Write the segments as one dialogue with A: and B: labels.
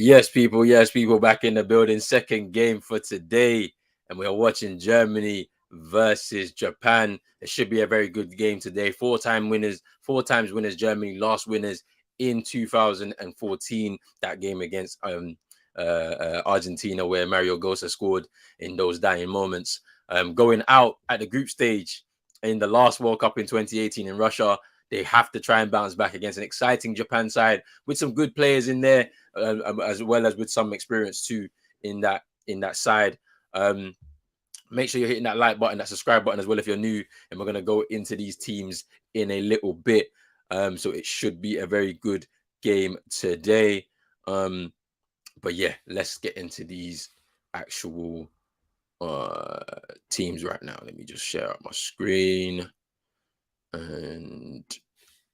A: Yes, people back in the building. Second game for today, and we are watching Germany versus Japan. It should be a very good game today. Four-time winners, 4 times winners, Germany, last winners in 2014. That game against Argentina, where Mario Götze scored in those dying moments. Going out at the group stage in the last World Cup in 2018 in Russia, they have to try and bounce back against an exciting Japan side with some good players in there, as well as with some experience too in that side. Make sure you're hitting that like button, that subscribe button as well if you're new. And we're gonna go into these teams in a little bit. So it should be a very good game today. But yeah, let's get into these actual teams right now. Let me just share out my screen, and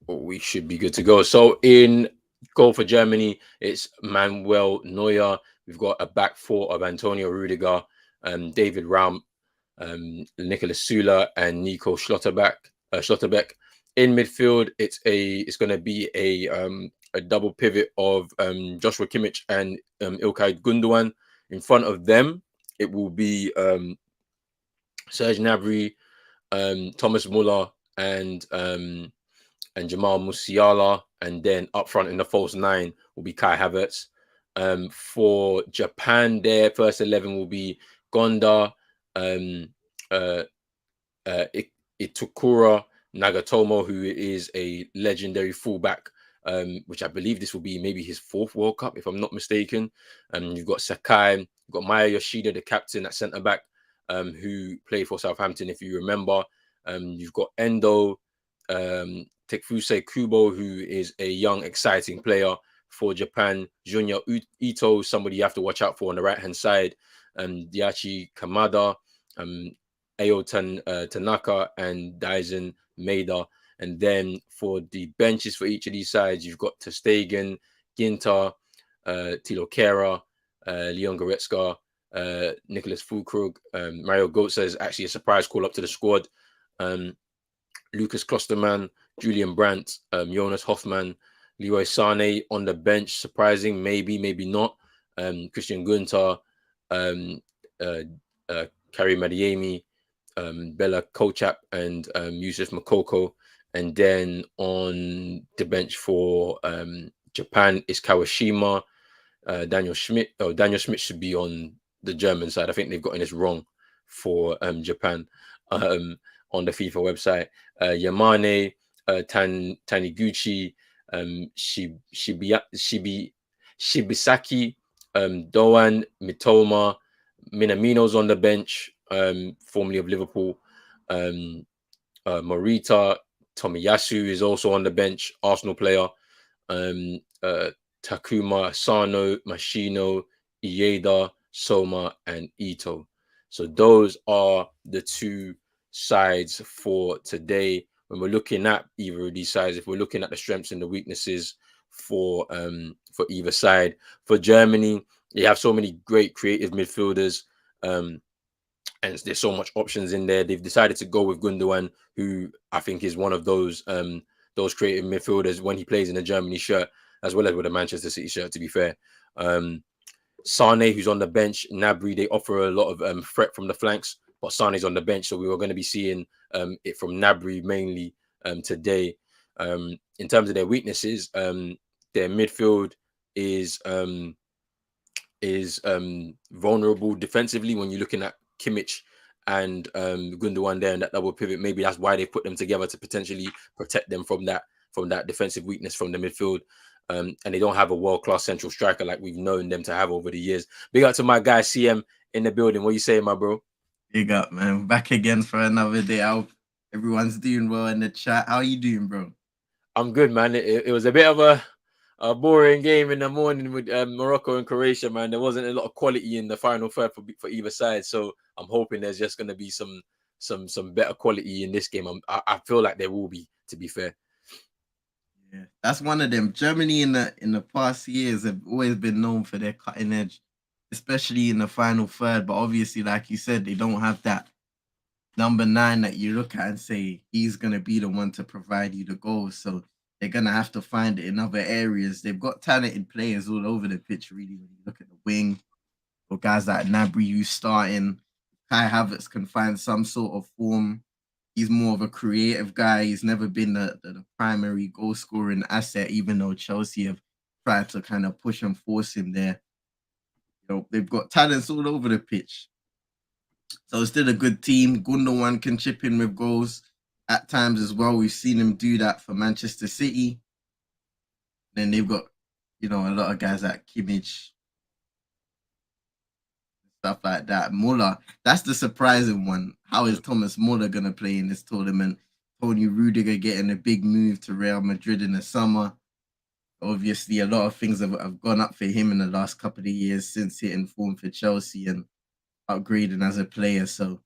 A: we should be good to go. So in goal for Germany, it's Manuel Neuer. We've got a back four of Antonio Rudiger, David Raum, Nicolas Sula, and Nico Schlotterbeck. In midfield, it's going to be a double pivot of Joshua Kimmich and Ilkay Gundogan. In front of them, it will be Serge Gnabry, Thomas Muller, and Jamal Musiala, and then up front in the false nine will be Kai Havertz. For Japan, their first 11 will be Gonda, Itakura Nagatomo, who is a legendary fullback, which I believe this will be maybe his 4th World Cup, if I'm not mistaken. You've got Sakai, you've got Maya Yoshida, the captain at centre back, who played for Southampton, if you remember. You've got Endo, Tekfuse Kubo, who is a young, exciting player for Japan. Junya Ito, somebody you have to watch out for on the right-hand side. Diachi Kamada, Ayo Tanaka, and Daisen Maeda. And then for the benches for each of these sides, you've got Terstegen, Ginter, Tilo Kehrer, Leon Goretzka, Nicholas Füllkrug. Mario Götze is actually a surprise call up to the squad. Lucas Klosterman, Julian Brandt, Jonas Hoffman, Leroy Sane on the bench. Surprising, maybe not. Christian Gunter, Karim Adeyemi, Bella Kochap, and Yusuf Makoko. And then on the bench for Japan is Kawashima, Daniel Schmidt. Oh, Daniel Schmidt should be on the German side. I think they've gotten this wrong for Japan on the FIFA website. Yamane, Taniguchi, Shibisaki, Doan, Mitoma, Minamino's on the bench, formerly of Liverpool. Morita, Tomiyasu is also on the bench, Arsenal player. Takuma Asano, Mashino, Ieda, Soma, and Ito. So those are the two sides for today. When we're looking at either of these sides, if we're looking at the strengths and the weaknesses for either side, for Germany, they have so many great creative midfielders, and there's so much options in there. They've decided to go with Gundogan, who I think is one of those creative midfielders when he plays in a Germany shirt, as well as with a Manchester City shirt, to be fair. Sane, who's on the bench, Gnabry, they offer a lot of threat from the flanks, but Sane's on the bench, so we were going to be seeing it from Gnabry mainly today. In terms of their weaknesses, their midfield is vulnerable defensively when you're looking at Kimmich and Gundogan there in that double pivot. Maybe that's why they put them together, to potentially protect them from that defensive weakness from the midfield. And they don't have a world-class central striker like we've known them to have over the years. Big up to my guy CM in the building. What you saying, my bro?
B: Big up, man. Back again for another day. I hope everyone's doing well in the chat. How you doing, bro?
A: I'm good, man. It was a bit of a boring game in the morning with Morocco and Croatia, man. There wasn't a lot of quality in the final third for either side, so I'm hoping there's just going to be some better quality in this game. I feel like there will be, to be fair.
B: Yeah, that's one of them. Germany in the past years have always been known for their cutting edge, especially in the final third. But obviously, like you said, they don't have that number 9 that you look at and say he's gonna be the one to provide you the goals. So they're gonna have to find it in other areas. They've got talented players all over the pitch, really. When you look at the wing, or guys like Nabry who's starting, Kai Havertz can find some sort of form. He's more of a creative guy. He's never been the primary goal scoring asset, even though Chelsea have tried to kind of push and force him there. They've got talents all over the pitch. So it's still a good team. Gundogan can chip in with goals at times as well. We've seen him do that for Manchester City. Then they've got, a lot of guys like Kimmich, stuff like that. Muller, that's the surprising one. How is Thomas Muller going to play in this tournament? Tony Rudiger getting a big move to Real Madrid in the summer. Obviously, a lot of things have gone up for him in the last couple of years since hitting form for Chelsea and upgrading as a player. So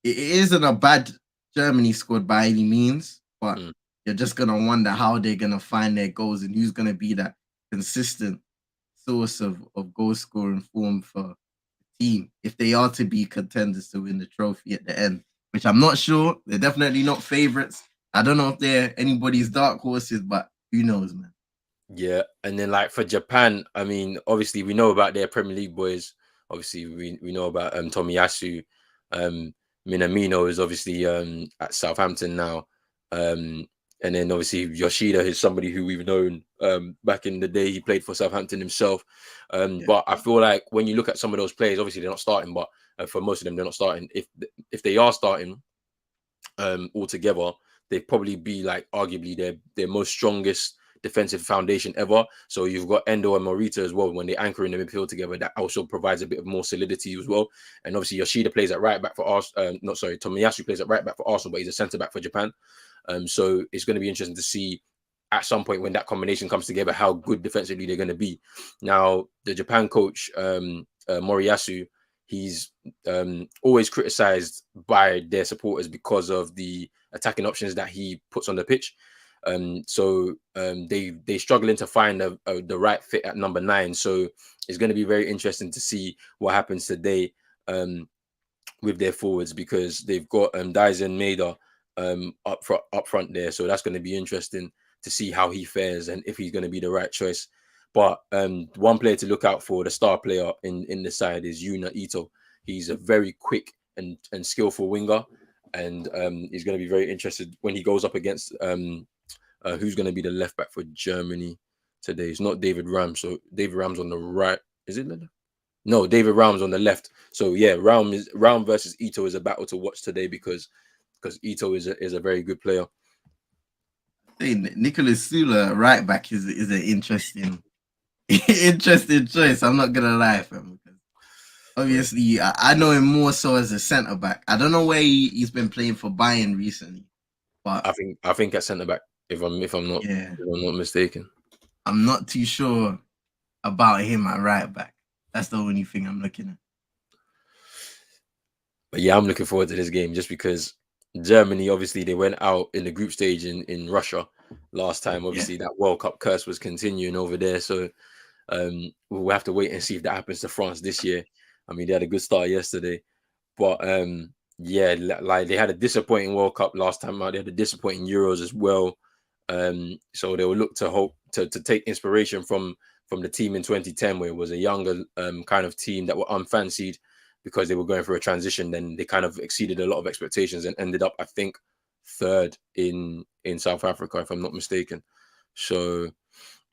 B: it isn't a bad Germany squad by any means, but you're just going to wonder how they're going to find their goals and who's going to be that consistent source of goal scoring form for team if they are to be contenders to win the trophy at the end, which I'm not sure. They're definitely not favorites. I don't know if they're anybody's dark horses, but who knows, man.
A: Yeah, and then like for Japan, I mean, obviously we know about their Premier League boys. Obviously, we know about Tomiyasu. Minamino is obviously at Southampton now. And then obviously Yoshida is somebody who we've known back in the day. He played for Southampton himself. But I feel like when you look at some of those players, obviously they're not starting, but for most of them, they're not starting. If they are starting altogether, they'd probably be like arguably their most strongest defensive foundation ever. So you've got Endo and Morita as well. When they anchor in the midfield together, that also provides a bit of more solidity as well. And obviously Yoshida plays at right back for Arsenal. Tomiyasu plays at right back for Arsenal, but he's a centre back for Japan. So it's going to be interesting to see at some point when that combination comes together how good defensively they're going to be. Now, the Japan coach, Moriyasu, he's always criticized by their supporters because of the attacking options that he puts on the pitch. So they struggling to find the right fit at number 9. So it's going to be very interesting to see what happens today with their forwards, because they've got Daisen Maeda up front there. So that's going to be interesting to see how he fares and if he's going to be the right choice. But one player to look out for, the star player in the side, is Yuna Ito. He's a very quick and skillful winger, and he's going to be very interested when he goes up against who's going to be the left back for Germany today. It's not David Ram. So David Ram's on the right. Is it? No, David Ram's on the left. So yeah, Ram versus Ito is a battle to watch today because Ito is a very good player.
B: Hey, Nicholas Sula, right back, is an interesting choice. I'm not gonna lie, fam. Because obviously, I know him more so as a centre back. I don't know where he's been playing for Bayern recently, but
A: I think at centre back, if I'm not mistaken.
B: I'm not too sure about him at right back. That's the only thing I'm looking at.
A: But yeah, I'm looking forward to this game just because Germany, obviously, they went out in the group stage in Russia last time. Obviously, that World Cup curse was continuing over there. So we'll have to wait and see if that happens to France this year. I mean, they had a good start yesterday. But yeah, like they had a disappointing World Cup last time out. They had a disappointing Euros as well. So they will look to hope to take inspiration from the team in 2010, where it was a younger kind of team that were unfancied because they were going through a transition. Then they kind of exceeded a lot of expectations and ended up, I think, third in South Africa, if I'm not mistaken. So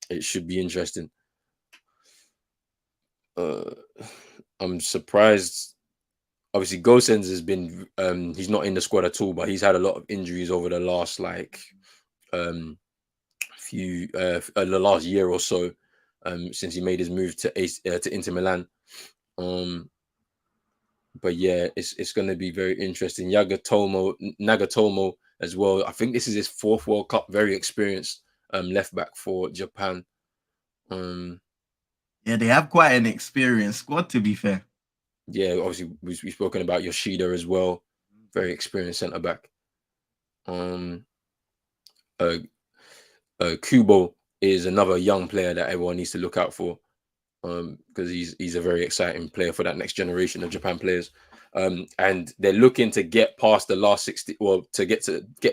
A: it should be interesting. I'm surprised. Obviously, Gosens has been he's not in the squad at all, but he's had a lot of injuries over the last the last year or so since he made his move to Inter Milan. But yeah, it's going to be very interesting. Nagatomo as well. I think this is his 4th World Cup. Very experienced left back for Japan.
B: Yeah, they have quite an experienced squad, to be fair.
A: Yeah, obviously we've spoken about Yoshida as well. Very experienced centre back. Kubo is another young player that everyone needs to look out for because he's a very exciting player for that next generation of Japan players. And they're looking to get past the last 60, well, to get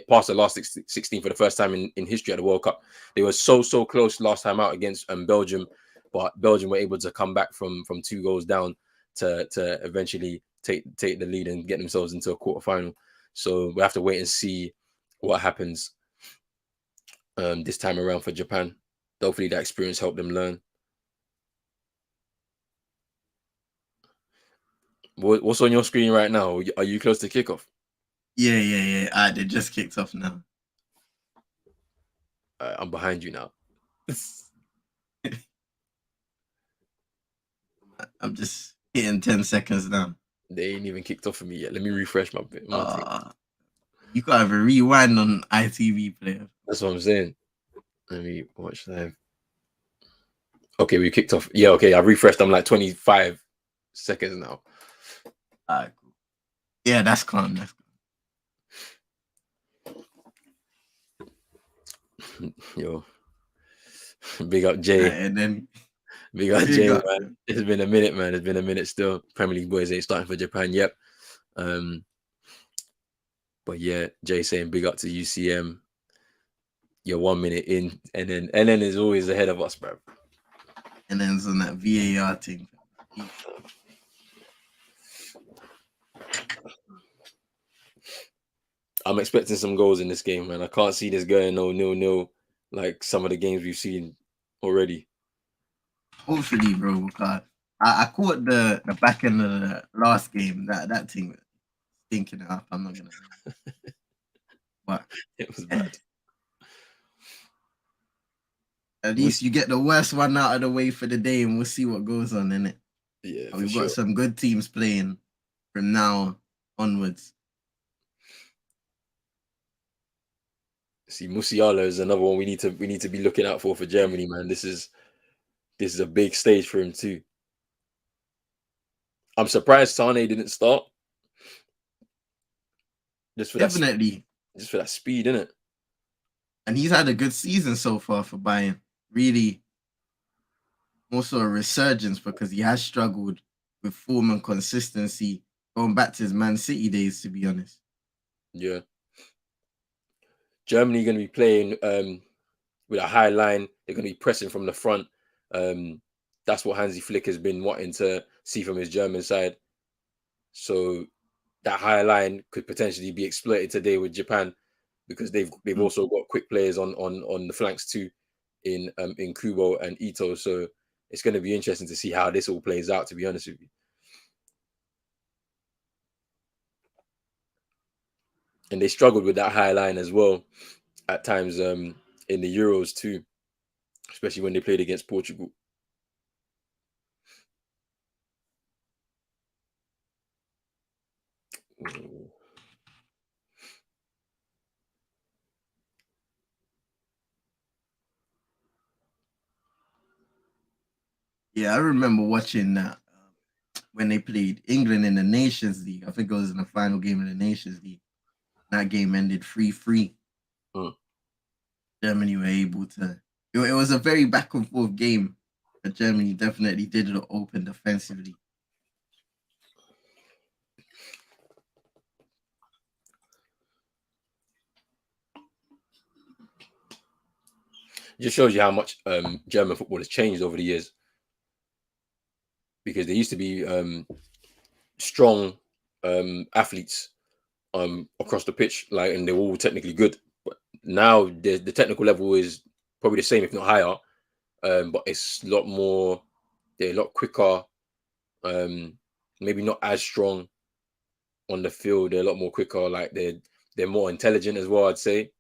A: past the last 16 for the first time in history at the World Cup. They were so close last time out against Belgium, but Belgium were able to come back from 2 goals down to eventually take the lead and get themselves into a quarterfinal. So we have to wait and see what happens this time around for Japan. Hopefully that experience helped them learn. What's on your screen right now? Are you close to kickoff?
B: Yeah. They just kicked off now.
A: I'm behind you now.
B: I'm just hitting 10 seconds now.
A: They ain't even kicked off for me yet. Let me refresh my thing.
B: You gotta have a rewind on ITV player.
A: That's what I'm saying. Let me watch live. Okay, we kicked off. Yeah, okay, I refreshed. I'm like 25 seconds now.
B: Alright, cool. Yeah, that's calm. That's
A: calm. Yo, big up Jay.
B: And then
A: big up Jay, man. It's been a minute, man. It's been a minute still. Premier League boys ain't starting for Japan yet. But yeah, Jay saying big up to UCM. You're 1 minute in, and then is always ahead of us, bro.
B: And then it's on that VAR thing.
A: I'm expecting some goals in this game, man. I can't see this going 0-0 like some of the games we've seen already.
B: Hopefully, bro. Because I caught the back end of the last game. That team stinking it up. I'm not gonna. But
A: it was bad.
B: At least you get the worst one out of the way for the day, and we'll see what goes on in it.
A: Yeah,
B: we've got some good teams playing from now onwards.
A: See, Musiala is another one we need to be looking out for Germany, man. This is a big stage for him too. I'm surprised Sane didn't start. Just for
B: Definitely.
A: Just for that speed, innit?
B: And he's had a good season so far for Bayern. Really, also a resurgence because he has struggled with form and consistency going back to his Man City days, to be honest.
A: Yeah. Germany going to be playing with a high line. They're going to be pressing from the front. That's what Hansi Flick has been wanting to see from his German side. So that high line could potentially be exploited today with Japan because they've also got quick players on the flanks too in Kubo and Ito. So it's going to be interesting to see how this all plays out, to be honest with you. And they struggled with that high line as well at times in the Euros too, especially when they played against Portugal.
B: Yeah, I remember watching that when they played England in the Nations League. I think it was in the final game of the Nations League. That game ended 3-3. Germany were able to. It was a very back and forth game, but Germany definitely did it open defensively.
A: Just shows you how much German football has changed over the years. Because they used to be strong athletes across the pitch, like, and they're all technically good. But now the technical level is probably the same, if not higher. But it's a lot more. They're a lot quicker. Maybe not as strong on the field. They're a lot more quicker. Like they're more intelligent as well, I'd say,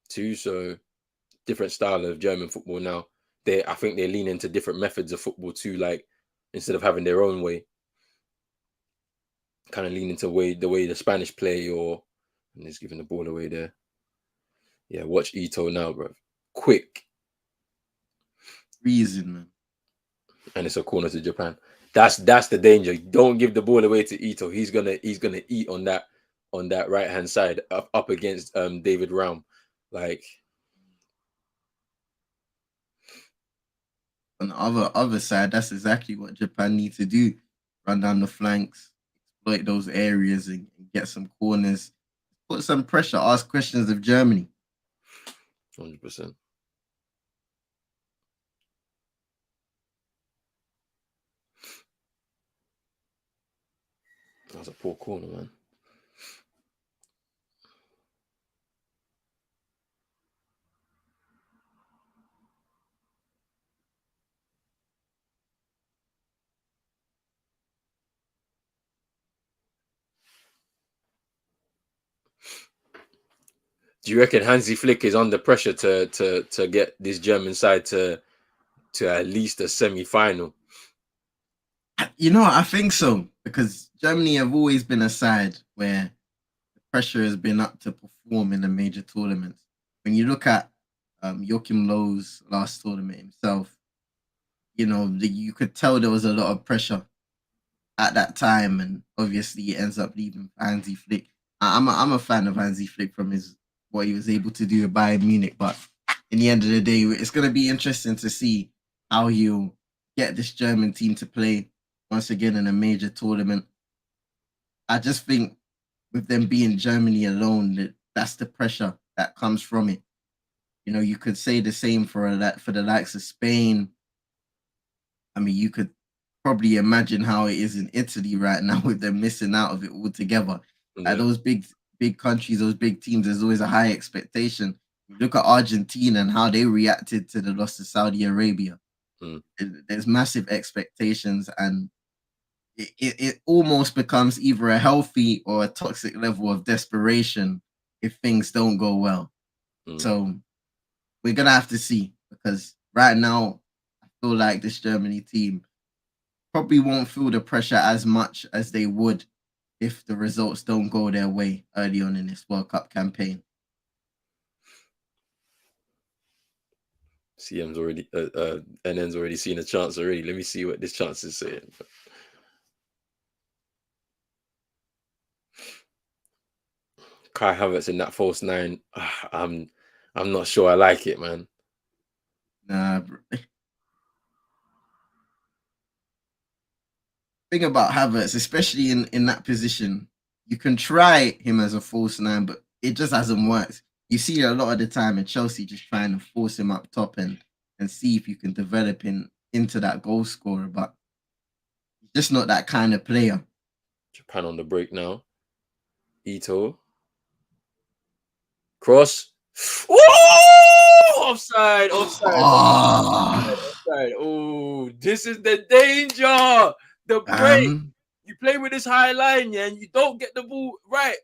A: too. So different style of German football now. I think they lean into different methods of football too. Like instead of having their own way, kind of lean into the way the Spanish play, or and he's giving the ball away there. Yeah, watch Ito now, bro. Quick.
B: Reason, man.
A: And it's a corner to Japan. That's the danger. Don't give the ball away to Ito. He's gonna eat on that right hand side up against David Raum. Like
B: on the other side, that's exactly what Japan need to do. Run down the flanks, exploit those areas and get some corners, put some pressure, ask questions of Germany.
A: 100%. That was a poor corner, man. Do you reckon Hansi Flick is under pressure to get this German side to at least a semi-final?
B: I think so because Germany have always been a side where the pressure has been up to perform in the major tournaments. When you look at Joachim Löw's last tournament himself, you could tell there was a lot of pressure at that time, and obviously he ends up leaving for Hansi Flick. I'm a fan of Hansi Flick from his what he was able to do at Bayern Munich, but in the end of the day, it's going to be interesting to see how he'll get this German team to play once again in a major tournament. I just think with them being Germany alone, that's the pressure that comes from it. You could say the same for the likes of Spain. I mean, you could probably imagine how it is in Italy right now with them missing out of it altogether.
A: Yeah.
B: Those big countries, those big teams, there's always a high expectation. You look at Argentina and how they reacted to the loss to Saudi Arabia.
A: Mm.
B: There's massive expectations, and it almost becomes either a healthy or a toxic level of desperation if things don't go well.
A: Mm.
B: So we're gonna have to see because right now I feel like this Germany team probably won't feel the pressure as much as they would if the results don't go their way early on in this World Cup campaign.
A: CM's already, NN's already seen a chance already. Let me see what this chance is saying. Kai Havertz in that false nine. I'm not sure I like it, man.
B: Nah, thing about Havertz, especially in that position, you can try him as a false nine, but it just hasn't worked. You see a lot of the time in Chelsea just trying to force him up top and see if you can develop him into that goal scorer, but he's just not that kind of player.
A: Japan on the break now. Ito. Cross. Oh! Offside, offside, offside,
B: Oh,
A: offside. Oh, this is the danger. The break. You play with this high line, yeah, and you don't get the ball right,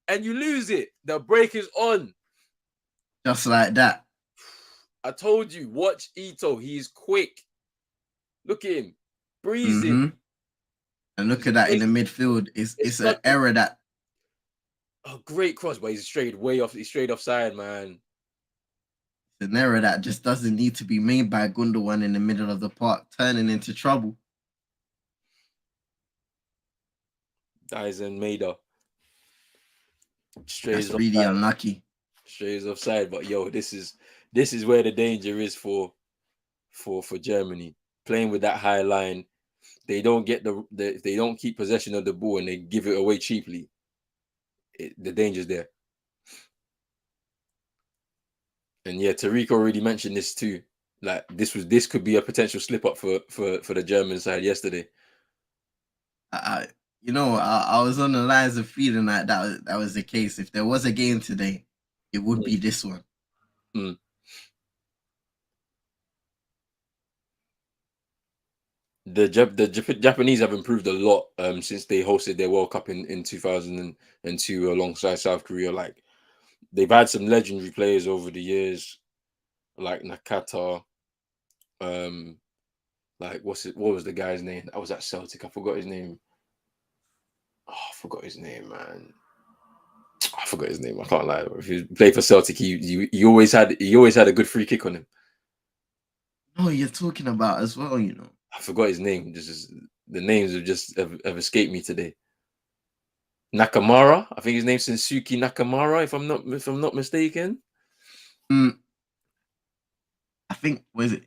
A: and you lose it. The break is on.
B: just like that.
A: I told you, watch Ito. He's quick. Look at him, breezing.
B: And look at that in the midfield. It's an error that
A: a great cross, but he's straight way off. He's straight offside, man.
B: an error that just doesn't need to be made by Gundogan in the middle of the park, turning into trouble.
A: Dyson Maida.
B: That's really unlucky.
A: Straight offside, but yo, this is where the danger is for Germany. Playing with that high line, they don't get they don't keep possession of the ball and they give it away cheaply. The danger's there. And yeah, Tariq already mentioned this too. Like this could be a potential slip up for the German side yesterday.
B: I was on the lines of feeling like that was the case. If there was a game today, it would be this one.
A: Mm. The Japanese have improved a lot since they hosted their World Cup in 2002 alongside South Korea. Like they've had some legendary players over the years, like Nakata. Like what was the guy's name? That was at Celtic. I forgot his name. Oh, I forgot his name, man. I forgot his name. I can't lie. If he played for Celtic, he always had a good free kick on him.
B: Oh, you're talking about as well,
A: I forgot his name. The names have escaped me today. Nakamura, I think his name's Sensuke Nakamura, if I'm not mistaken.
B: I think was it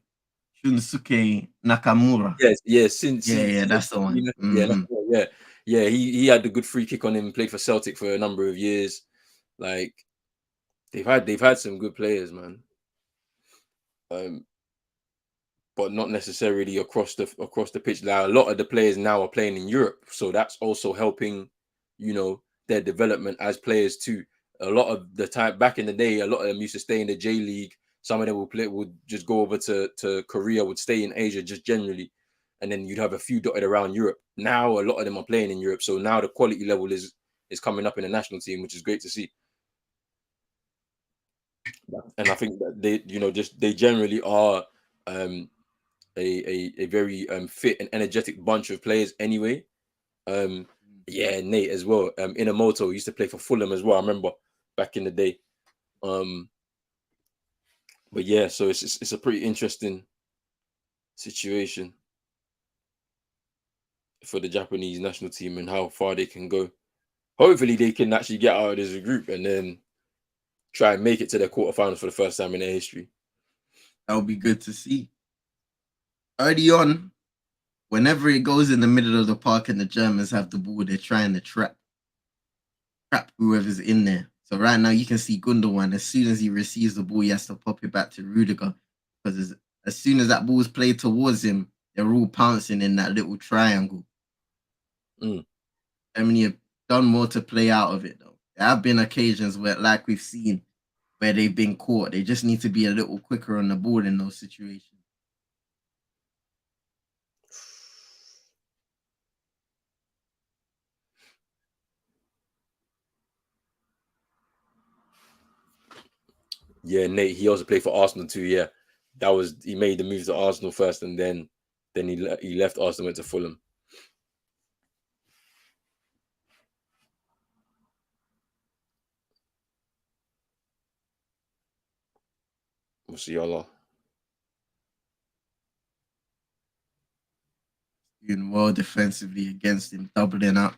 B: Shunsuke Nakamura.
A: Yes,
B: Yeah, that's the one.
A: Yeah, yeah. Yeah, he had a good free kick on him. Played for Celtic for a number of years. Like they've had some good players, man. Um, but not necessarily across the pitch. Now a lot of the players now are playing in Europe, so that's also helping, their development as players too. A lot of the time back in the day, a lot of them used to stay in the J League. Some of them would just go over to Korea, would stay in Asia just generally, and then you'd have a few dotted around Europe. Now a lot of them are playing in Europe, so now the quality level is coming up in the national team, which is great to see. And I think that they generally are um a very fit and energetic bunch of players anyway. Um, yeah, Nate as well. Inamoto used to play for Fulham as well. I remember back in the day. Um, but yeah, so it's a pretty interesting situation for the Japanese national team and how far they can go. Hopefully, they can actually get out of this group and then try and make it to their quarterfinals for the first time in their history.
B: That would be good to see. Early on, whenever it goes in the middle of the park and the Germans have the ball, they're trying to trap whoever's in there. So right now you can see Gundogan. As soon as he receives the ball, he has to pop it back to Rudiger because as soon as that ball's played towards him, they're all pouncing in that little triangle.
A: Mm.
B: Germany have done more to play out of it though. There have been occasions where, like we've seen, where they've been caught. They just need to be a little quicker on the ball in those situations.
A: Yeah, Nate. He also played for Arsenal too. Yeah, he made the move to Arsenal first, and then he left Arsenal, went to Fulham. Musiala.
B: Doing well defensively against him, doubling up.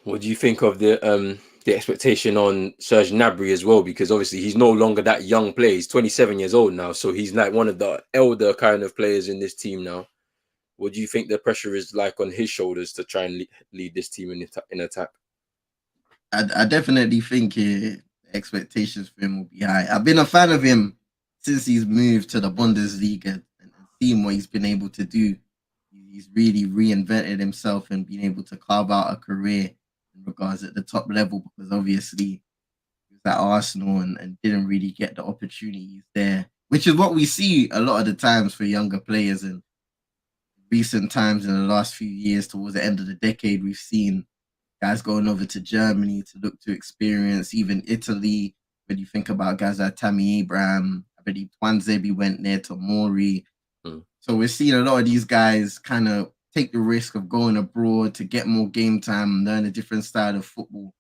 A: What do you think of the expectation on Serge Gnabry as well? Because obviously he's no longer that young player. He's 27 years old now, so he's like one of the elder kind of players in this team now. What do you think the pressure is like on his shoulders to try and lead this team in attack?
B: I definitely think expectations for him will be high. I've been a fan of him since he's moved to the Bundesliga and seen what he's been able to do. He's really reinvented himself and been able to carve out a career in regards at the top level because obviously he was at Arsenal and didn't really get the opportunities there, which is what we see a lot of the times for younger players. And recent times in the last few years, towards the end of the decade, we've seen guys going over to Germany to look to experience, even Italy. When you think about guys like Tammy Abraham, I believe Twanzebe went there to Mori.
A: Mm.
B: So we're seeing a lot of these guys kind of take the risk of going abroad to get more game time, learn a different style of football.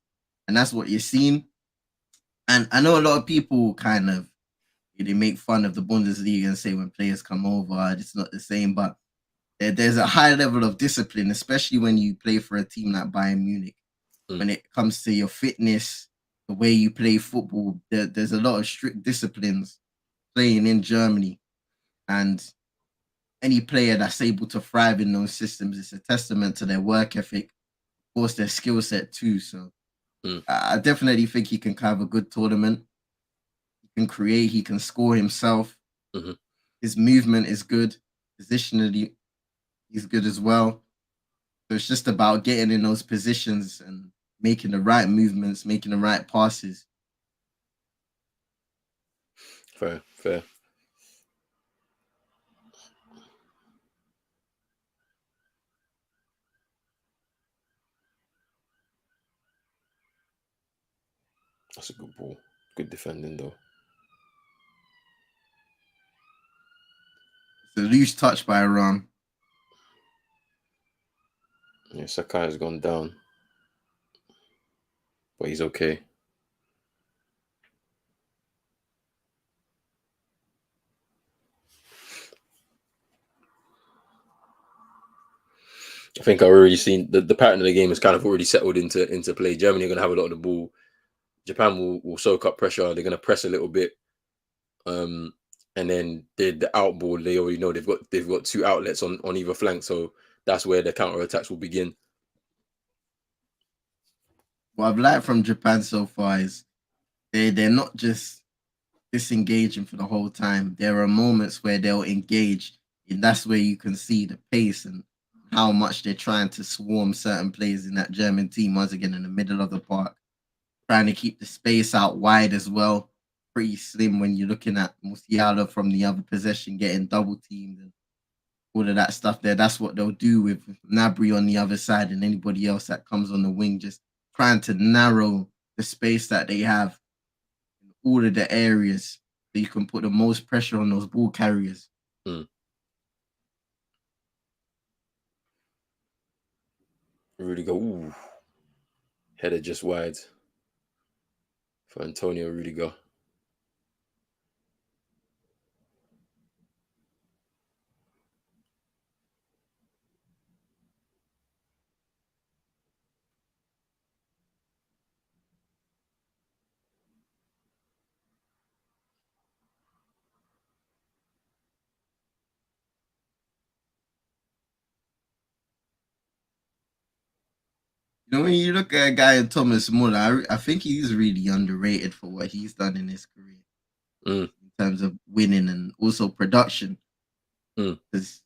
B: And that's what you're seeing. And I know a lot of people kind of they make fun of the Bundesliga and say when players come over, it's not the same. But there's a high level of discipline, especially when you play for a team like Bayern Munich.
A: Mm.
B: When it comes to your fitness, the way you play football, there's a lot of strict disciplines playing in Germany. And any player that's able to thrive in those systems, it's a testament to their work ethic, of course, their skill set too. So
A: Mm.
B: I definitely think he can have a good tournament. He can create, he can score himself.
A: Mm-hmm.
B: His movement is good. Positionally, he's good as well. So it's just about getting in those positions and making the right movements, making the right passes.
A: Fair, fair. That's a good ball. Good defending though.
B: It's a loose touch by Iran.
A: Yeah, Sakai has gone down, but he's okay. I think I've already seen the pattern of the game has kind of already settled into play. Germany are going to have a lot of the ball. Japan will soak up pressure. They're going to press a little bit, and then the out ball. They already know they've got two outlets on either flank, so that's where the counter attacks will begin.
B: What I've liked from Japan so far is they're not just disengaging for the whole time. There are moments where they'll engage, and that's where you can see the pace and how much they're trying to swarm certain players in that German team once again in the middle of the park, trying to keep the space out wide as well. Pretty slim when you're looking at Musiala from the other possession getting double teamed and all of that stuff there. That's what they'll do with Nabry on the other side and anybody else that comes on the wing, just trying to narrow the space that they have in all of the areas so you can put the most pressure on those ball carriers.
A: Rudiger, ooh, header just wide for Antonio Rudiger.
B: You know, when you look at a guy in Thomas Muller, I think he's really underrated for what he's done in his career in terms of winning and also production. Because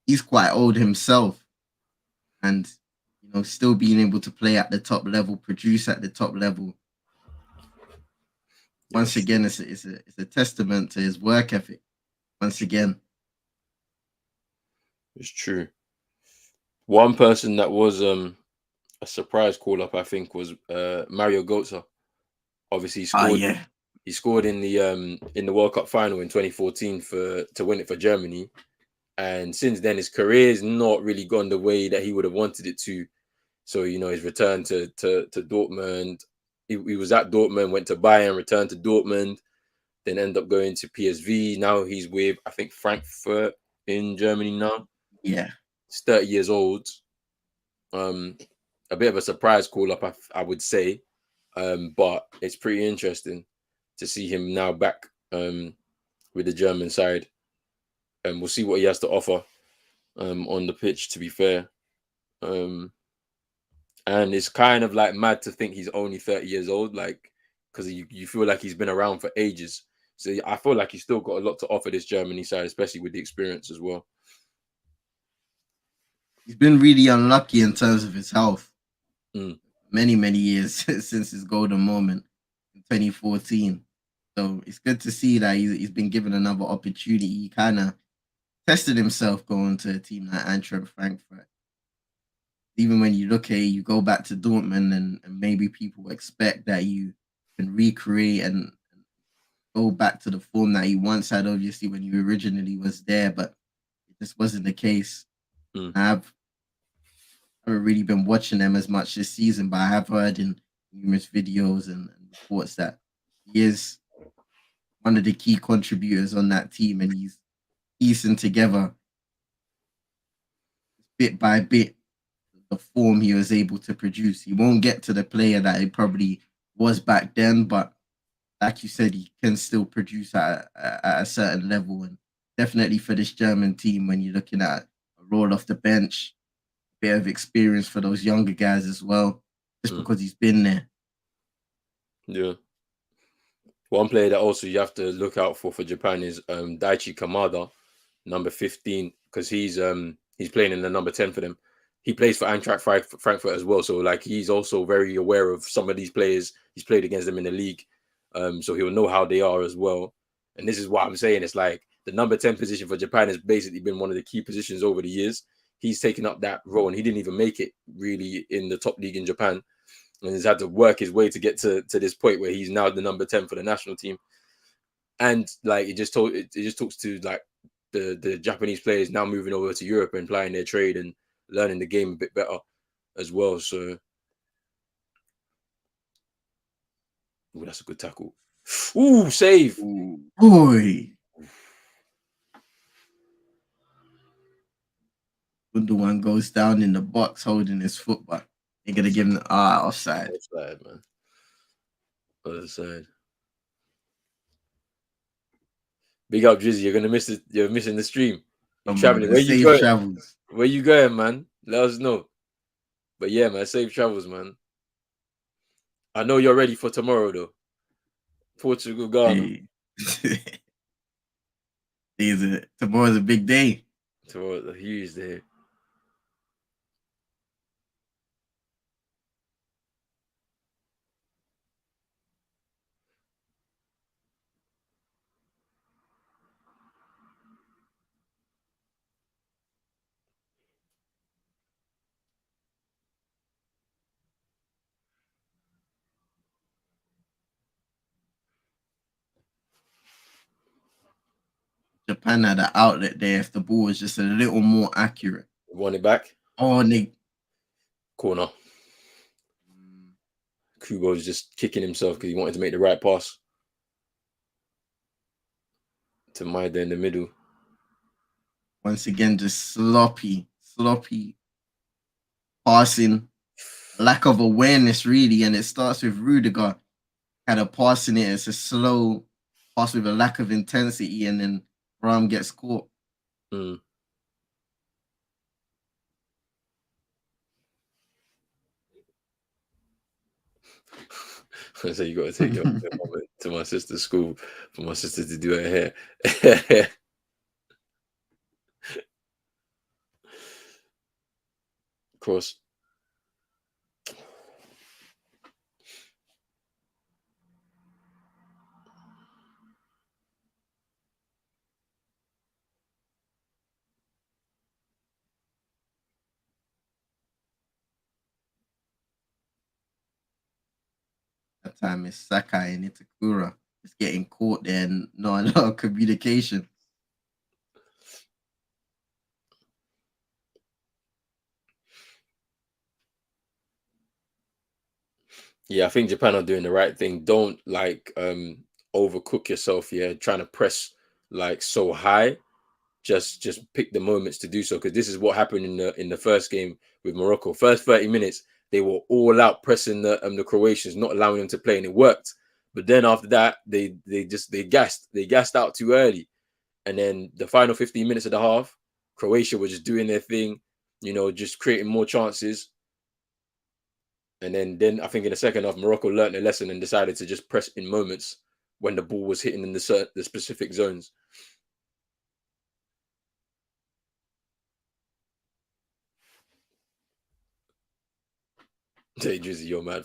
B: he's quite old himself, and you know, still being able to play at the top level, produce at the top level. Once again, it's a testament to his work ethic. Once again,
A: it's true. One person that was a surprise call up, I think, was Mario Götze. Obviously, he scored in the World Cup final in 2014 to win it for Germany, and since then his career has not really gone the way that he would have wanted it to. So you know, his return to Dortmund, he was at Dortmund, went to Bayern, returned to Dortmund, then ended up going to PSV. Now he's with, I think, Frankfurt in Germany now.
B: Yeah,
A: he's 30 years old. A bit of a surprise call up, I would say, but it's pretty interesting to see him now back with the German side, and we'll see what he has to offer on the pitch. To be fair, and it's kind of like mad to think he's only 30 years old, like, because you feel like he's been around for ages. So I feel like he's still got a lot to offer this Germany side, especially with the experience as well.
B: He's been really unlucky in terms of his health. Many years since his golden moment in 2014. So it's good to see that he's been given another opportunity. He kind of tested himself going to a team like Eintracht Frankfurt. Even when you look at it, you go back to Dortmund and maybe people expect that you can recreate and go back to the form that he once had, obviously, when you originally was there, but it just wasn't the case. I haven't really been watching them as much this season, but I have heard in numerous videos and reports that he is one of the key contributors on that team, and he's piecing together bit by bit the form he was able to produce. He won't get to the player that he probably was back then, but like you said, he can still produce at a certain level, and definitely for this German team, when you're looking at a roll off the bench, bit of experience for those younger guys as well, just because he's been there.
A: Yeah. One player that also you have to look out for Japan is Daichi Kamada, number 15, because he's playing in the number 10 for them. He plays for Eintracht Frankfurt as well, so like he's also very aware of some of these players. He's played against them in the league, so he'll know how they are as well. And this is what I'm saying. It's like the number 10 position for Japan has basically been one of the key positions over the years. He's taken up that role, and he didn't even make it really in the top league in Japan. and he's had to work his way to get to this point where he's now the number 10 for the national team. And like it just talks to like the Japanese players now moving over to Europe and playing their trade and learning the game a bit better as well. So that's a good tackle. Ooh, save.
B: Ooh, boy. Gundogan goes down in the box holding his foot back. They're gonna give him offside.
A: Offside, man. Other side. Big up, Drizzy. You're gonna miss it. You're missing the stream. You're
B: Come on,
A: traveling.
B: man.
A: Where you
B: Safe
A: going?
B: travels.
A: Where you going, man? Let us know. But yeah, man, safe travels, man. I know you're ready for tomorrow, though. Portugal, Ghana.
B: Hey. Tomorrow's a big day.
A: Tomorrow's a huge day.
B: Japan had an outlet there if the ball was just a little more accurate.
A: Want it back?
B: Oh, they
A: Corner. Kubo's just kicking himself because he wanted to make the right pass to Maida in the middle.
B: once again just sloppy passing, lack of awareness really, and it starts with Rudiger kind of passing it. It's a slow pass with a lack of intensity, and then Ram gets caught.
A: Mm. So you got to take your mom to my sister's school for my sister to do her hair. Cross.
B: That time is Sakai and Itakura. Just getting caught there and not a lot of communication.
A: Yeah, I think Japan are doing the right thing. Don't like overcook yourself. Yeah, trying to press like so high. Just pick the moments to do so, because this is what happened in the first game with Morocco. First 30 minutes, they were all out pressing the Croatians, not allowing them to play, and it worked. But then after that, they gassed out too early, and then the final 15 minutes of the half, Croatia were just doing their thing, just creating more chances. And then I think in the second half, Morocco learned their lesson and decided to just press in moments when the ball was hitting in the specific zones. Hey, Drizzy, you're mad.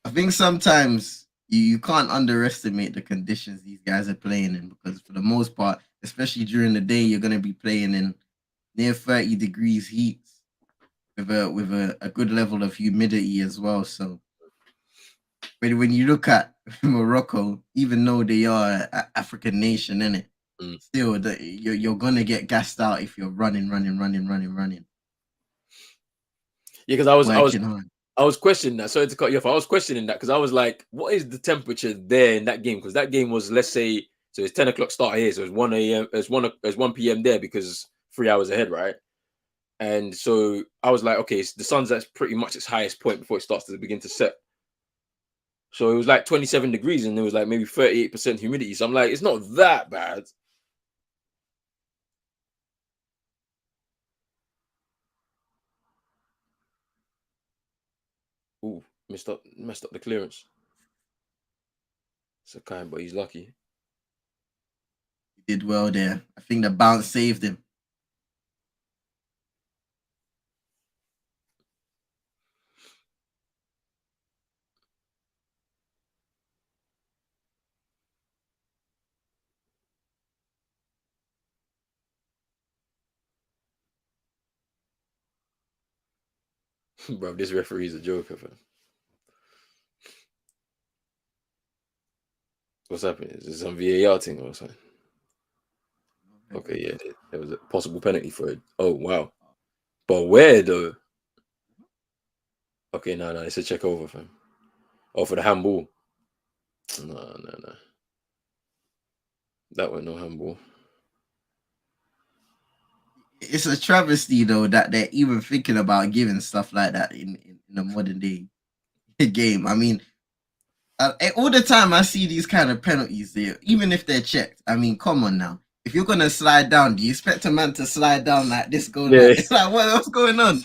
B: I think sometimes you can't underestimate the conditions these guys are playing in, because for the most part, especially during the day, you're going to be playing in near 30 degrees heat with a good level of humidity as well. So when you look at Morocco, even though they are an African nation, innit,
A: Mm.
B: still you're gonna get gassed out if you're running.
A: Yeah, because
B: Working hard.
A: I was questioning that. Sorry to cut you off. I was questioning that because I was like, what is the temperature there in that game? Because that game was, let's say, so it's 10 o'clock start here, so it's 1 a.m. It's 1 p.m. there because 3 hours ahead, right? And so I was like, okay, the sun's at pretty much its highest point before it starts to begin to set. So it was like 27 degrees and there was like maybe 38% humidity. So I'm like, it's not that bad. Ooh, messed up the clearance. Sakai, but he's lucky.
B: He did well there. I think the bounce saved him.
A: Bro, this referee's a joker, fam. What's happening? Is this some VAR thing or something? Okay, yeah, there was a possible penalty for it. Oh, wow. But where, though? Okay, no, it's a check over, fam. Oh, for the handball. No. That was no handball.
B: It's a travesty though that they're even thinking about giving stuff like that in a modern day game. I mean, all the time I see these kind of penalties there, even if they're checked. I mean, come on now. If you're gonna slide down, do you expect a man to slide down like this? Going
A: Yeah.
B: like what's going on?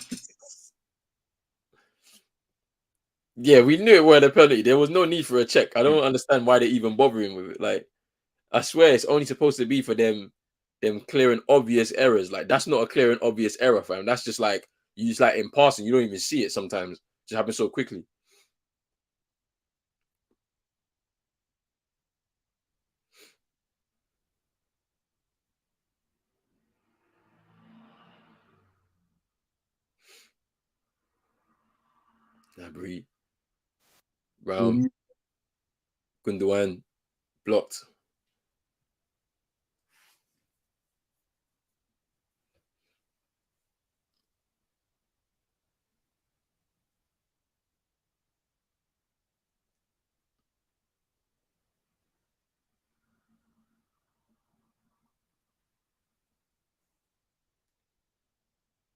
A: Yeah, we knew it was a penalty. There was no need for a check. I don't understand why they're even bothering with it. Like, I swear it's only supposed to be for them clearing obvious errors. Like, that's not a clear and obvious error, fam. That's just like you just like in passing, you don't even see it sometimes. It just happens so quickly. Nabri, Brown, Gundogan, blocked.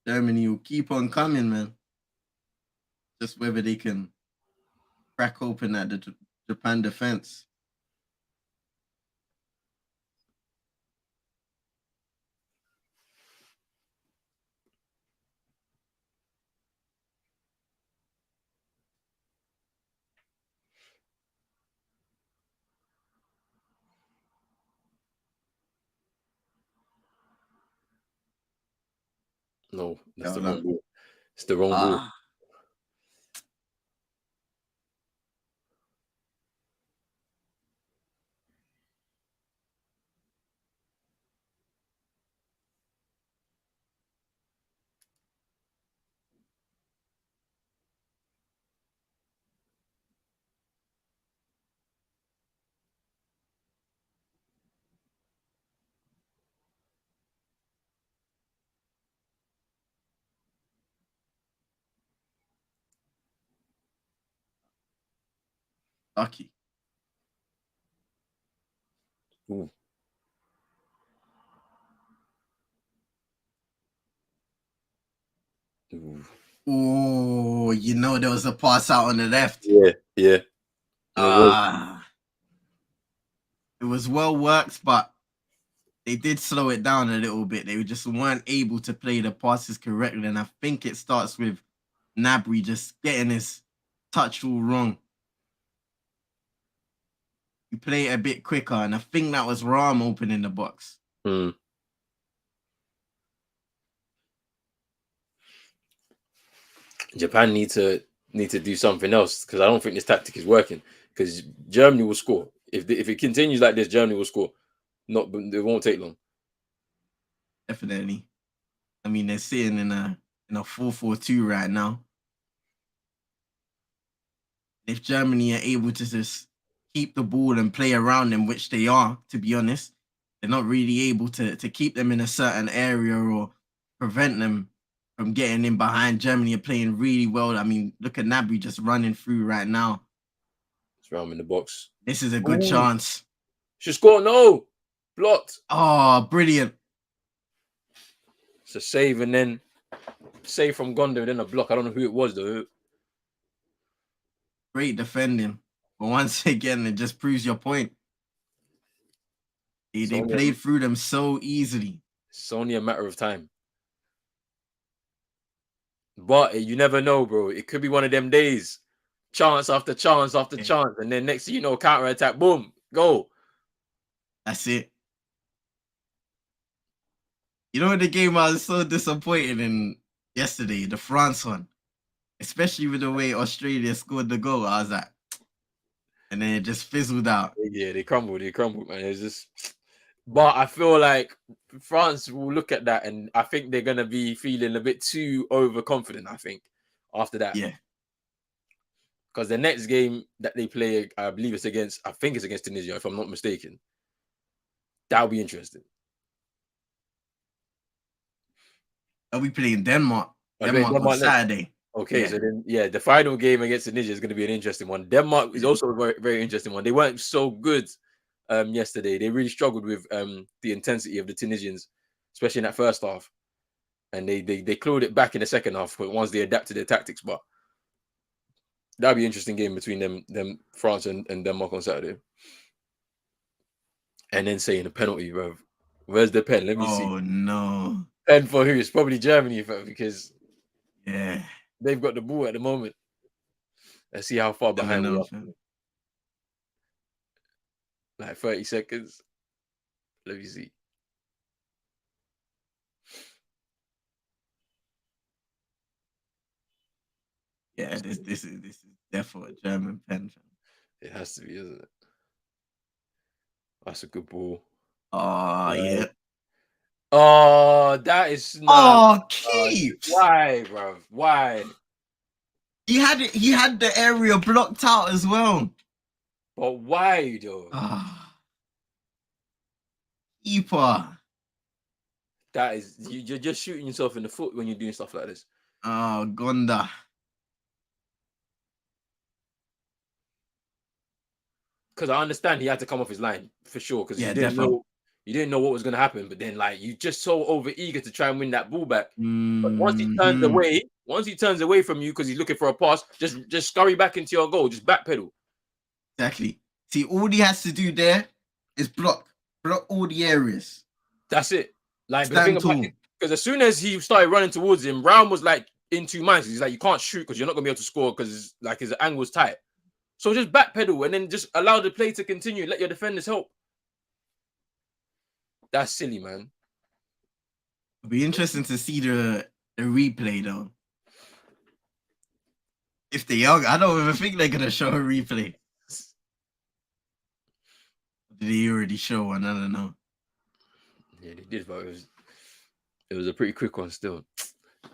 B: Germany will keep on coming, man. Just whether they can crack open at the Japan defense.
A: No, that's the wrong
B: Hold
A: ball. It's the wrong ball.
B: on. Lucky.
A: Ooh. Ooh.
B: Oh, you know there was a pass out on the left.
A: Yeah.
B: It was well worked, but they did slow it down a little bit. They just weren't able to play the passes correctly. And I think it starts with Nabry just getting his touch all wrong. You play it a bit quicker, and I think that was Ram opening the box.
A: Japan need to do something else because I don't think this tactic is working. Because Germany will score if it continues like this. Germany will score. It won't take long.
B: Definitely. I mean, they're sitting in a 4-4-2 right now. If Germany are able to just keep the ball and play around them, which they are, to be honest, they're not really able to keep them in a certain area or prevent them from getting in behind. Germany are playing really well. I mean, look at Nabry just running through right now.
A: It's Ram in the box.
B: This is a good chance.
A: Should score. No. Blocked.
B: Oh, brilliant.
A: It's a save and then save from Gondo and then a block. I don't know who it was though.
B: Great defending. But once again, it just proves your point. They played through them so easily.
A: It's only a matter of time. But you never know, bro. It could be one of them days. Chance after chance after chance. And then next thing you know, counter attack, boom, go.
B: That's it. You know, the game I was so disappointed in yesterday, the France one, especially with the way Australia scored the goal. I was like, and then it just fizzled out.
A: Yeah, they crumbled, man. It's just, but I feel like France will look at that, and I think they're gonna be feeling a bit too overconfident. I think after that.
B: Yeah.
A: Because the next game that they play, I believe it's against Tunisia, if I'm not mistaken. That'll be interesting.
B: Are we playing Denmark?
A: Are they playing
B: Denmark on
A: Denmark next?
B: Saturday.
A: Okay,
B: Yeah.
A: so then the final game against Tunisia is going to be an interesting one. Denmark is also a very, very interesting one. They weren't so good yesterday. They really struggled with the intensity of the Tunisians, especially in that first half. And they clawed it back in the second half, but once they adapted their tactics. But that'll be an interesting game between them France and Denmark on Saturday. And then saying a penalty, bro. Where's the pen? Let me see.
B: Oh no.
A: Pen for who? It's probably Germany, bro, because
B: Yeah.
A: they've got the ball at the moment. Let's see how far
B: I don't
A: behind we
B: know,
A: are.
B: fam.
A: Like 30 seconds. Let me see.
B: Yeah, this is definitely a German pen, fam.
A: It has to be, isn't it? That's a good ball.
B: Oh yeah.
A: Oh, that is not.
B: Oh, keeps.
A: Why, bro? Why?
B: He had it. He had the area blocked out as well.
A: But why, though?
B: Keeper.
A: That is, you're just shooting yourself in the foot when you're doing stuff like this.
B: Oh, Gonda.
A: Because I understand he had to come off his line for sure. Because
B: Yeah,
A: you didn't
B: definitely.
A: know what was going to happen. But then, like, you just so over eager to try and win that ball back. But once he turns away from you because he's looking for a pass, just scurry back into your goal. Just backpedal.
B: Exactly. See, all he has to do there is block all the areas.
A: That's it. Like,
B: Stand tall.
A: because as soon as he started running towards him, Brown was like in two minds. He's like, you can't shoot because you're not gonna be able to score because like his angle's tight. So just backpedal and then just allow the play to continue. Let your defenders help. That's silly, man.
B: It'll be interesting to see the replay though. If they are, I don't even think they're gonna show a replay. Did they already show one? I don't know.
A: Yeah, they did, but it was a pretty quick one still.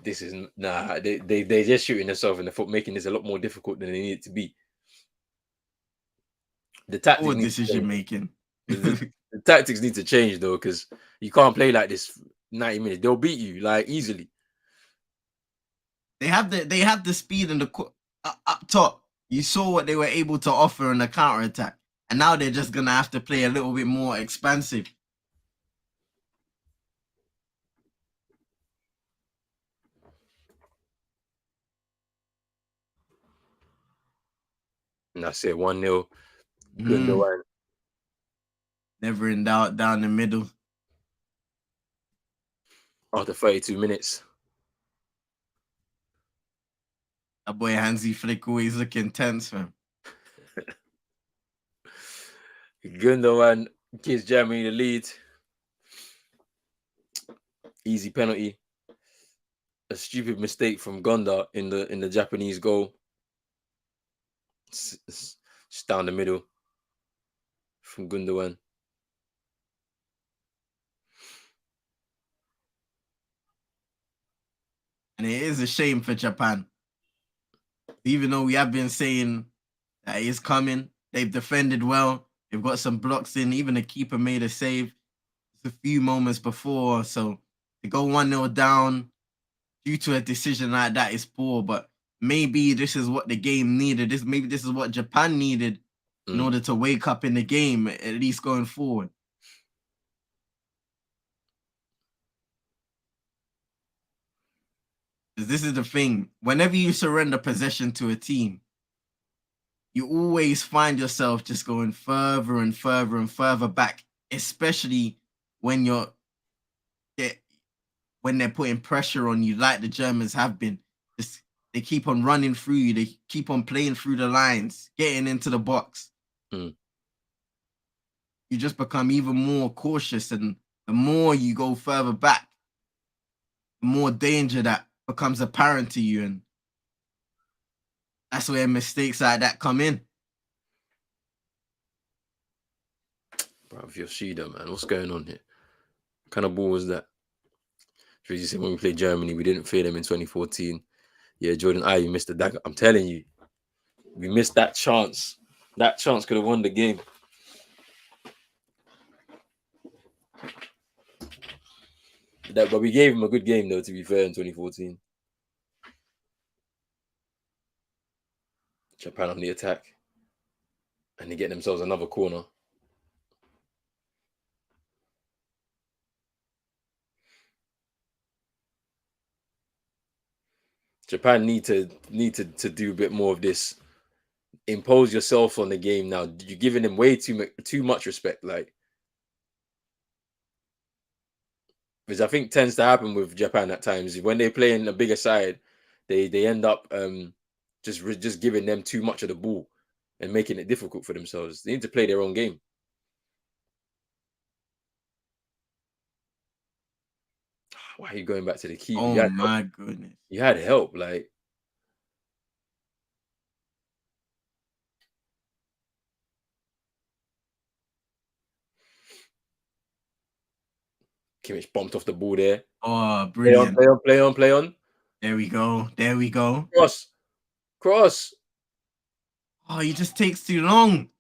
A: This is they're just shooting themselves in the foot, making this a lot more difficult than they need it to be. The tactics
B: Or decision making.
A: the tactics need to change though, because you can't play like this 90 minutes. They'll beat you like easily.
B: They have the speed and the up top. You saw what they were able to offer in the counter attack, and now they're just gonna have to play a little bit more expansive.
A: And that's it. 1-0. Gundogan.
B: Never in doubt down the middle.
A: After 32 minutes.
B: That boy Hansi Flick always looking tense, man.
A: Gundogan gives Germany the lead. Easy penalty. A stupid mistake from Gonda in the Japanese goal. It's down the middle from Gundogan.
B: And it is a shame for Japan. Even though we have been saying that it's coming, they've defended well. They've got some blocks in. Even the keeper made a save a few moments before. So to go 1-0 down due to a decision like that is poor. But maybe this is what the game needed. Maybe this is what Japan needed in order to wake up in the game, at least going forward. This is the thing. Whenever you surrender possession to a team, you always find yourself just going further and further and further back, especially when when they're putting pressure on you, like the Germans have been. They keep on running through you. They keep on playing through the lines, getting into the box. You just become even more cautious, and the more you go further back, the more danger that becomes apparent to you, and that's where mistakes like that come in.
A: Bro, Yoshida, man, what's going on here? What kind of ball was that? You said when we played Germany, we didn't fear them in 2014. Yeah, Jordan, you missed the dagger. I'm telling you, we missed that chance. That chance could have won the game. But we gave him a good game though. To be fair, in 2014, Japan on the attack, and they get themselves another corner. Japan need to do a bit more of this. Impose yourself on the game now. You're giving them way too much respect, like, because I think tends to happen with Japan at times when they play in a bigger side, they end up just giving them too much of the ball and making it difficult for themselves. They need to play their own game. Why are you going back to the keeper?
B: Oh my goodness.
A: You had help, like. Kimmich bumped off the ball there.
B: Oh, brilliant.
A: Play on.
B: There we go.
A: Cross.
B: Oh, he just takes too long.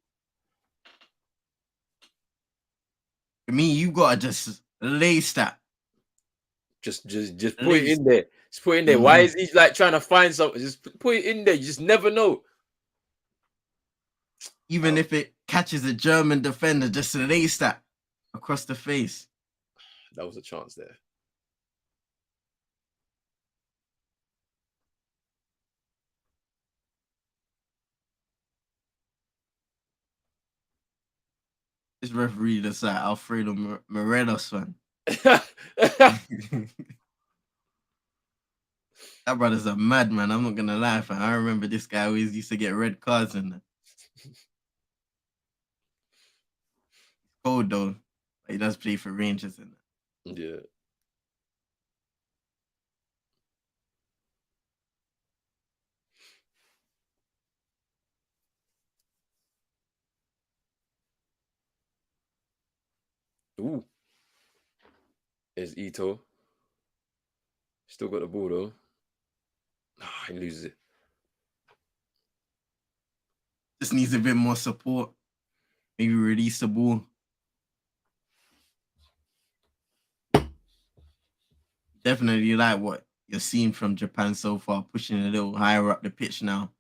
B: For me, you gotta just lace that.
A: Just put it in there. Just put it in there. Why is he like trying to find something? Just put it in there. You just never know.
B: Even if it catches a German defender, just lace that across the face.
A: That was a chance there.
B: This referee looks like Alfredo Morelos, fan. That brother's a madman. I'm not gonna lie, fam. I remember this guy always used to get red cards and cold though. He does play for Rangers and
A: yeah. Ooh. There's Ito. Still got the ball though. He loses it.
B: just needs a bit more support. Maybe release the ball. Definitely like what you're seeing from Japan so far, pushing a little higher up the pitch now.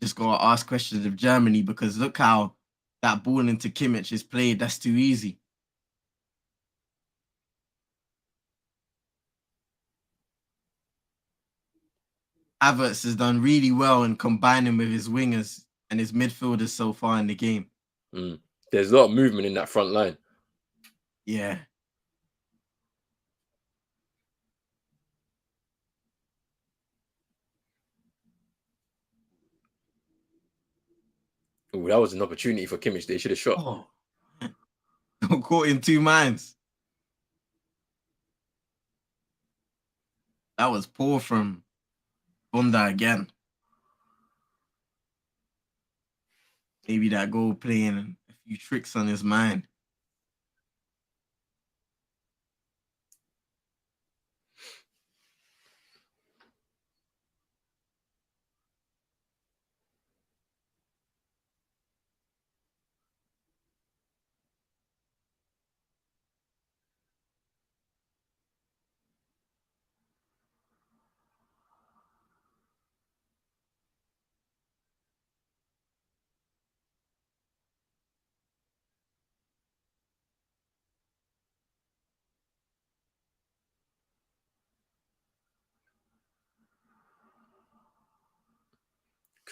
B: Just gotta ask questions of Germany because look how that ball into Kimmich is played. That's too easy. Havertz has done really well in combining with his wingers and his midfielders so far in the game.
A: There's a lot of movement in that front line.
B: Yeah.
A: Oh, that was an opportunity for Kimmich. They should have shot.
B: Oh. Caught in two minds. That was poor from Bonda again. Maybe that goal playing a few tricks on his mind.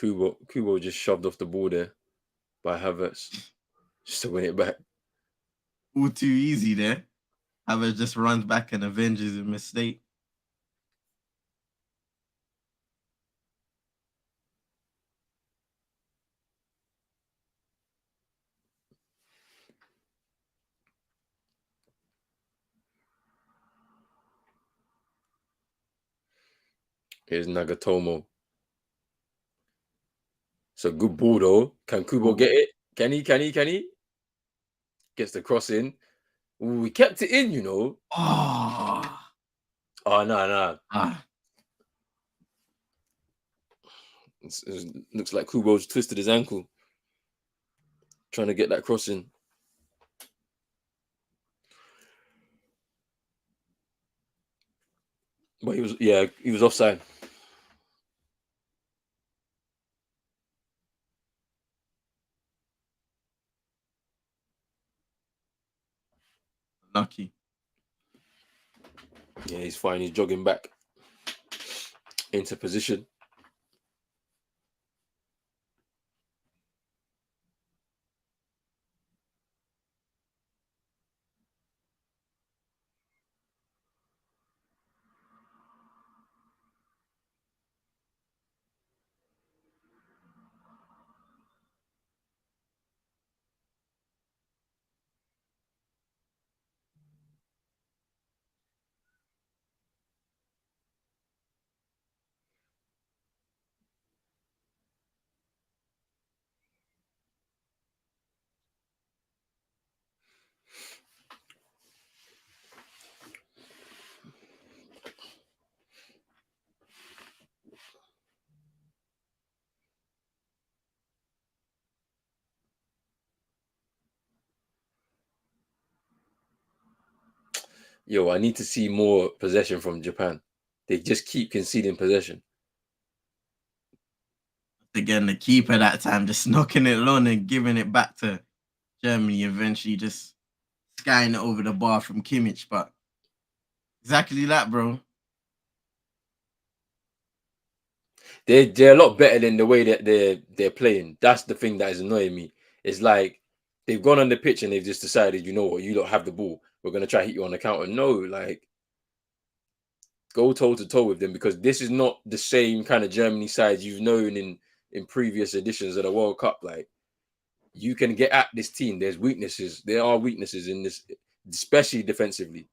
A: Kubo just shoved off the ball there by Havertz just to win it back.
B: All too easy there. Havertz just runs back and avenges a mistake.
A: Here's Nagatomo. So good ball though. Can Kubo get it? Can he? Gets the cross in. Ooh, we kept it in, you know.
B: Oh.
A: Oh no. Looks like Kubo's twisted his ankle trying to get that crossing. But he was offside.
B: Lucky.
A: Yeah, he's fine. He's jogging back into position. Yo, I need to see more possession from Japan. They just keep conceding possession.
B: Again, the keeper that time just knocking it on and giving it back to Germany. Eventually, just skying it over the bar from Kimmich. But exactly that, bro.
A: They're a lot better than the way that they're playing. That's the thing that is annoying me. It's like they've gone on the pitch and they've just decided, you know what, you don't have the ball. We're gonna try to hit you on the counter. No, like go toe to toe with them because this is not the same kind of Germany side you've known in previous editions of the World Cup. Like you can get at this team. There's weaknesses. There are weaknesses in this, especially defensively.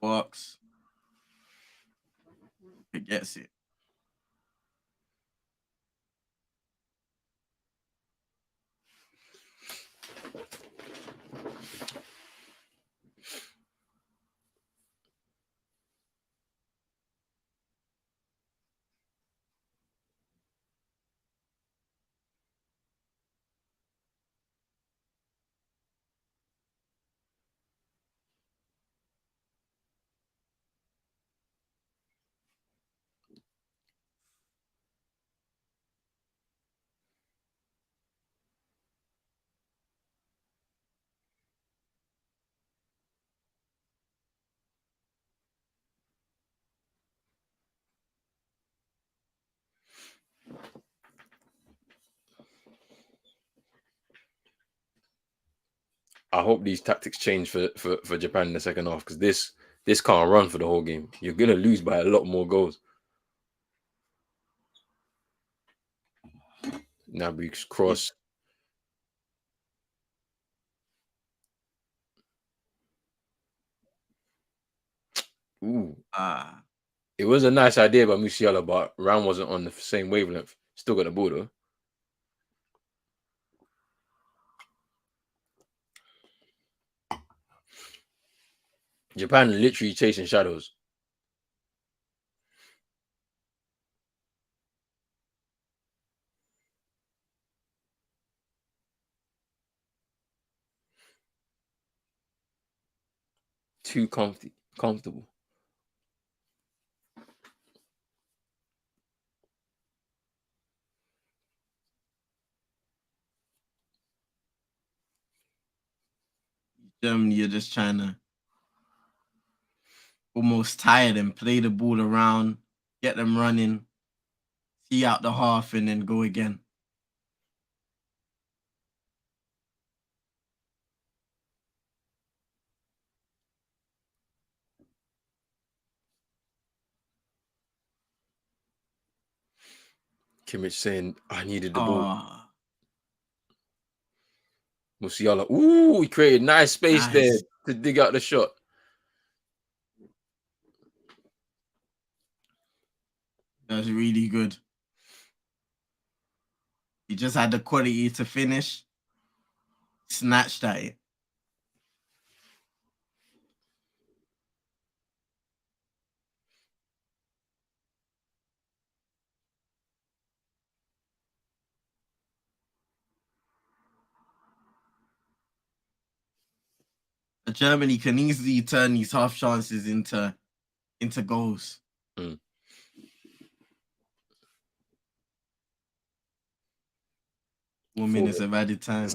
B: Box. It gets it.
A: I hope these tactics change for Japan in the second half because this can't run for the whole game. You're gonna lose by a lot more goals. Naby's cross. Ooh, it was a nice idea by Musiala, but Ram wasn't on the same wavelength. Still got the ball though. Japan literally chasing shadows. Too comfortable.
B: Germany, you're just trying to almost tire them, play the ball around, get them running, see out the half, and then go again.
A: Kimmich saying, I needed the ball.
B: Oh,
A: Musiala. Ooh, he created nice space there
B: nice.
A: to dig out the shot.
B: That's really good. He just had the quality to finish. Snatched at it. Germany can easily turn these half chances into goals.
A: Mm.
B: 4 minutes of added time.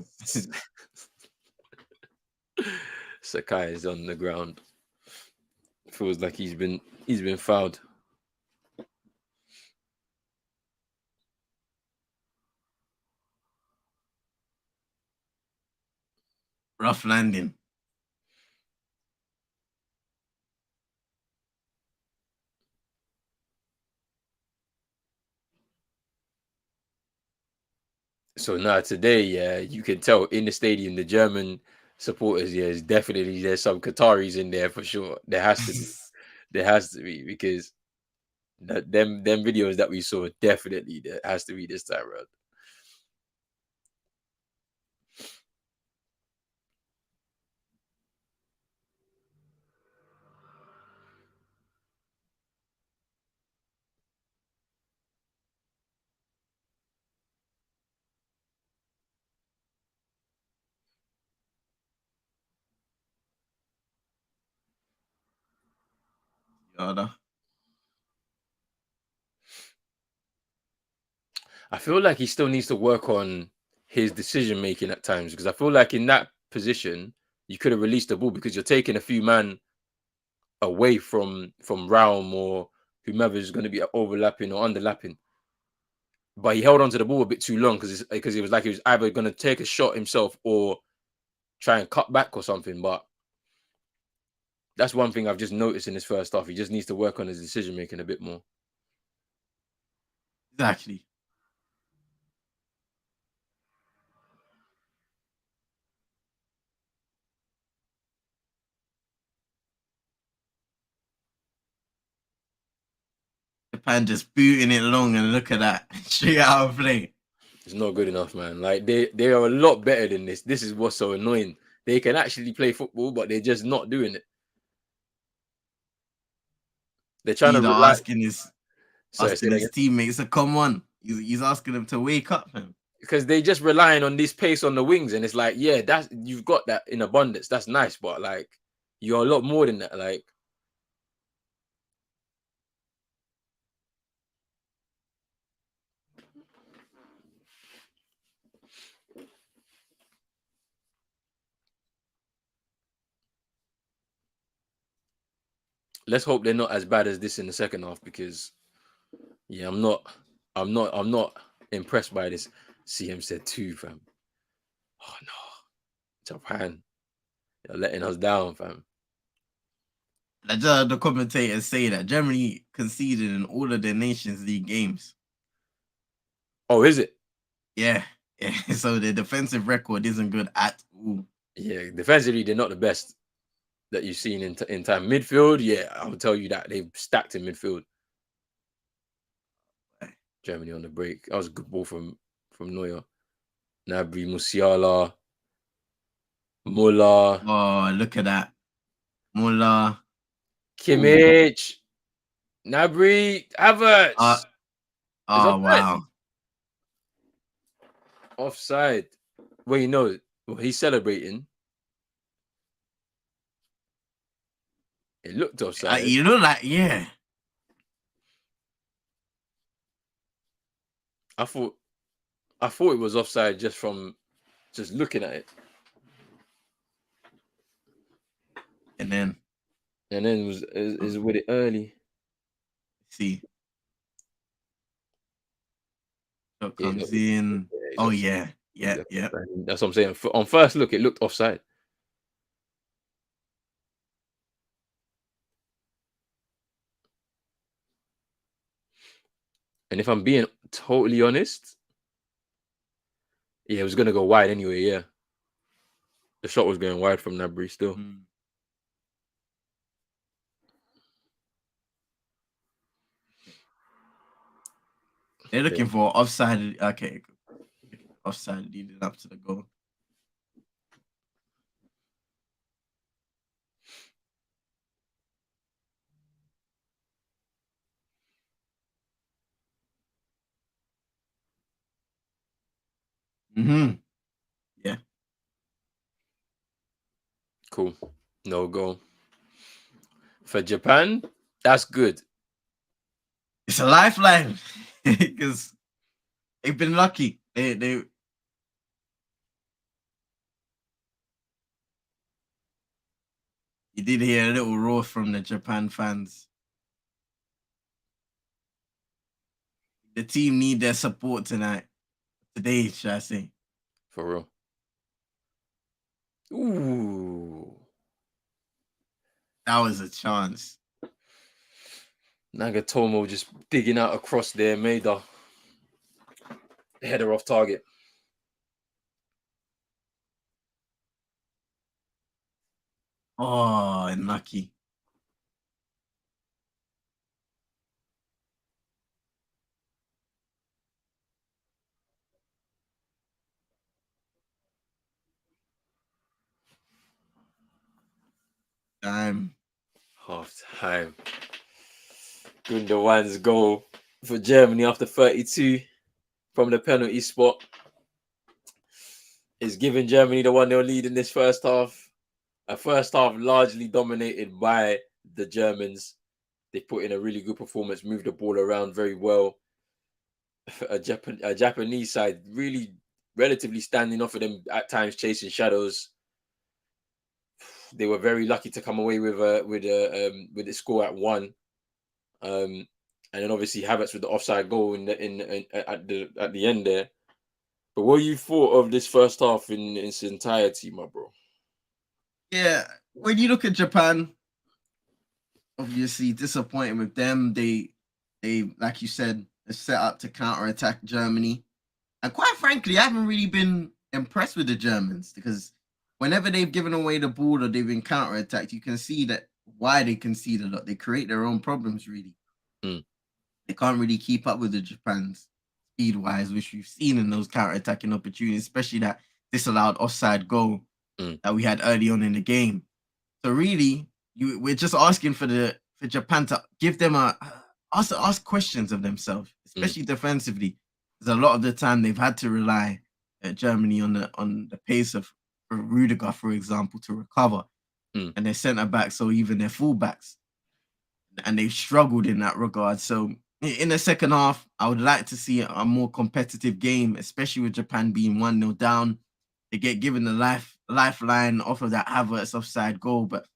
A: Sakai is on the ground. Feels like he's been fouled.
B: Rough landing.
A: So now today, yeah, you can tell in the stadium, the German supporters, yeah, is definitely there's some Qataris in there for sure. There has to be. There has to be because them videos that we saw, definitely there has to be this time around.
B: Yada.
A: I feel like he still needs to work on his decision making at times because I feel like in that position you could have released the ball because you're taking a few man away from Raum or whomever's going to be overlapping or underlapping. But he held on to the ball a bit too long because it was like he was either going to take a shot himself or try and cut back or something. But that's one thing I've just noticed in his first half. He just needs to work on his decision making a bit more.
B: Exactly. Japan just booting it long and look at that. Straight out of play.
A: It's not good enough, man. Like they are a lot better than this. This is what's so annoying. They can actually play football, but they're just not doing it. They're trying to
B: Either
A: rely. Sorry, say
B: asking
A: that
B: his
A: again.
B: teammates to come on. He's asking them to wake up, man.
A: Because they just relying on this pace on the wings, and it's like, yeah, that's you've got that in abundance. That's nice, but like you're a lot more than that. Like let's hope they're not as bad as this in the second half because yeah, I'm not impressed by this. CM said 2, fam. Oh no, Japan, you're letting us down, fam.
B: The commentators say that Germany conceded in all of their Nations League games.
A: Oh, is it?
B: Yeah. So the defensive record isn't good at all.
A: Yeah, defensively they're not the best that you've seen in time. Midfield, yeah, I will tell you that they've stacked in midfield. Germany on the break. That was a good ball from Neuer. Nabri, Musiala, Muller,
B: Oh, look at that. Muller.
A: Kimmich, Nabri, Havertz. It's
B: Oh,
A: offside.
B: wow.
A: Offside. Well, you know, he's celebrating. It looked offside.
B: You know that, yeah.
A: I thought it was offside just from just looking at it.
B: And then
A: is with it early.
B: see. Shot
A: Yeah,
B: comes in. Oh, yeah. Yeah.
A: That's what I'm saying. On first look, it looked offside. And if I'm being totally honest, yeah, it was gonna go wide anyway. Yeah, the shot was going wide from Nabri still.
B: Mm. They're looking for offside. Okay, offside leading up to the goal. Yeah.
A: Cool. No goal. For Japan, that's good.
B: It's a lifeline because they've been lucky. They You did hear a little roar from the Japan fans. The team need their support tonight. Today, should I say?
A: For real. Ooh.
B: That was a chance.
A: Nagatomo just digging out across there, made the header off target.
B: Oh, unlucky. Time.
A: Half time. Gundogan's goal for Germany after 32 from the penalty spot is giving Germany the 1-0 lead in this first half. A first half largely dominated by the Germans. They put in a really good performance, moved the ball around very well. A Japanese side really relatively standing off of them at times, chasing shadows. They were very lucky to come away with the score at 1. And then obviously Havertz with the offside goal at the end there. But what you thought of this first half in its entirety, my bro?
B: Yeah, when you look at Japan, obviously disappointing with them. They like you said, are set up to counterattack Germany. And quite frankly, I haven't really been impressed with the Germans because whenever they've given away the ball or they've been counterattacked, you can see that why they concede a lot. They create their own problems, really.
A: Mm.
B: They can't really keep up with the Japan's speed wise, which we've seen in those counterattacking opportunities, especially that disallowed offside goal that we had early on in the game. So really, we're just asking for Japan to give them ask questions of themselves, especially defensively. Because a lot of the time they've had to rely Germany on the pace of Rudiger, for example, to recover, and their centre backs or even their fullbacks, and they've struggled in that regard. So in the second half, I would like to see a more competitive game, especially with Japan being 1-0 down. They get given the lifeline off of that Havertz offside goal. But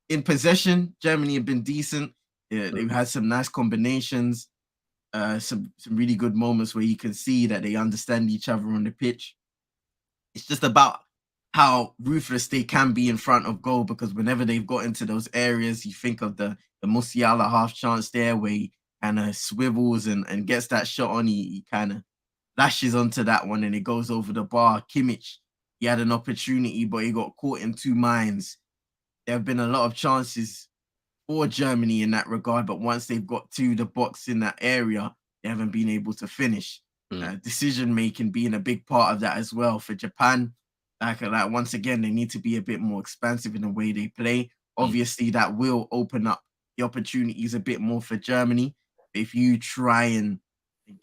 B: in possession, Germany have been decent. Yeah, they've had some nice combinations, some really good moments where you can see that they understand each other on the pitch. It's just about how ruthless they can be in front of goal, because whenever they've got into those areas, you think of the Musiala half chance there where he kind of swivels and gets that shot on. He kind of lashes onto that one and it goes over the bar. Kimmich, he had an opportunity, but he got caught in two minds. There have been a lot of chances for Germany in that regard, but once they've got to the box in that area, they haven't been able to finish. Decision making being a big part of that as well. For Japan, like once again, they need to be a bit more expansive in the way they play. Obviously, that will open up the opportunities a bit more for Germany. If you try and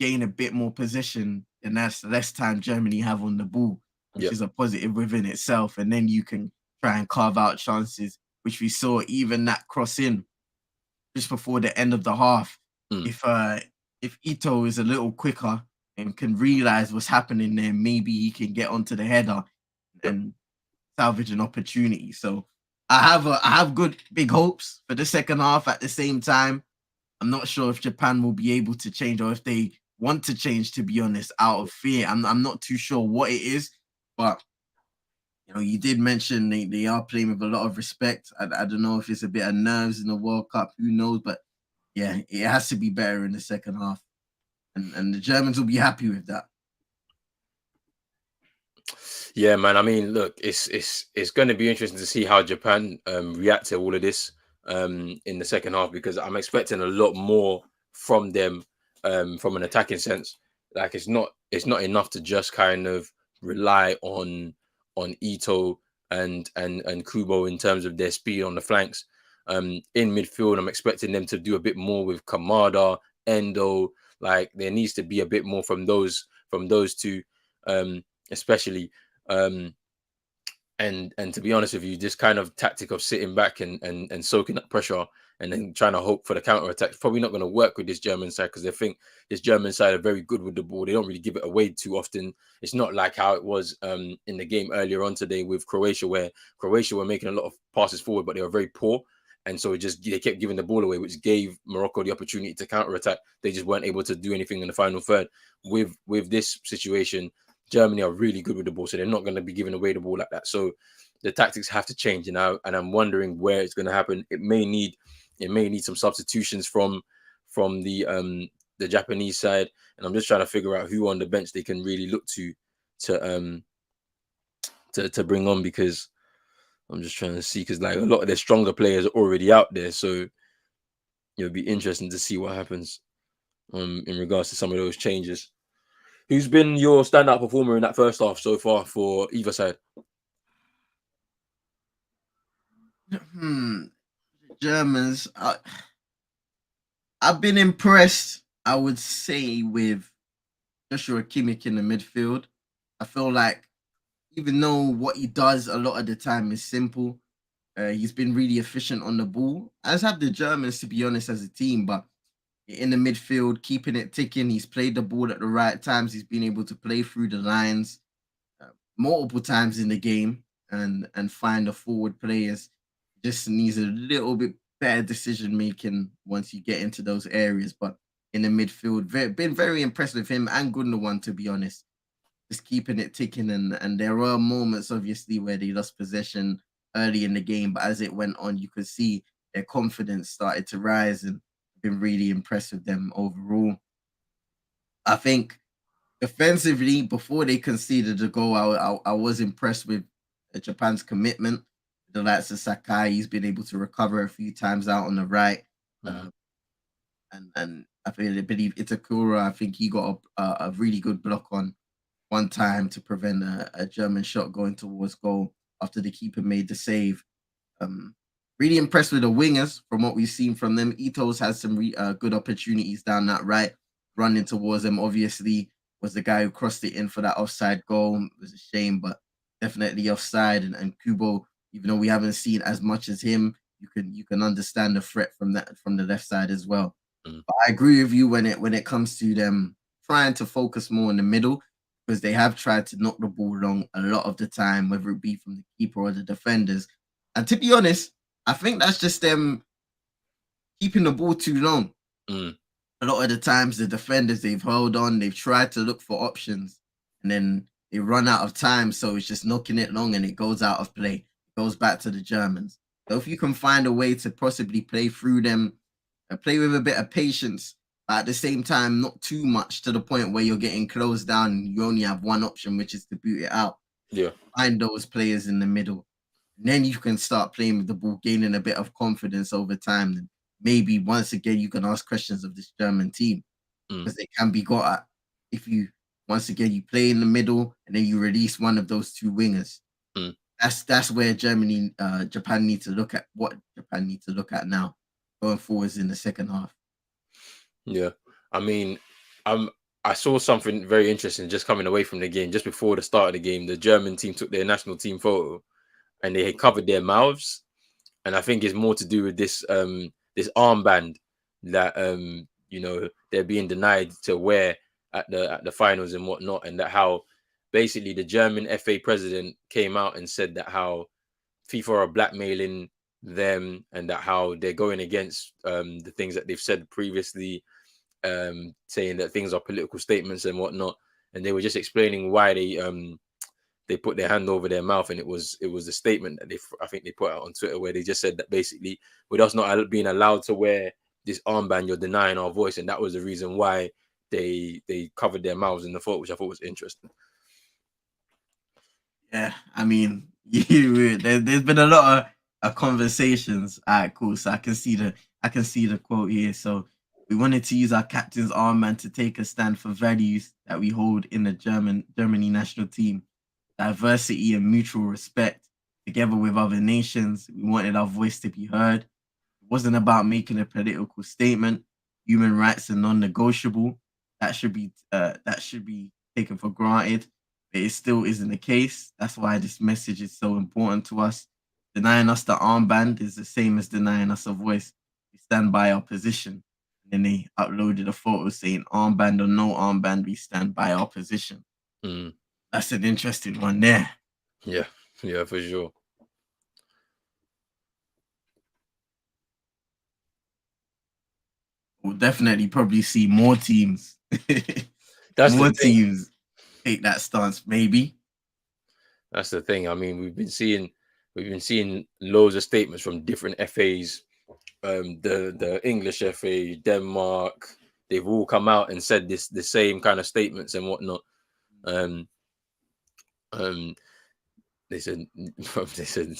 B: gain a bit more position, then that's less time Germany have on the ball, which is a positive within itself. And then you can try and carve out chances, which we saw even that cross in just before the end of the half. If Ito is a little quicker and can realize what's happening there, maybe he can get onto the header and salvage an opportunity. So I have good big hopes for the second half. At the same time, I'm not sure if Japan will be able to change or if they want to change, to be honest, out of fear. I'm not too sure what it is, but you did mention they are playing with a lot of respect. I don't know if it's a bit of nerves in the World Cup, who knows, but yeah, it has to be better in the second half. And the Germans will be happy with that.
A: Yeah, man. I mean, look, it's going to be interesting to see how Japan react to all of this in the second half, because I'm expecting a lot more from them from an attacking sense. like it's not enough to just kind of rely on Ito and Kubo in terms of their speed on the flanks. In midfield, I'm expecting them to do a bit more with Kamada, Endo. Like there needs to be a bit more from those two, especially. And to be honest with you, this kind of tactic of sitting back and soaking up pressure and then trying to hope for the counter attack is probably not going to work with this German side, because they think this German side are very good with the ball. They don't really give it away too often. It's not like how it was in the game earlier on today with Croatia, where Croatia were making a lot of passes forward, but they were very poor. And so they kept giving the ball away, which gave Morocco the opportunity to counter attack. They just weren't able to do anything in the final third. With this situation, Germany are really good with the ball, so they're not going to be giving away the ball like that. So the tactics have to change now, and I'm wondering where it's going to happen. It may need some substitutions from the Japanese side, and I'm just trying to figure out who on the bench they can really look to to bring on, because I'm just trying to see, because like a lot of their stronger players are already out there, so it'll be interesting to see what happens in regards to some of those changes. Who's been your standout performer in that first half so far for either side?
B: Germans. I've been impressed, I would say, with Joshua Kimmich in the midfield. I feel like even though what he does a lot of the time is simple, he's been really efficient on the ball, as have the Germans, to be honest, as a team. But in the midfield, keeping it ticking, he's played the ball at the right times. He's been able to play through the lines multiple times in the game and find the forward players. Just needs a little bit better decision making once you get into those areas. But in the midfield, been very impressed with him and Gundogan, to be honest. Just keeping it ticking, and there were moments obviously where they lost possession early in the game, but as it went on, you could see their confidence started to rise, and been really impressed with them overall. I think defensively, before they conceded the goal, I was impressed with Japan's commitment. The likes of Sakai, he's been able to recover a few times out on the right.
A: Mm.
B: And I believe Itakura, I think he got a really good block on one time to prevent a German shot going towards goal after the keeper made the save. Um, Really impressed with the wingers from what we've seen from them. Ito's had some good opportunities down that right, running towards them. Obviously, was the guy who crossed it in for that offside goal. It was a shame, but definitely offside. And Kubo, even though we haven't seen as much as him, you can understand the threat from the left side as well.
A: Mm.
B: But I agree with you when it comes to them trying to focus more in the middle, because they have tried to knock the ball long a lot of the time, whether it be from the keeper or the defenders. And to be honest, I think that's just them keeping the ball too long.
A: Mm.
B: A lot of the times, the defenders, they've held on, they've tried to look for options, and then they run out of time. So it's just knocking it long and it goes out of play. It goes back to the Germans. So if you can find a way to possibly play through them, play with a bit of patience, but at the same time, not too much to the point where you're getting closed down and you only have one option, which is to boot it out.
A: Yeah.
B: Find those players in the middle. And then you can start playing with the ball, gaining a bit of confidence over time. And maybe once again, you can ask questions of this German team,
A: Mm.
B: because they can be got at if you, once again, you play in the middle and then you release one of those two wingers.
A: Mm.
B: That's where Japan need to look at what Japan need to look at now going forwards in the second half.
A: Yeah. I mean, I saw something very interesting just coming away from the game. Just before the start of the game, the German team took their national team photo and they had covered their mouths. And I think it's more to do with this armband that they're being denied to wear at the finals and whatnot, and that how basically the German FA president came out and said that how FIFA are blackmailing them, and that how they're going against the things that they've said previously, saying that things are political statements and whatnot. And they were just explaining why they put their hand over their mouth, and it was a statement that I think they put out on Twitter, where they just said that basically with us not being allowed to wear this armband, you're denying our voice, and that was the reason why they covered their mouths in the photo, which I thought was interesting.
B: Yeah, I mean, there's been a lot of conversations. All right, cool. So I can see the quote here. So We wanted to use our captain's armband to take a stand for values that we hold in the Germany national team, diversity and mutual respect, together with other nations. We wanted our voice to be heard. It wasn't about making a political statement. Human rights are non-negotiable. That should be taken for granted, but it still isn't the case. That's why this message is so important to us. Denying us the armband is the same as denying us a voice. We stand by our position. And then they uploaded a photo saying armband or no armband, we stand by our position.
A: Mm.
B: That's an interesting one there.
A: Yeah, yeah, for sure.
B: We'll definitely probably see more teams,
A: That's the
B: more
A: thing.
B: teams take that stance, maybe.
A: That's the thing. I mean, we've been seeing loads of statements from different FAs. The English FA, Denmark, they've all come out and said the same kind of statements and whatnot. Um, um, they said they said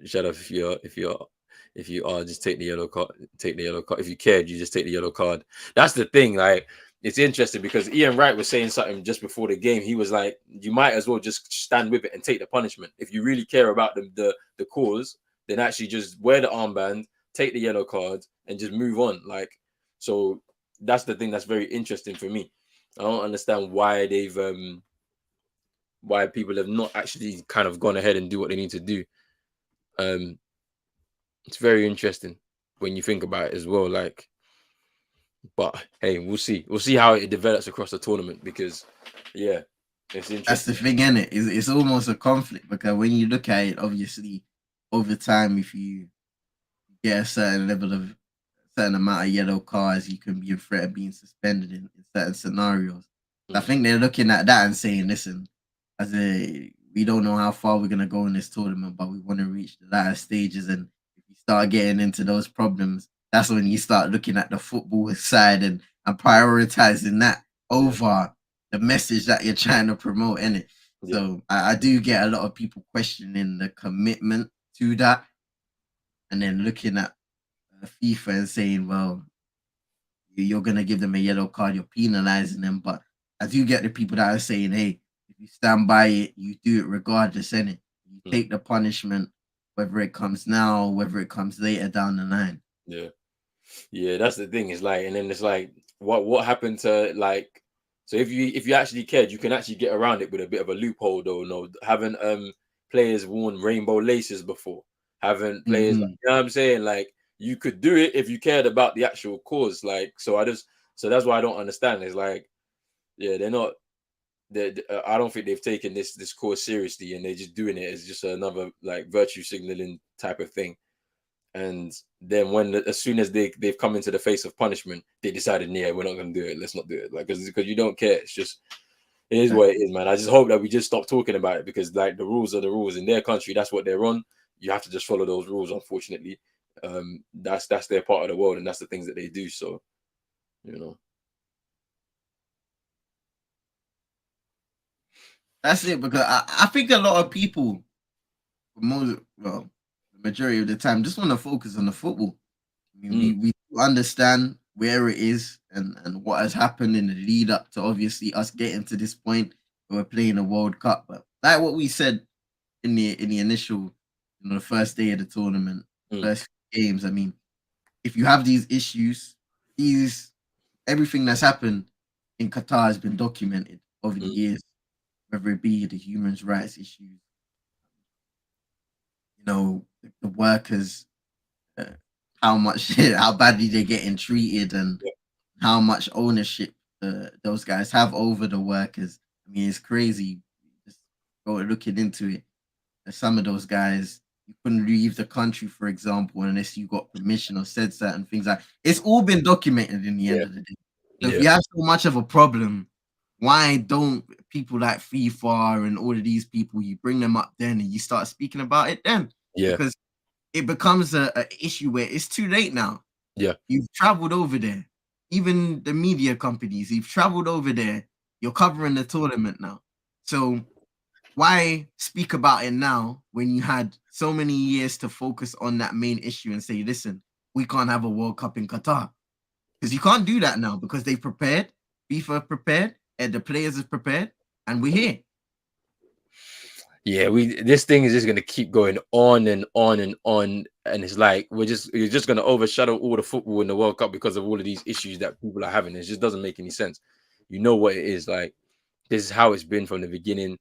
A: shut up if you are just take the yellow card, take the yellow card. If you cared, you just take the yellow card. That's the thing. Like, it's interesting because Ian Wright was saying something just before the game. He was like, you might as well just stand with it and take the punishment. If you really care about the cause, then actually just wear the armband, take the yellow card, and just move on. Like, so that's the thing that's very interesting for me. I don't understand why people have not actually kind of gone ahead and do what they need to do. It's very interesting when you think about it as well. Like, but hey, we'll see. We'll see how it develops across the tournament because, yeah, it's
B: That's the
A: interesting.
B: thing, isn't it? It's almost a conflict because when you look at it, obviously, over time, if you get a certain amount of yellow cards, you can be in threat of being suspended in certain scenarios. I
A: Mm,
B: think they're looking at that and saying, listen, we don't know how far we're gonna go in this tournament, but we want to reach the latter stages. And if you start getting into those problems, that's when you start looking at the football side and prioritizing that
A: yeah,
B: over the message that you're trying to promote in it.
A: yeah,
B: So I do get a lot of people questioning the commitment to that, and then looking at FIFA and saying, well, you're going to give them a yellow card, you're penalizing them. But I do get the people that are saying, hey, if you stand by it, you do it regardless, innit? You
A: mm,
B: take the punishment, whether it comes now, whether it comes later down the line.
A: yeah, yeah. That's the thing. It's like, and then it's like, what happened to like? So if you actually cared, you can actually get around it with a bit of a loophole, though. No, having players worn rainbow laces before, having players, like,
B: Mm-hmm.
A: you know what I'm saying? Like, you could do it if you cared about the actual cause. Like, so that's why I don't understand. It's like, yeah, they're not. I don't think they've taken this cause seriously, and they're just doing it as just another like virtue signaling type of thing. And then as soon as they've come into the face of punishment, they decided, yeah, we're not going to do it. Let's not do it. Like, because you don't care. It's just, it is what it is, man. I just hope that we just stop talking about it because like the rules are the rules in their country. That's what they're on. You have to just follow those rules. Unfortunately, that's their part of the world, and that's the things that they do. So, you know,
B: That's it, because I think a lot of people, well, the majority of the time, just want to focus on the football. I mean,
A: mm,
B: we understand where it is and what has happened in the lead up to obviously us getting to this point where we're playing a World Cup. But like what we said in the initial, the first day of the tournament,
A: mm,
B: first games. I mean, if you have these issues, these everything that's happened in Qatar has been documented over the
A: mm,
B: years, whether it be the human rights issues, the workers, uh, how much, how badly they're getting treated, and
A: yeah,
B: how much ownership those guys have over the workers. I mean, it's crazy. Just go looking into it. Some of those guys, you couldn't leave the country, for example, unless you got permission or said certain things. Like, it's all been documented in the end
A: yeah,
B: of the day. So if
A: yeah,
B: you have so much of a problem, why don't people like FIFA and all of these people, you bring them up then and you start speaking about it then?
A: yeah,
B: Because it becomes a issue where it's too late now.
A: yeah,
B: You've traveled over there. Even the media companies, you've traveled over there. You're covering the tournament now. So why speak about it now when you had so many years to focus on that main issue and say, listen, we can't have a World Cup in Qatar? Because you can't do that now because they prepared, FIFA prepared, and the players are prepared, and we're here.
A: Yeah, this thing is just gonna keep going on and on and on, and it's like you're just gonna overshadow all the football in the World Cup because of all of these issues that people are having. It just doesn't make any sense. You know what it is like. This is how it's been from the beginning.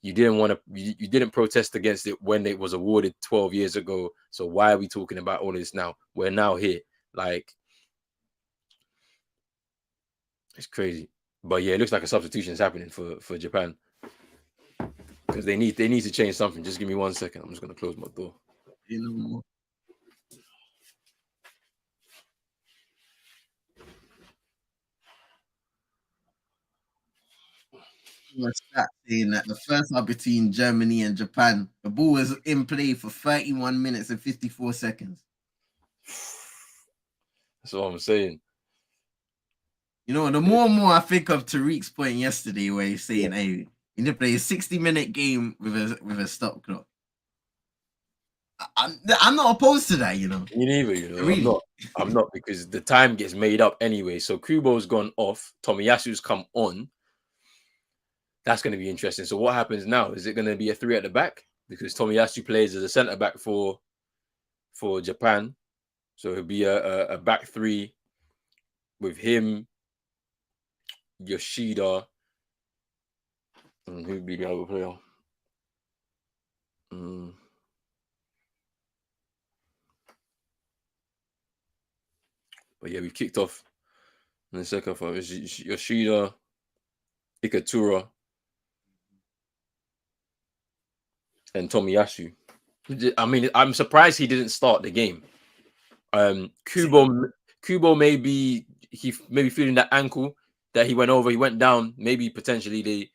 A: You didn't want to, you didn't protest against it when it was awarded 12 years ago. So why are we talking about all this now? We're now here. Like, it's crazy. But yeah, it looks like a substitution is happening for Japan because they need to change something. Just give me 1 second. I'm just gonna close my door.
B: You know, was that saying that the first half between Germany and Japan, the ball was in play for 31 minutes and 54 seconds.
A: That's what I'm saying.
B: You know, the more and more I think of Tariq's point yesterday, where he's saying, "Hey, you need to play a 60-minute game with a stop clock." I'm not opposed to that, you know.
A: Me neither, you know.
B: Really,
A: I'm not because the time gets made up anyway. So Kubo's gone off. Tomiyasu's come on. That's going to be interesting. So what happens now? Is it going to be a 3 at the back because Tomiyasu plays as a centre back for Japan? So it'll be a back 3 with him, Yoshida, and who'd be the other player? But yeah, we've kicked off in the second half. It's Yoshida, Ikatura, and Tomiyasu. I mean, I'm surprised he didn't start the game. Kubo maybe feeling that ankle that he went over, he went down. Maybe potentially they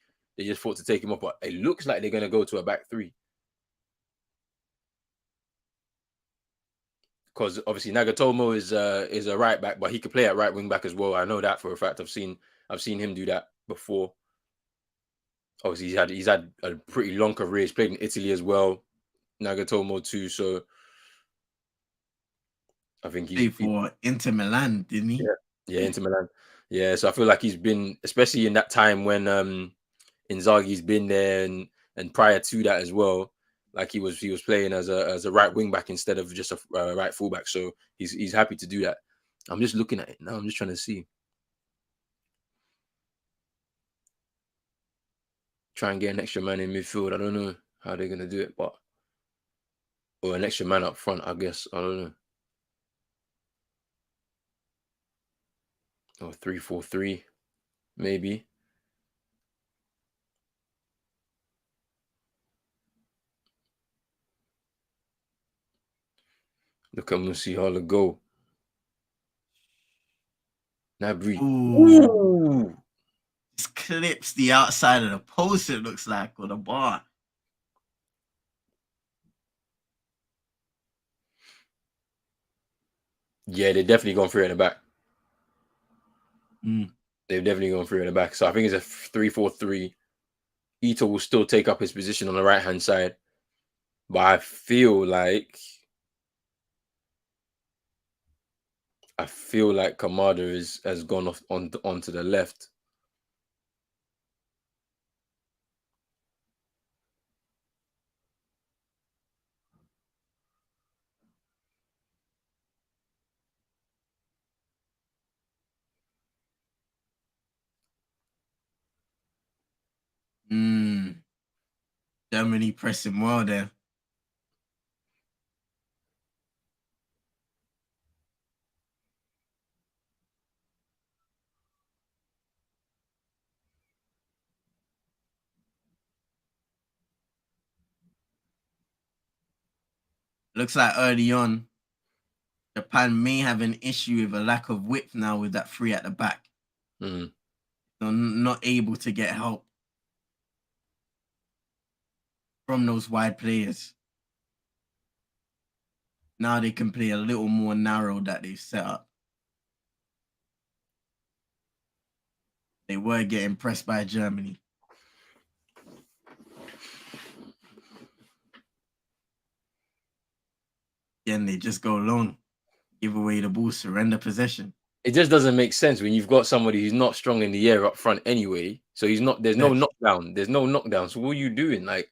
A: just thought to take him up, but it looks like they're gonna go to a back 3. Because obviously Nagatomo is a right back, but he could play at right wing back as well. I know that for a fact. I've seen him do that before. Obviously he's had a pretty long career. He's played in Italy as well. Nagatomo too. So I think
B: played for Inter Milan, didn't he?
A: Yeah, Inter Milan. Yeah, so I feel like he's been, especially in that time when Inzaghi's been there, and prior to that as well, like he was playing as a right wing back instead of just a right fullback. So he's happy to do that. I'm just looking at it now. I'm just trying to see, try and get an extra man in midfield. I don't know how they're gonna do it, or an extra man up front. I guess I don't know. Or 3-4-3, maybe. Look at Musiala go. Nabri.
B: Ooh. Just clips the outside of the post, it looks like, or the bar.
A: Yeah, they're definitely going 3 at the back. They've definitely gone 3 at the back. So I think it's a 3-4-3. Ito will still take up his position on the right-hand side. But I feel like Kamada has gone off onto the left.
B: Germany pressing well there. Looks like early on, Japan may have an issue with a lack of width now with that 3 at the back.
A: Mm.
B: They're not able to get help from those wide players. Now they can play a little more narrow that they've set up. They were getting pressed by Germany. Again, they just go long, give away the ball, surrender possession.
A: It just doesn't make sense when you've got somebody who's not strong in the air up front anyway. So he's not. There's no
B: Exactly.
A: knockdown. There's no knockdown. So what are you doing? Like,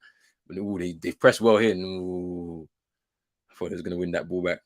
A: ooh, they press well here. Ooh, I thought they was gonna win that ball back.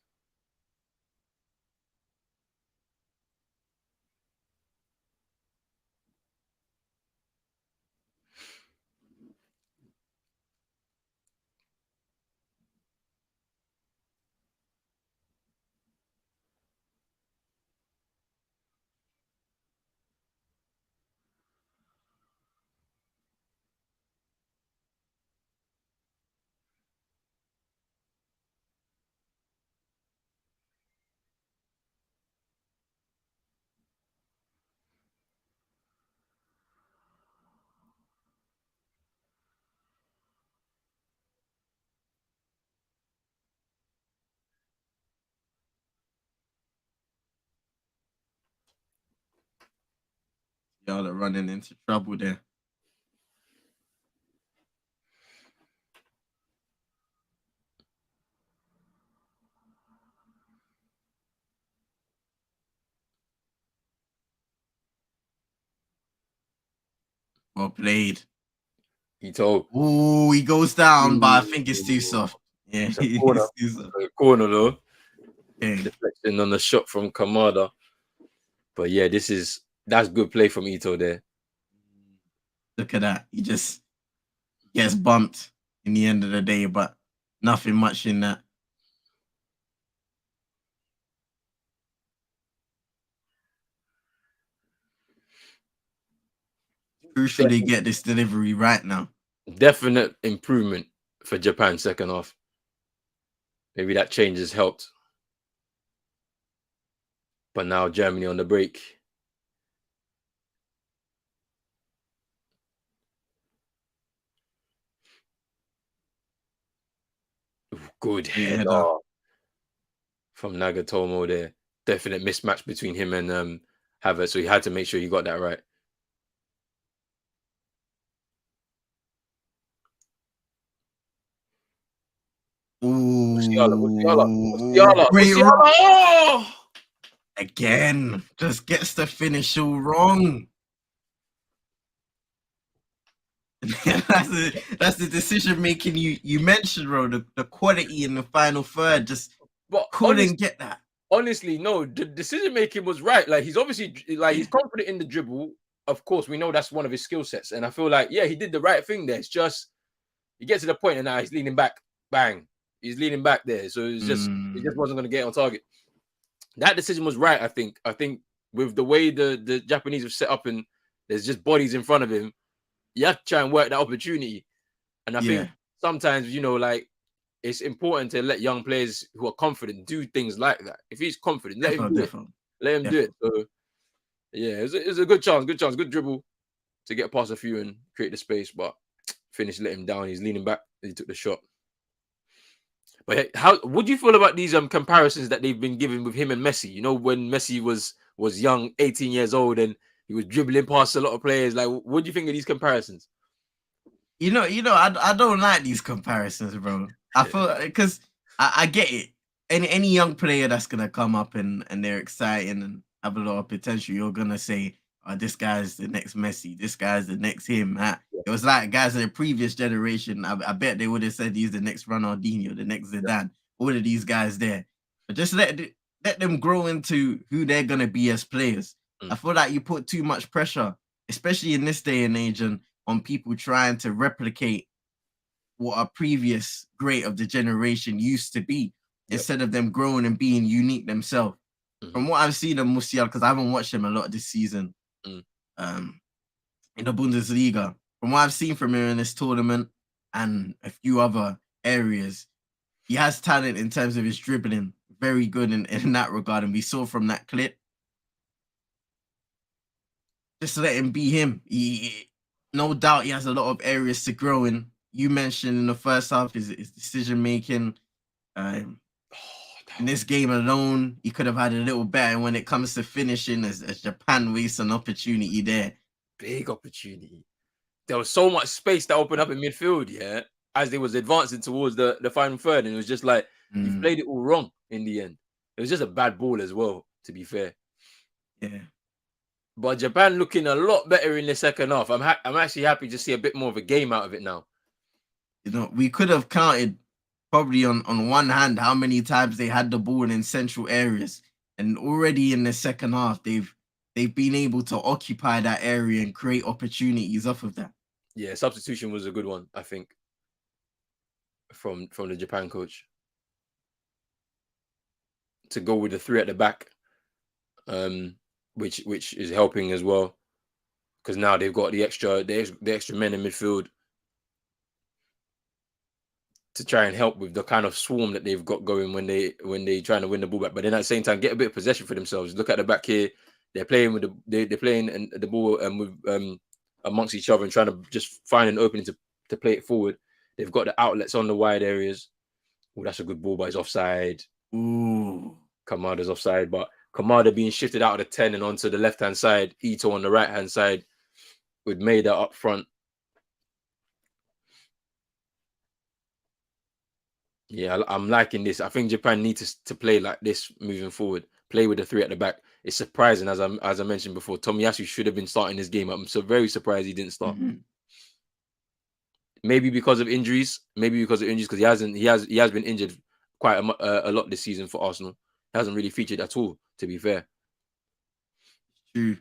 B: Y'all are running into trouble there. Well played.
A: Ito.
B: Oh, he goes down, but I think it's too
A: Ooh,
B: soft. Yeah,
A: it's a corner.
B: it's too soft.
A: A corner though.
B: Okay.
A: Deflection on the shot from Kamada. But yeah, that's good play from Ito there.
B: Look at that. He just gets bumped in the end of the day, but nothing much in that. Crucial they get this delivery right now.
A: Definite improvement for Japan second half. Maybe that change has helped. But now Germany on the break. Ooh, good header from Nagatomo there. Definite mismatch between him and Havertz. So he had to make sure he got that right. Musiala, Musiala,
B: Ooh,
A: Musiala,
B: great run.
A: Musiala! Oh!
B: Again, just gets the finish all wrong. that's the decision making you mentioned, bro. The quality in the final third just
A: But
B: couldn't get that.
A: honestly, no, the decision making was right. Like he's obviously he's confident in the dribble. Of course, we know that's one of his skill sets, and I feel like he did the right thing there. It's just he gets to the point and now he's leaning back, bang, he's leaning back there. So it just wasn't going to get on target. That decision was right. I think with the way the Japanese have set up and there's just bodies in front of him, you have to try and work that opportunity. And I think sometimes like it's important to let young players who are confident do things like that. If he's confident, let him do it. Let him do it. So yeah, it was a good chance, good dribble to get past a few and create the space, but finish let him down. He's leaning back. He took the shot. But how what do you feel about these comparisons that they've been given with him and Messi? You know, when Messi was young, 18 years old, and he was dribbling past a lot of players. Like, what do you think of these comparisons?
B: I don't like these comparisons, bro. I feel because I get it. Any young player that's gonna come up and they're exciting and have a lot of potential, you're gonna say, "Oh, this guy's the next Messi. This guy's the next him." It was like guys in the previous generation. I bet they would have said he's the next Ronaldinho, the next Zidane. All of these guys there, but just let them grow into who they're gonna be as players. I feel like you put too much pressure, especially in this day and age, and on people trying to replicate what a previous great of the generation used to be instead of them growing and being unique themselves. From what I've seen of Musiala, because I haven't watched him a lot this season, in the Bundesliga, from what I've seen from him in this tournament and a few other areas, he has talent in terms of his dribbling, very good in that regard. And we saw from that clip, just let him be him. No doubt he has a lot of areas to grow in. You mentioned in the first half his decision making. In this game alone, he could have had a little better when it comes to finishing as Japan wastes an opportunity there.
A: Big opportunity. There was so much space that opened up in midfield, as they was advancing towards the final third. And it was just like, you've played it all wrong in the end. It was just a bad ball as well, to be fair.
B: Yeah.
A: But Japan looking a lot better in the second half. I'm actually happy to see a bit more of a game out of it now.
B: You know, we could have counted probably on one hand how many times they had the ball in central areas, and already in the second half they've been able to occupy that area and create opportunities off of that.
A: Yeah, substitution was a good one, I think, from the Japan coach, to go with the three at the back, which is helping as well, because now they've got the extra men in midfield to try and help with the kind of swarm that they've got going when they trying to win the ball back. But then at the same time, get a bit of possession for themselves. Look at the back here; they're playing with they're playing and the ball with amongst each other and trying to just find an opening to play it forward. They've got the outlets on the wide areas. Oh, that's a good ball, but he's offside.
B: Ooh.
A: Kamada's offside, but Kamada being shifted out of the 10 and onto the left-hand side, Ito on the right-hand side, with Maida up front. Yeah, I'm liking this. I think Japan needs to play like this moving forward. Play with the three at the back. It's surprising, as I mentioned before, Tomiyasu should have been starting this game. I'm so very surprised he didn't start.
B: Mm-hmm.
A: Maybe because of injuries. Because he has been injured quite a lot this season for Arsenal. He hasn't really featured at all, to be fair.
B: True.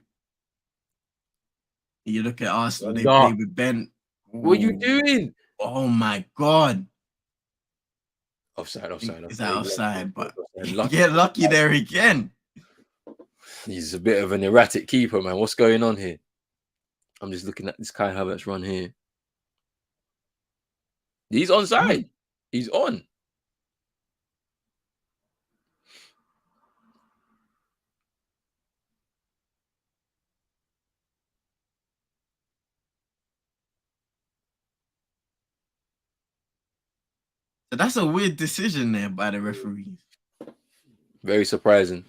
B: You look at Arsenal, they
A: Younger.
B: play with Ben. Ooh.
A: What are you doing?
B: Oh my God.
A: Offside.
B: Is that offside? But
A: Lucky.
B: get lucky there again.
A: He's a bit of an erratic keeper, man. What's going on here? I'm just looking at this Kai Havertz run here. He's onside. He's on.
B: So that's a weird decision there by the referees.
A: Very surprising.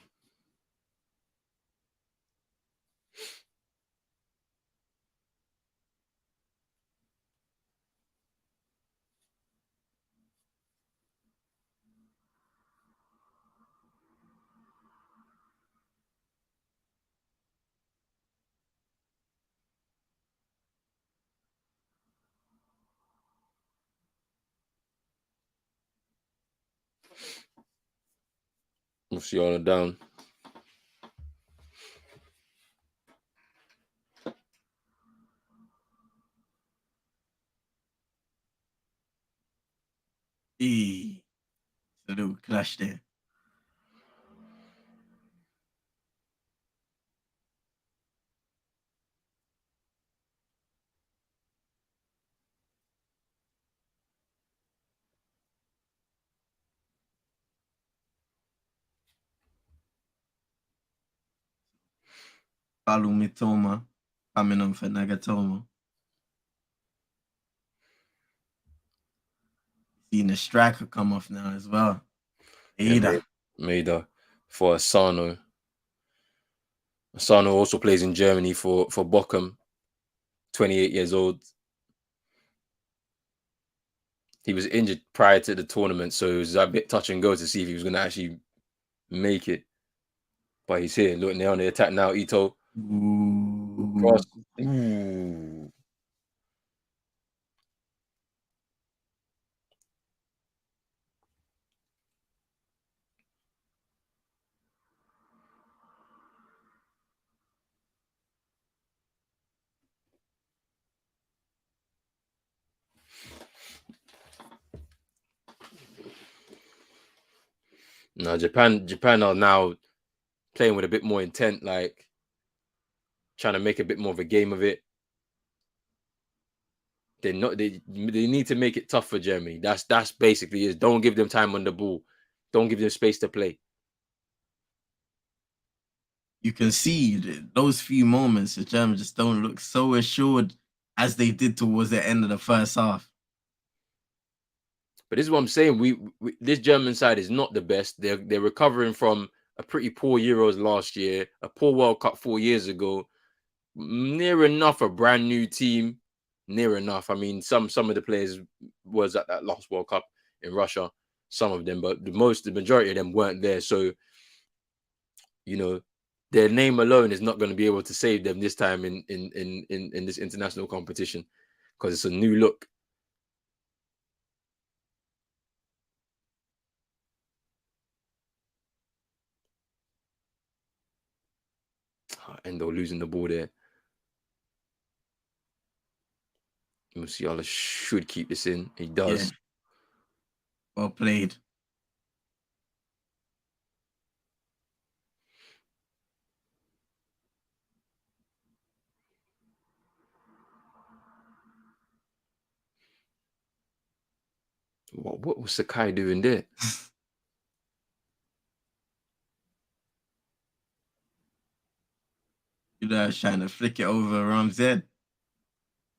A: Musiala down.
B: So they would clash there. Kalu Mitoma coming on for Nagatomo. Seeing the striker come off now as well.
A: Maida for Asano. Asano also plays in Germany for Bochum. 28 years old. He was injured prior to the tournament, so it was a bit touch and go to see if he was going to actually make it. But he's here. Look, they're on the attack now. Ito.
B: Ooh.
A: Cross. Ooh. No, Japan are now playing with a bit more intent, like trying to make a bit more of a game of it. They need to make it tough for Germany. That's basically it. Don't give them time on the ball. Don't give them space to play.
B: You can see those few moments the Germans just don't look so assured as they did towards the end of the first half.
A: But this is what I'm saying. We this German side is not the best. They're recovering from a pretty poor Euros last year, a poor World Cup 4 years ago. Near enough a brand new team. Near enough. I mean, some of the players was at that last World Cup in Russia. Some of them, but the majority of them weren't there. So, you know, their name alone is not going to be able to save them this time in this international competition because it's a new look. Endo losing the ball there. Musiala should keep this in. He does.
B: Yeah. Well played.
A: What was Sakai doing there?
B: You know, I was trying to flick it over Ram's head.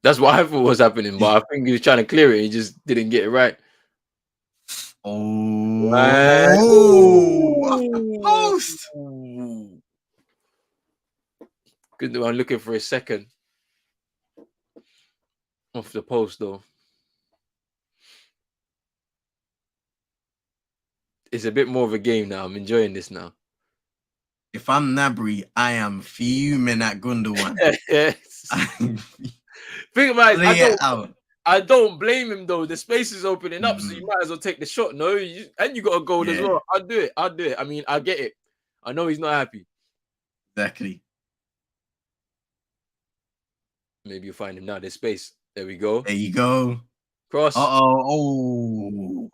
A: That's what I thought was happening, but I think he was trying to clear it. He just didn't get it right. Right.
B: Oh, off the post.
A: Good. I'm looking for a second off the post though. It's a bit more of a game now. I'm enjoying this now.
B: If I'm Nabry, I am fuming at Gundogan.
A: Think about it.
B: out.
A: I don't blame him though. The space is opening up, so you might as well take the shot. No, and you got a goal as well. I'll do it. I mean, I get it. I know he's not happy.
B: Exactly.
A: Maybe you'll find him now. There's space. There we go.
B: There you go.
A: Cross.
B: Oh.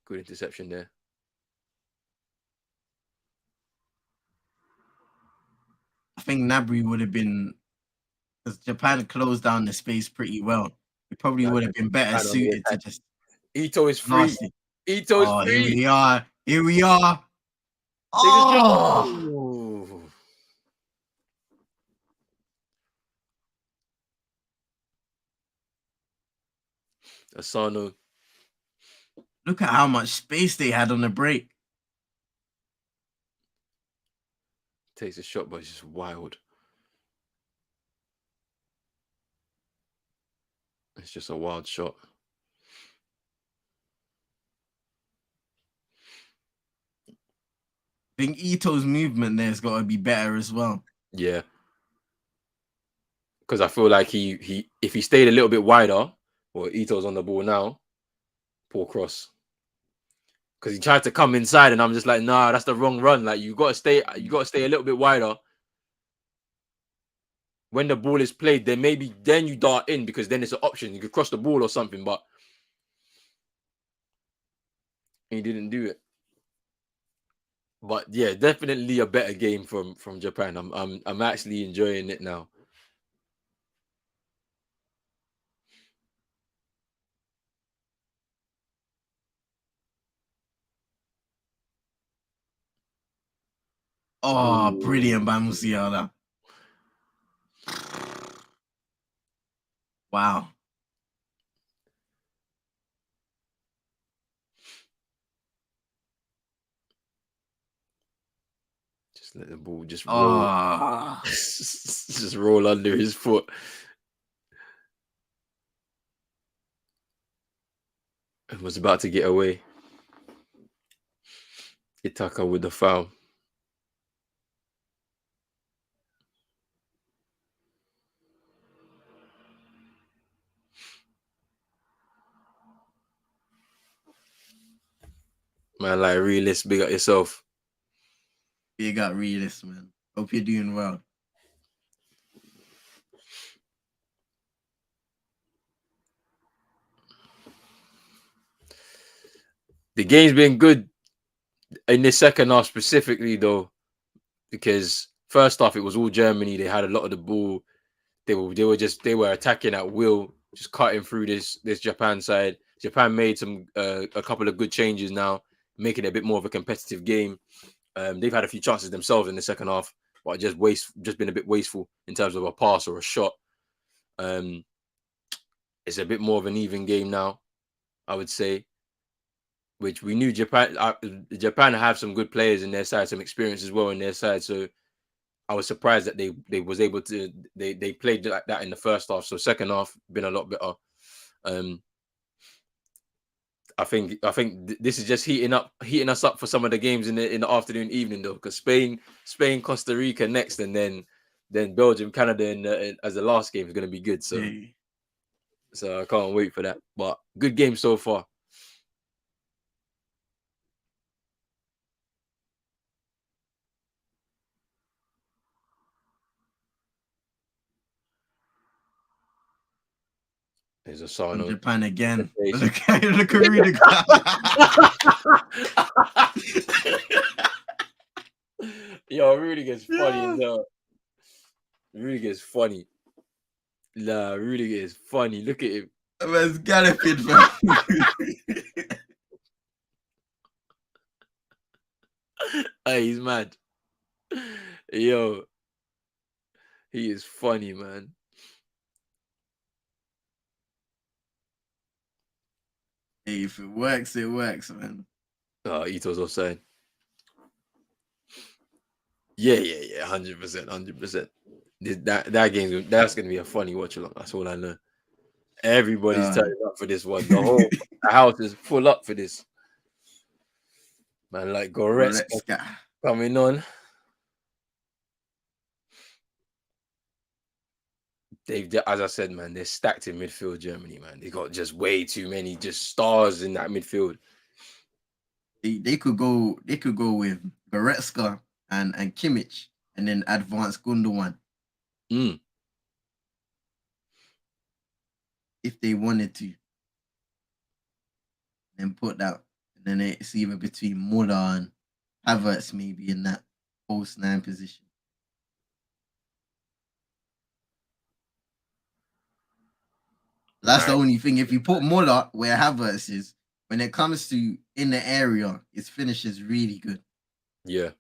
A: Good interception there.
B: I think Nabry would have been, because Japan closed down the space pretty well. It probably would have been better suited to just.
A: Ito is free. Ito is free.
B: Here we are. Here we are. Oh.
A: Asano.
B: Look at how much space they had on the break.
A: Takes a shot, but it's just wild. It's just a wild shot.
B: I think Ito's movement there's got to be better as well.
A: Yeah. Because I feel like he if he stayed a little bit wider, well, Ito's on the ball now. Poor cross. Because he tried to come inside, and I'm just like, nah, that's the wrong run. Like you gotta stay a little bit wider. When the ball is played, then maybe then you dart in because then it's an option. You could cross the ball or something, but he didn't do it. But yeah, definitely a better game from Japan. I'm actually enjoying it now.
B: Oh, brilliant by Musiala. Wow.
A: Just let the ball just roll. Just roll under his foot. It was about to get away. Itaka with the foul. Man, like realist, big up yourself.
B: Big up realist, man. Hope you're doing well.
A: The game's been good in the second half specifically, though, because first half it was all Germany. They had a lot of the ball. They were attacking at will, just cutting through this Japan side. Japan made a couple of good changes now, making it a bit more of a competitive game. They've had a few chances themselves in the second half, but just been a bit wasteful in terms of a pass or a shot. It's a bit more of an even game now, I would say. Which we knew Japan have some good players in their side, some experience as well in their side. So I was surprised that they was able to they played like that in the first half. So second half been a lot better. I think this is just heating us up for some of the games in the afternoon, evening though, because Spain, Costa Rica next, and then Belgium, Canada as the last game is going to be good. So
B: Yeah.
A: so I can't wait for that. But good game so far. There's a sign
B: From
A: on.
B: Japan again. Look at Rudiger.
A: Yo, Rudiger's funny
B: Yeah.
A: as hell. Rudiger's funny. Nah, Rudiger is funny. Look at him.
B: Man's galloping, fam.
A: Hey, he's mad. Yo, he is funny, man.
B: Hey, if it works, it works, man.
A: Oh, Ito's offside. Yeah, 100%, 100%. That game, that's gonna be a funny watch along. That's all I know. Everybody's turning up for this one. The whole house is full up for this. Man, like Goretzka coming on. As I said, man, they're stacked in midfield. Germany, man, they got just way too many just stars in that midfield.
B: They could go with Goretzka and Kimmich, and then advance Gundogan if they wanted to. Then put that, and then it's either between Muller and Havertz maybe in that false nine position. That's the only thing. If you put Muller where Havertz is, when it comes to in the area, his finish is really good.
A: Yeah.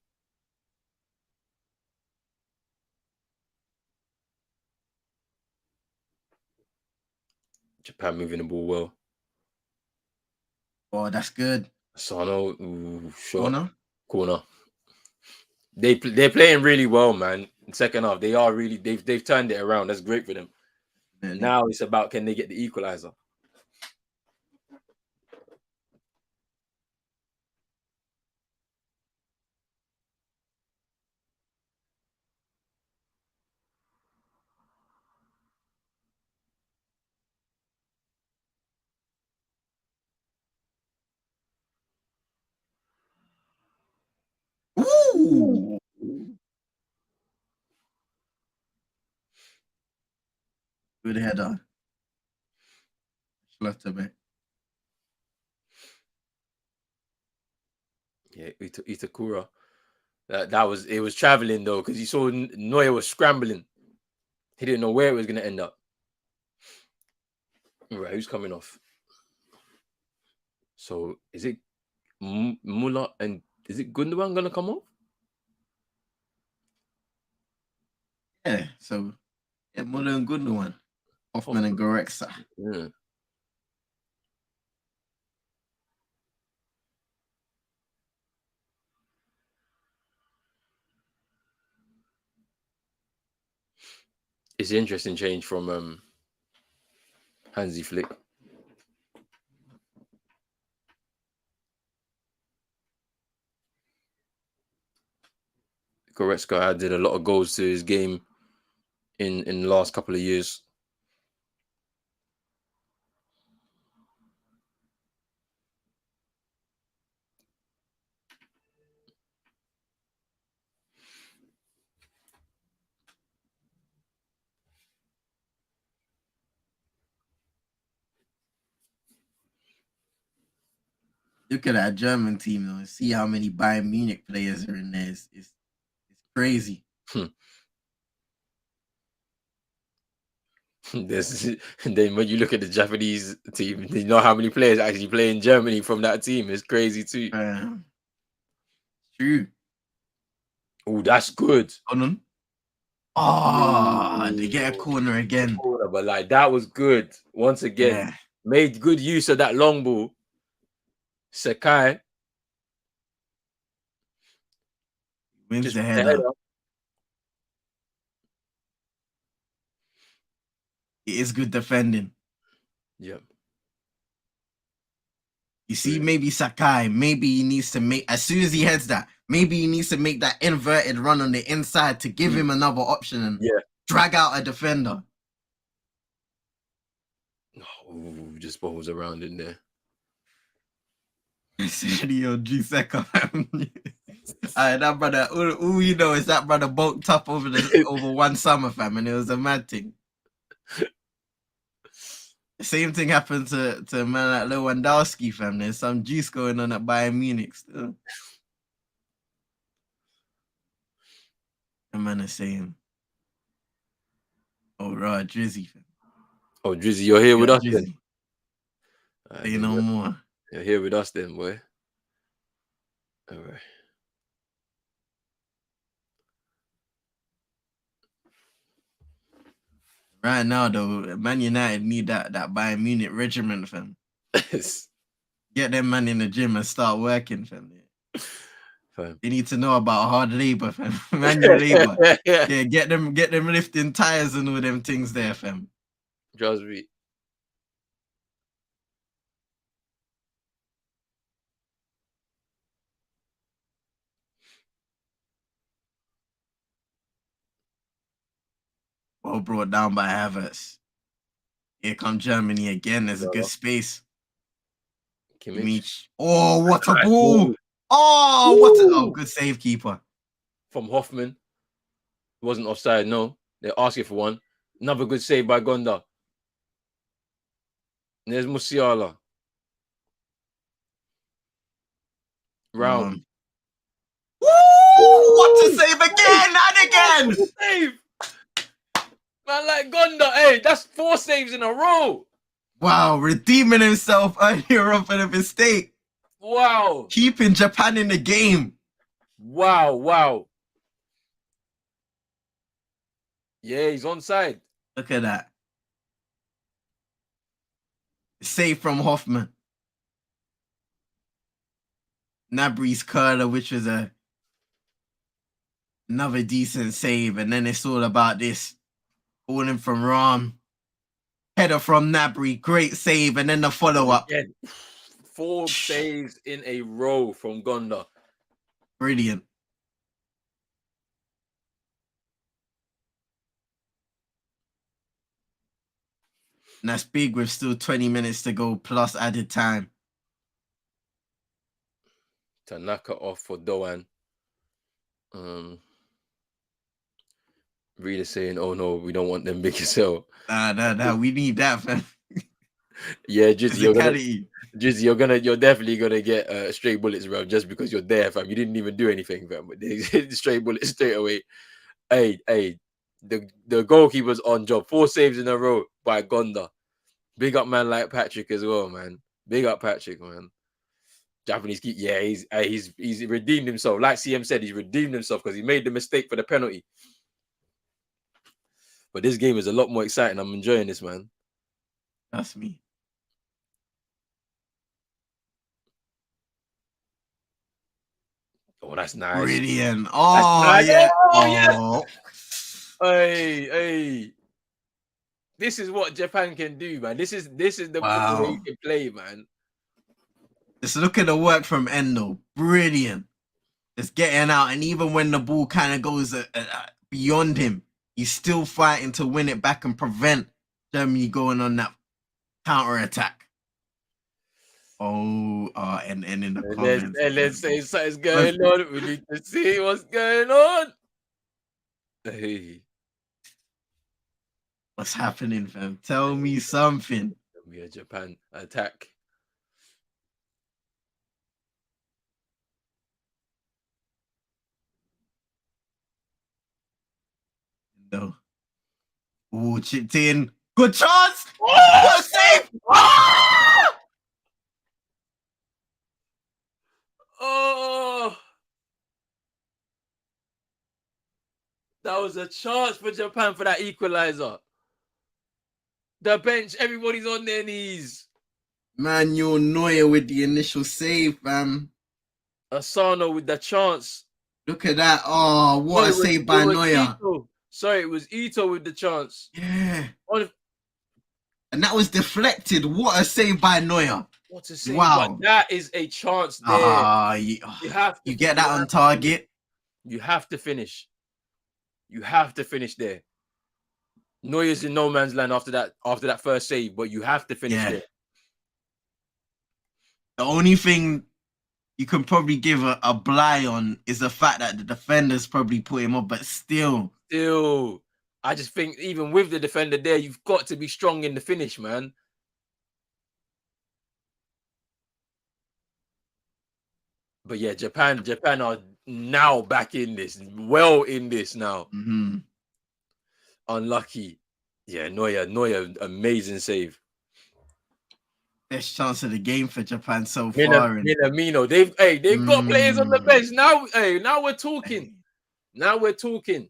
A: Japan moving the ball well.
B: Oh, that's good.
A: Sano, shot.
B: Corner.
A: They're playing really well, man. In second half, they've turned it around. That's great for them.
B: Definitely.
A: Now it's about, can they get the equalizer?
B: Ooh. Good header. Schlotterbeck.
A: Yeah, Itakura. It was traveling though, because you saw Neuer was scrambling. He didn't know where it was going to end up. Right, who's coming off? So is it Muller and is it Gundogan going to come off?
B: Yeah, so Muller and Gundogan. Hoffman and Goretzka.
A: Yeah. It's an interesting change from Hansi Flick. Goretzka added a lot of goals to his game in the last couple of years.
B: Look at that German team though, and see how many Bayern Munich players are in there. It's crazy.
A: Then when you look at the Japanese team, you know how many players actually play in Germany from that team. It's crazy too.
B: True.
A: Oh, that's good.
B: Hold on. Oh, they get a corner again.
A: But like that was good. Once again, made good use of that long ball. Sakai
B: wins the header. It is good defending.
A: Yep.
B: You see, maybe Sakai, maybe he needs to make, as soon as he heads that, maybe he needs to make that inverted run on the inside to give him another option and drag out a defender.
A: Oh, just balls around in there.
B: Sergio Giuseppe. That brother, all we know is that brother bulked up over one summer, fam, and it was a mad thing. Same thing happened to a man like Lewandowski, fam. There's some juice going on at Bayern Munich still. The man is saying, "Oh, right, Drizzy, fam.
A: Oh, Drizzy, you're here with us then.
B: Say no more.
A: You're here with us then, boy. All right.
B: Right now, though, Man United need that Bayern Munich regiment, fam. Get them man in the gym and start working, fam. They need to know about hard labor, fam. Manual labor. Yeah, get them lifting tires and all them things there, fam.
A: Trust me.
B: Well brought down by Havertz. Here come Germany again. There's a good space.
A: Kimmich.
B: Oh, what a ball! Oh, what a good save, keeper.
A: From Hoffman. Wasn't offside, no. They're asking for one. Another good save by Gonda. There's Musiala. Round.
B: Woo! What a save again and again!
A: Save! Man, like Gonda, hey, that's 4 saves in a row.
B: Wow, redeeming himself earlier on for the mistake.
A: Wow.
B: Keeping Japan in the game.
A: Wow. Yeah, he's onside.
B: Look at that. Save from Hoffman. Gnabry's curler, which was another decent save. And then it's all about this. Balling from Ram. Header from Gnabry. Great save. And then the follow-up.
A: 4 saves in a row from Gonda.
B: Brilliant. And that's big with still 20 minutes to go plus added time.
A: Tanaka off for Doan. Really saying, oh no, we don't want them big as hell.
B: Nah, we need that, fam.
A: Yeah, Jizzy, you're definitely gonna get straight bullets, bro, just because you're there, fam. You didn't even do anything, fam. But they straight bullets straight away. Hey, the goalkeeper's on job. 4 saves in a row by Gonda. Big up man like Patrick as well, man. Big up Patrick, man. Japanese keep, yeah, he's redeemed himself. Like CM said, he's redeemed himself because he made the mistake for the penalty. But this game is a lot more exciting. I'm enjoying this, man.
B: That's me.
A: Oh, that's nice.
B: Brilliant. Oh, nice. Yeah.
A: Oh, yes. Hey. This is what Japan can do, man. This is the way you can play, man.
B: Just look at the work from Endo. Brilliant. Just getting out. And even when the ball kind of goes beyond him, he's still fighting to win it back and prevent Germany going on that counter-attack. And in the comments.
A: Let's say something's going on. We need to see what's going on. Hey.
B: What's happening, fam? Tell me something.
A: We are Japan attack.
B: No. Oh, chipped in. Good chance. Oh, save.
A: Oh, that was a chance for Japan for that equalizer. The bench, everybody's on their knees.
B: Manuel Neuer with the initial save, fam.
A: Asano with the chance.
B: Look at that. Oh, what a save by Neuer.
A: Sorry, it was Ito with the chance.
B: Yeah. And that was deflected. What a save by Neuer.
A: What to say?
B: Wow.
A: But that is a chance there. You have to.
B: You get that on target.
A: You have to finish. You have to finish there. Neuer's in no man's land after that first save, but you have to finish there.
B: The only thing you can probably give a bly on is the fact that the defenders probably put him up, but still,
A: I just think even with the defender there, you've got to be strong in the finish, man. But yeah, Japan are now back in this, well in this now. Unlucky. Yeah, Neuer, amazing save.
B: Best chance of the game for Japan so far.
A: Minamino, they've got players on the bench now. Now we're talking. Now we're talking.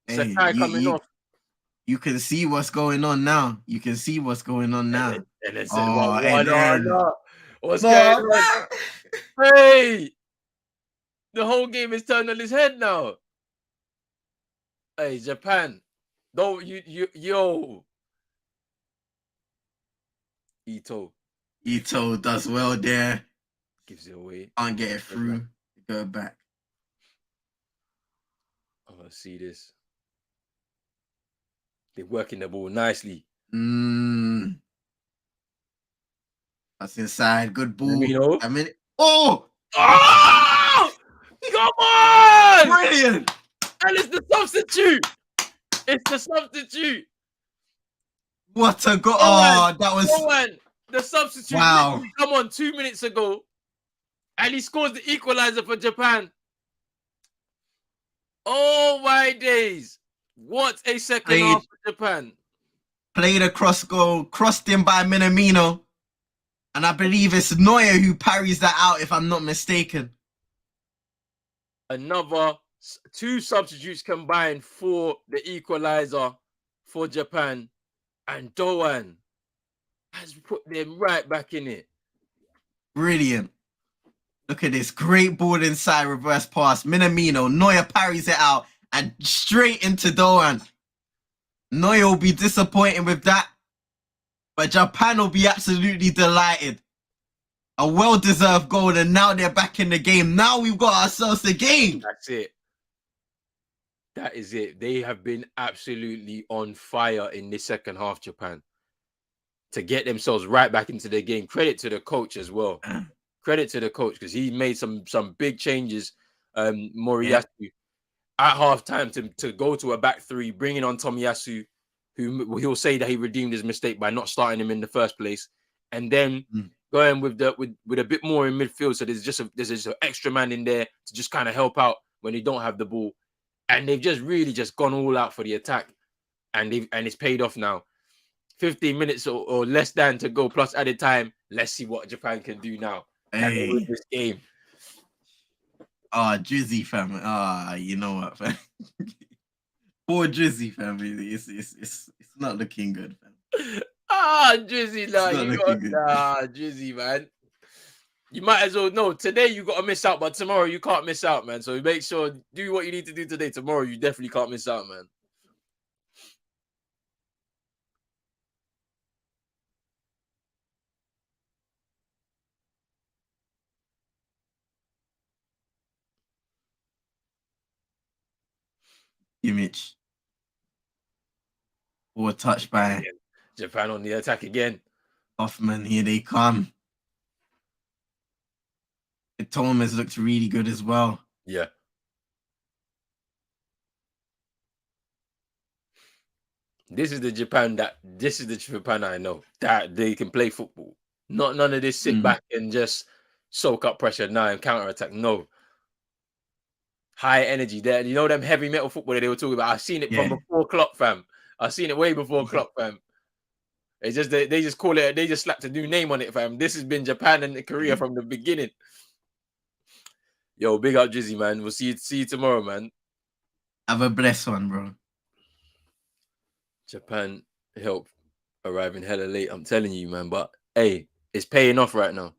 A: Sakai coming off.
B: You can see what's going on now.
A: And then said, what's going on? Hey, the whole game is turned on his head now. Hey, Japan, don't yo.
B: Ito does well there.
A: Gives it away.
B: Can't get it through. Go back.
A: I'm gonna see this. They're working the ball nicely.
B: That's inside. Good ball.
A: Come on!
B: Brilliant!
A: And it's the substitute.
B: What a goal! Oh, that was
A: the substitute.
B: Wow!
A: Come on, 2 minutes ago, and he scores the equalizer for Japan. Oh my days! What a second half for Japan.
B: Played a cross goal, crossed in by Minamino, and I believe it's Neuer who parries that out, if I'm not mistaken.
A: Another 2 substitutes combined for the equalizer for Japan, and Doan has put them right back in it.
B: Brilliant. Look at this. Great ball inside, reverse pass. Minamino, Neuer parries it out and straight into Doan. Neuer will be disappointed with that, but Japan will be absolutely delighted. A well-deserved goal, and now they're back in the game. Now we've got ourselves a game.
A: That's it. That is it. They have been absolutely on fire in this second half, Japan, to get themselves right back into the game. Credit to the coach as well. Credit to the coach, because he made some big changes. Moriyasu at halftime to go to a back 3, bringing on Tomiyasu, who he'll say that he redeemed his mistake by not starting him in the first place, and then going with a bit more in midfield. So there's just an extra man in there to just kind of help out when they don't have the ball. And they've just really just gone all out for the attack, and it's paid off now. 15 minutes or less than to go plus added time. Let's see what Japan can do now. With this game.
B: Drizzy family. You know what, fam? Poor Drizzy family. It's not looking good, fam.
A: Drizzy, Drizzy, man. You might as well know today you got to miss out, but tomorrow you can't miss out, man. So make sure do what you need to do today. Tomorrow you definitely can't miss out, man.
B: Image. Or touched by
A: Japan on the attack again.
B: Hoffman, here they come. The Thomas looked really good as well.
A: Yeah. This is the Japan I know, that they can play football. None of this sit back and just soak up pressure now and counter attack. No. High energy there. You know them heavy metal football that they were talking about. I've seen it from before Klopp, fam. I've seen it way before Klopp, fam. It's just they just call it. They just slapped a new name on it, fam. This has been Japan and Korea from the beginning. Yo, big up Drizzy, man. We'll see you tomorrow, man.
B: Have a blessed one, bro.
A: Japan help arriving hella late. I'm telling you, man. But hey, it's paying off right now.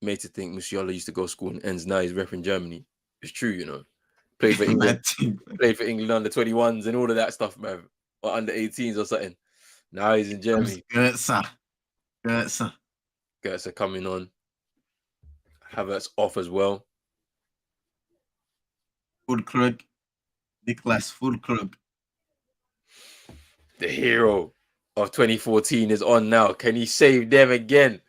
A: Made to think Musiala used to go to school and ends. Now he's repping Germany. It's true, you know. Played for England. Played for England under 21s and all of that stuff, man. Or under 18s or something. Now he's in Germany.
B: Good, sir. Goetze.
A: Goetze coming on. Havertz off as well.
B: Füllkrug. Niklas Füllkrug.
A: The hero of 2014 is on now. Can he save them again?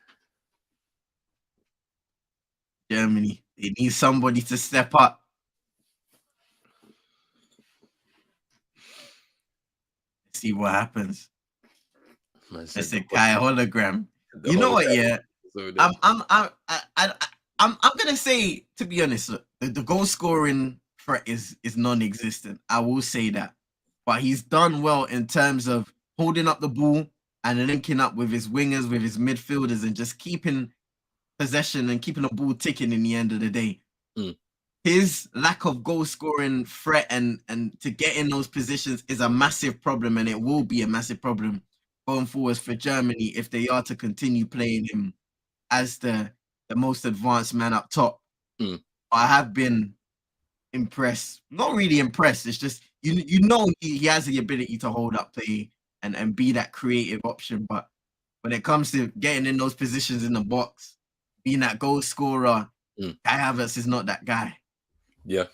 B: Germany. They need somebody to step up. Let's see what happens. It's a Kai hologram. You know what? Yeah, I'm gonna say, to be honest, the goal scoring threat is non-existent. I will say that, but he's done well in terms of holding up the ball and linking up with his wingers, with his midfielders, and just keeping possession and keeping the ball ticking in the end of the day. His lack of goal scoring threat and to get in those positions is a massive problem, and it will be a massive problem going forwards for Germany if they are to continue playing him as the most advanced man up top. I have been impressed. Not really impressed. It's just you know he has the ability to hold up play and be that creative option, but when it comes to getting in those positions in the box, being that goal scorer, Kai Havertz is not that guy.
A: Yeah.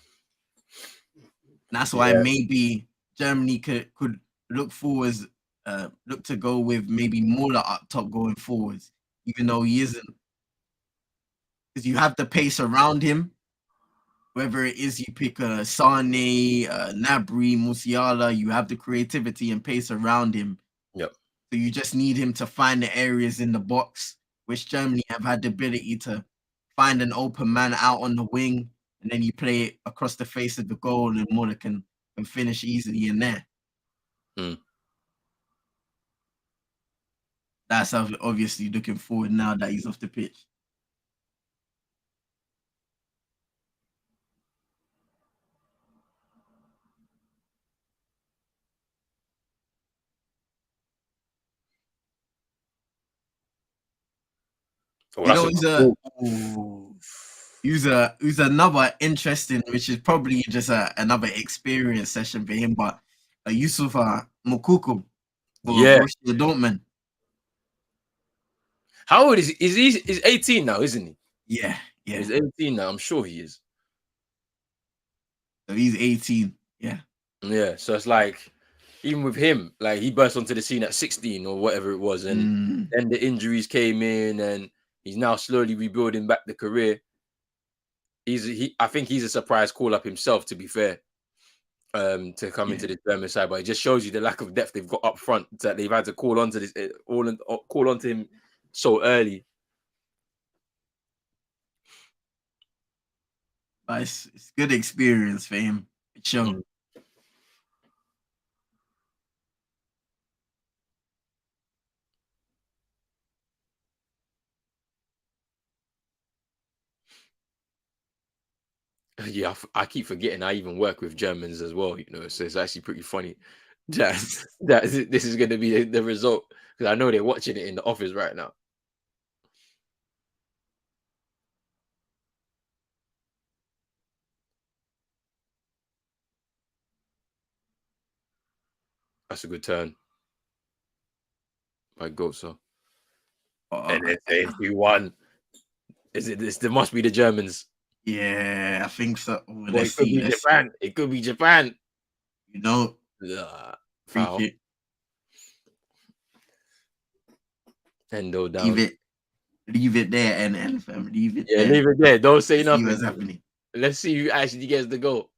B: And that's why maybe Germany could look forwards, look to go with maybe Muller up top going forwards, even though he isn't. Because you have the pace around him, whether it is you pick a Sane, Gnabry, Musiala, you have the creativity and pace around him.
A: Yep.
B: So you just need him to find the areas in the box, which Germany have had the ability to find an open man out on the wing, and then you play it across the face of the goal, and Muller can finish easily in there. That's obviously looking forward now that he's off the pitch. Who's another interesting, which is probably just another experience session for him, but Yusuf Moukoko for Borussia Dortmund.
A: How old is he? He's 18 now, isn't he?
B: Yeah.
A: He's 18 now. I'm sure he is.
B: So he's 18. Yeah.
A: Yeah. So it's like, even with him, like he burst onto the scene at 16 or whatever it was, and then the injuries came in, and he's now slowly rebuilding back the career. I think he's a surprise call up himself, to be fair, to come into the German side, but it just shows you the lack of depth they've got up front, that they've had to call onto him so early.
B: But it's good experience for him. It showed.
A: Yeah, I keep forgetting I even work with Germans as well, so it's actually pretty funny that this is going to be the result, because I know they're watching it in the office right now. That's a good turn by Götze. And then saying 2-1. There must be the Germans.
B: Yeah, I think so.
A: It could be Japan. It could be Japan.
B: Foul.
A: Endo down.
B: Leave it there, NL fam. Leave it there.
A: Yeah, leave it there. Don't say nothing.
B: See what's happening.
A: Let's see who actually gets the goal.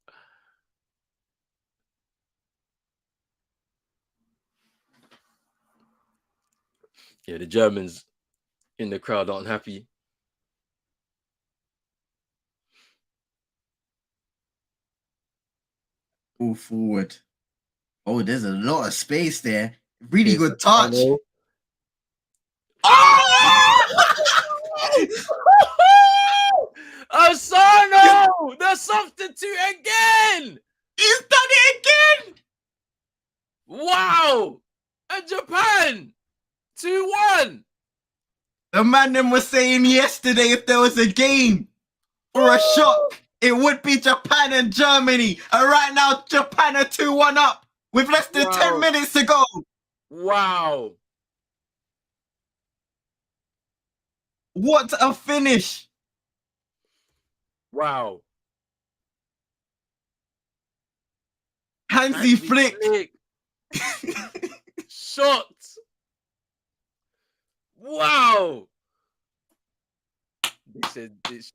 A: Yeah, the Germans in the crowd aren't happy.
B: Pull forward. Oh, there's a lot of space there. Really good touch.
A: Asano! The substitute again!
B: He's done it again!
A: Wow! And Japan! 2-1!
B: The man them was saying yesterday if there was a game or a shock, it would be Japan and Germany. And right now, Japan are 2-1 up with less than 10 minutes to go.
A: Wow.
B: What a finish!
A: Wow.
B: Hansi Flick.
A: Shot. Wow. This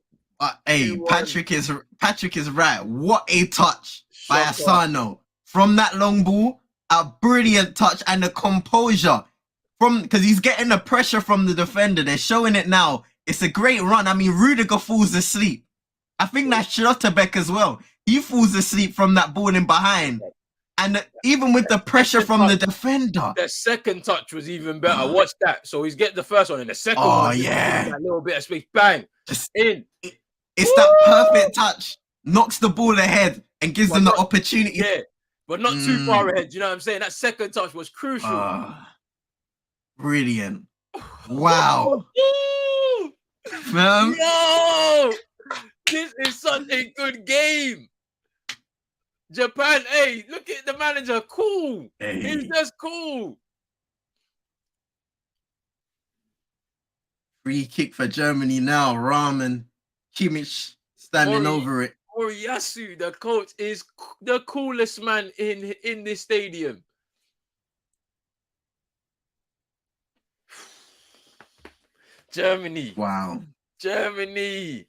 B: Hey,
A: 2-1.
B: Patrick is right. What a touch by
A: Shocker.
B: Asano from that long ball. A brilliant touch and the composure because he's getting the pressure from the defender. They're showing it now. It's a great run. I mean, Rudiger falls asleep. I think that's Schlotterbeck as well. He falls asleep from that ball in behind. And even with the pressure from the defender.
A: The second touch was even better. Watch that. So he's getting the first one and the second one.
B: Yeah.
A: That little bit of space. Bang.
B: Just
A: in.
B: It's that perfect touch. Knocks the ball ahead and gives them the opportunity.
A: Yeah. But not too far ahead. You know what I'm saying? That second touch was crucial.
B: Brilliant. Wow.
A: Yo! This is such a good game. Japan, hey, look at the manager. Cool.
B: Hey.
A: He's just cool.
B: Free kick for Germany now. Rahman Kimmich standing over it.
A: Moriyasu, the coach, is the coolest man in this stadium. Germany.
B: Wow.
A: Germany.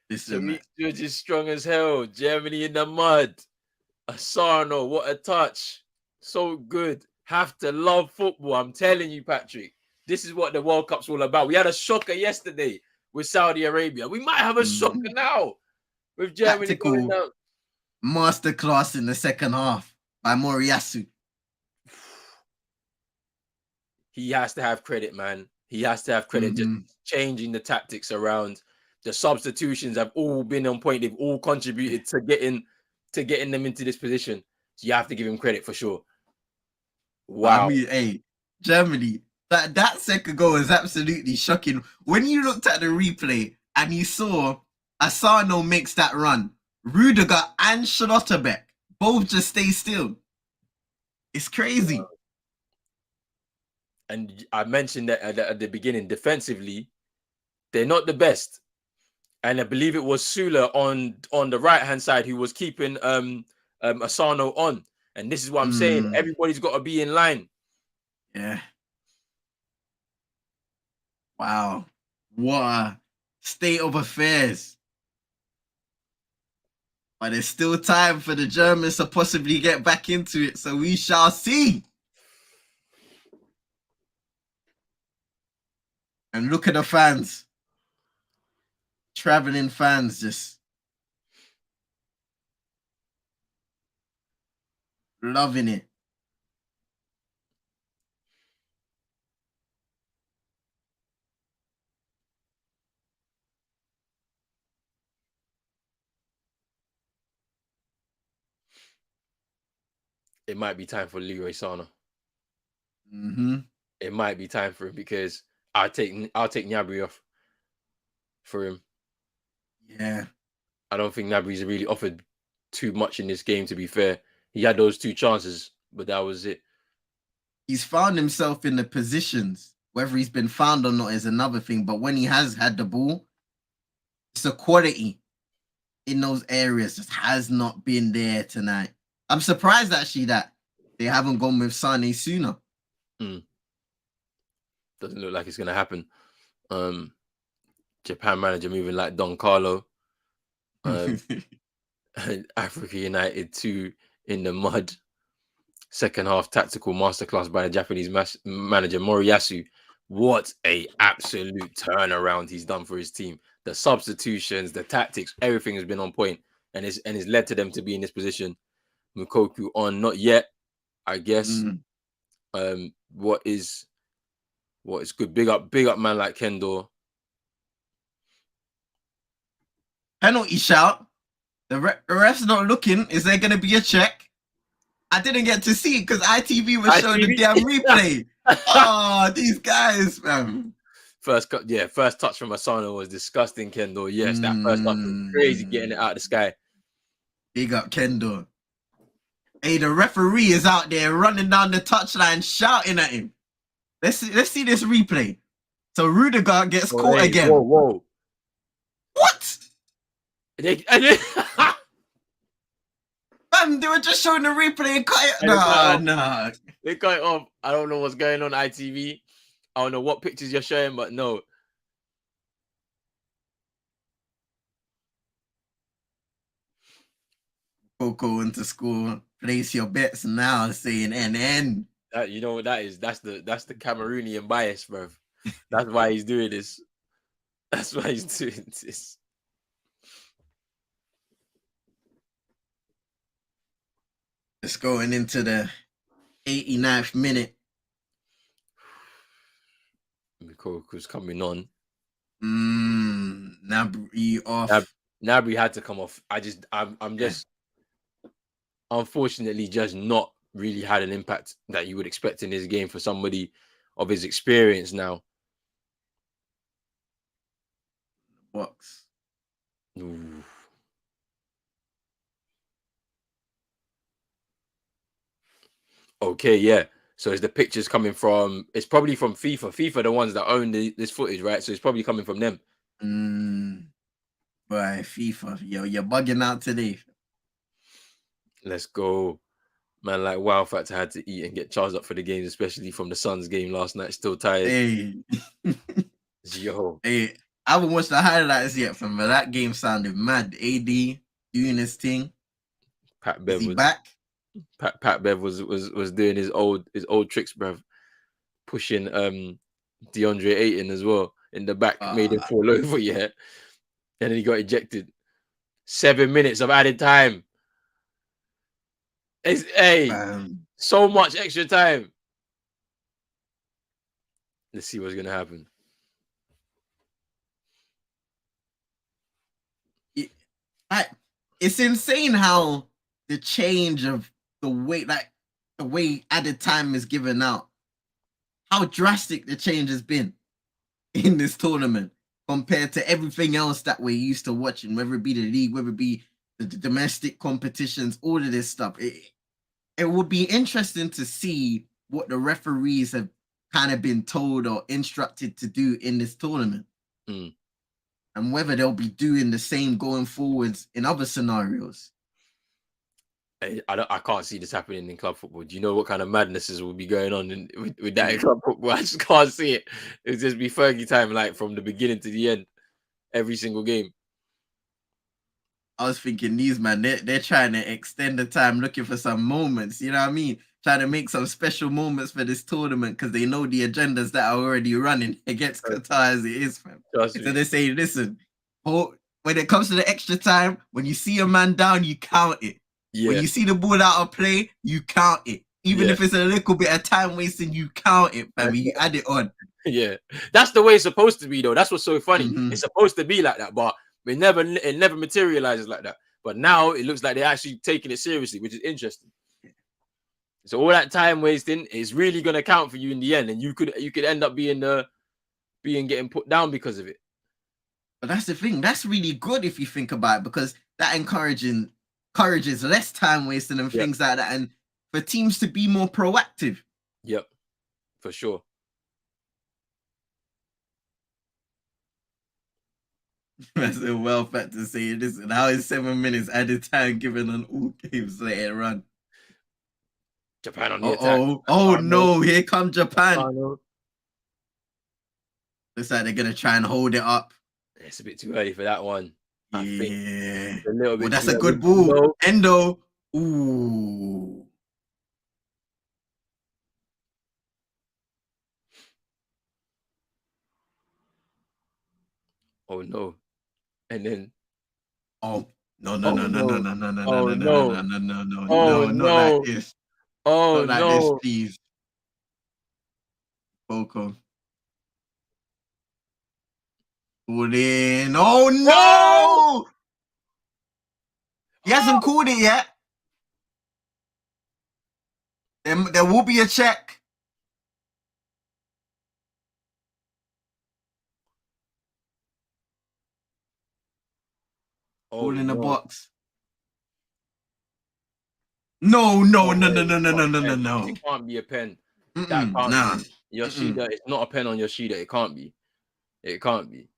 B: Listen,
A: George is strong as hell. Germany in the mud. Asano, what a touch. So good. Have to love football. I'm telling you, Patrick. This is what the World Cup's all about. We had a shocker yesterday with Saudi Arabia. We might have a shocker now with Germany going down.
B: Masterclass in the second half by Moriyasu.
A: He has to have credit, man. He has to have credit. Just changing the tactics around. The substitutions have all been on point. They've all contributed to getting them into this position. So you have to give him credit for sure. Wow.
B: I mean, hey, Germany, that second goal is absolutely shocking. When you looked at the replay and you saw Asano makes that run, Rudiger and Schlotterbeck both just stay still. It's crazy.
A: And I mentioned that at the beginning, defensively, they're not the best. And I believe it was Sula on the right-hand side who was keeping Asano on. And this is what I'm saying. Everybody's got to be in line.
B: Yeah. Wow. What a state of affairs. But there's still time for the Germans to possibly get back into it. So we shall see. And look at the fans. Traveling fans just loving it.
A: It might be time for Leroy Sana. It might be time for him because I'll take Gnabry off for him.
B: Yeah.
A: I don't think Gnabry's really offered too much in this game, to be fair. He had those 2 chances, but that was it.
B: He's found himself in the positions. Whether he's been found or not is another thing. But when he has had the ball, it's a quality in those areas just has not been there tonight. I'm surprised actually that they haven't gone with Sane sooner.
A: Doesn't look like it's going to happen. Japan manager moving like Don Carlo. Africa United 2 in the mud. Second half tactical masterclass by the Japanese manager Moriyasu. What a absolute turnaround he's done for his team. The substitutions, the tactics, everything has been on point and it's led to them to be in this position. Mukoku on, not yet, I guess. What is good? Big up man like Kendo.
B: Penalty shout. The ref's not looking. Is there going to be a check? I didn't get to see it because ITV was showing the damn replay. Oh, these guys, man.
A: First touch from Asano was disgusting, Kendo. Yes, that first touch was crazy, getting it out of the sky.
B: Big up, Kendo. Hey, the referee is out there running down the touchline, shouting at him. Let's see this replay. So Rudiger gets
A: Oh,
B: caught
A: hey, whoa,
B: again.
A: whoa.
B: What?
A: And then,
B: Man, they were just showing the replay and cut it.
A: and they cut it
B: Nah,
A: off.
B: nah.
A: They cut it off. I don't know what's going on ITV. I don't know what pictures you're showing, but no.
B: Coco into school. Place your bets now, saying NN.
A: That, you know what that is? That's the Cameroonian bias, bro. That's why he's doing this. That's why he's doing this.
B: It's going into the 89th minute.
A: Coco's coming on.
B: Nabry off.
A: Nabry had to come off. I'm just unfortunately just not really had an impact that you would expect in this game for somebody of his experience now.
B: Box.
A: Ooh. Okay, yeah. So is the pictures coming from? It's probably from FIFA. FIFA, the ones that own this footage, right? So it's probably coming from them.
B: Right, FIFA. Yo, you're bugging out today.
A: Let's go, man. Like Wow Factor had to eat and get charged up for the games, especially from the Suns game last night. Still tired.
B: Hey,
A: Yo,
B: hey, I haven't watched the highlights yet from but that game sounded mad. AD doing his thing.
A: Pat
B: Is
A: Bev
B: he
A: was
B: back?
A: Pat Bev was doing his old tricks, bruv. Pushing DeAndre Ayton as well in the back, made him fall over, yeah. And then he got ejected. 7 minutes of added time. It's so much extra time. Let's see what's gonna happen.
B: It's insane how the change of the way added time is given out, how drastic the change has been in this tournament compared to everything else that we're used to watching, whether it be the league, whether it be the domestic competitions, all of this stuff. It would be interesting to see what the referees have kind of been told or instructed to do in this tournament. And whether they'll be doing the same going forwards in other scenarios.
A: I can't see this happening in club football. Do you know what kind of madnesses will be going on with that in club football? I just can't see it. It'll just be Fergie time, like from the beginning to the end, every single game.
B: I was thinking these man, they're trying to extend the time, looking for some moments. You know what I mean? Trying to make some special moments for this tournament because they know the agendas that are already running against Qatar as it is, fam. So they say, listen, when it comes to the extra time, when you see a man down, you count it. Yeah. When you see the ball out of play, you count it. Even if it's a little bit of time wasting, you count it, fam. You add it on.
A: Yeah, that's the way it's supposed to be, though. That's what's so funny. It's supposed to be like that, but it never materializes like that. But now it looks like they're actually taking it seriously, which is interesting. So all that time wasting is really gonna count for you in the end, and you could end up getting put down because of it.
B: But that's the thing. That's really good if you think about it, because that encourages less time wasting and things like that, and for teams to be more proactive.
A: Yep, for sure.
B: That's a well fact to say. Listen, how is 7 minutes added time given on all games? Let it run.
A: Japan on the attack.
B: Oh no, here comes Japan. Looks like they're gonna try and hold it up.
A: It's a bit too early for that one. I think a little bit.
B: Well, that's a good ball. Endo. Ooh.
A: Oh no. And then
B: no, not like this.
A: Oh
B: not like this, please. Coco. Pull in. Oh no! He hasn't called it yet. There will be a check. All in the box. No.
A: It can't be a pen. That can't be. Yoshida, it's not a pen on Yoshida. It can't be. It can't be.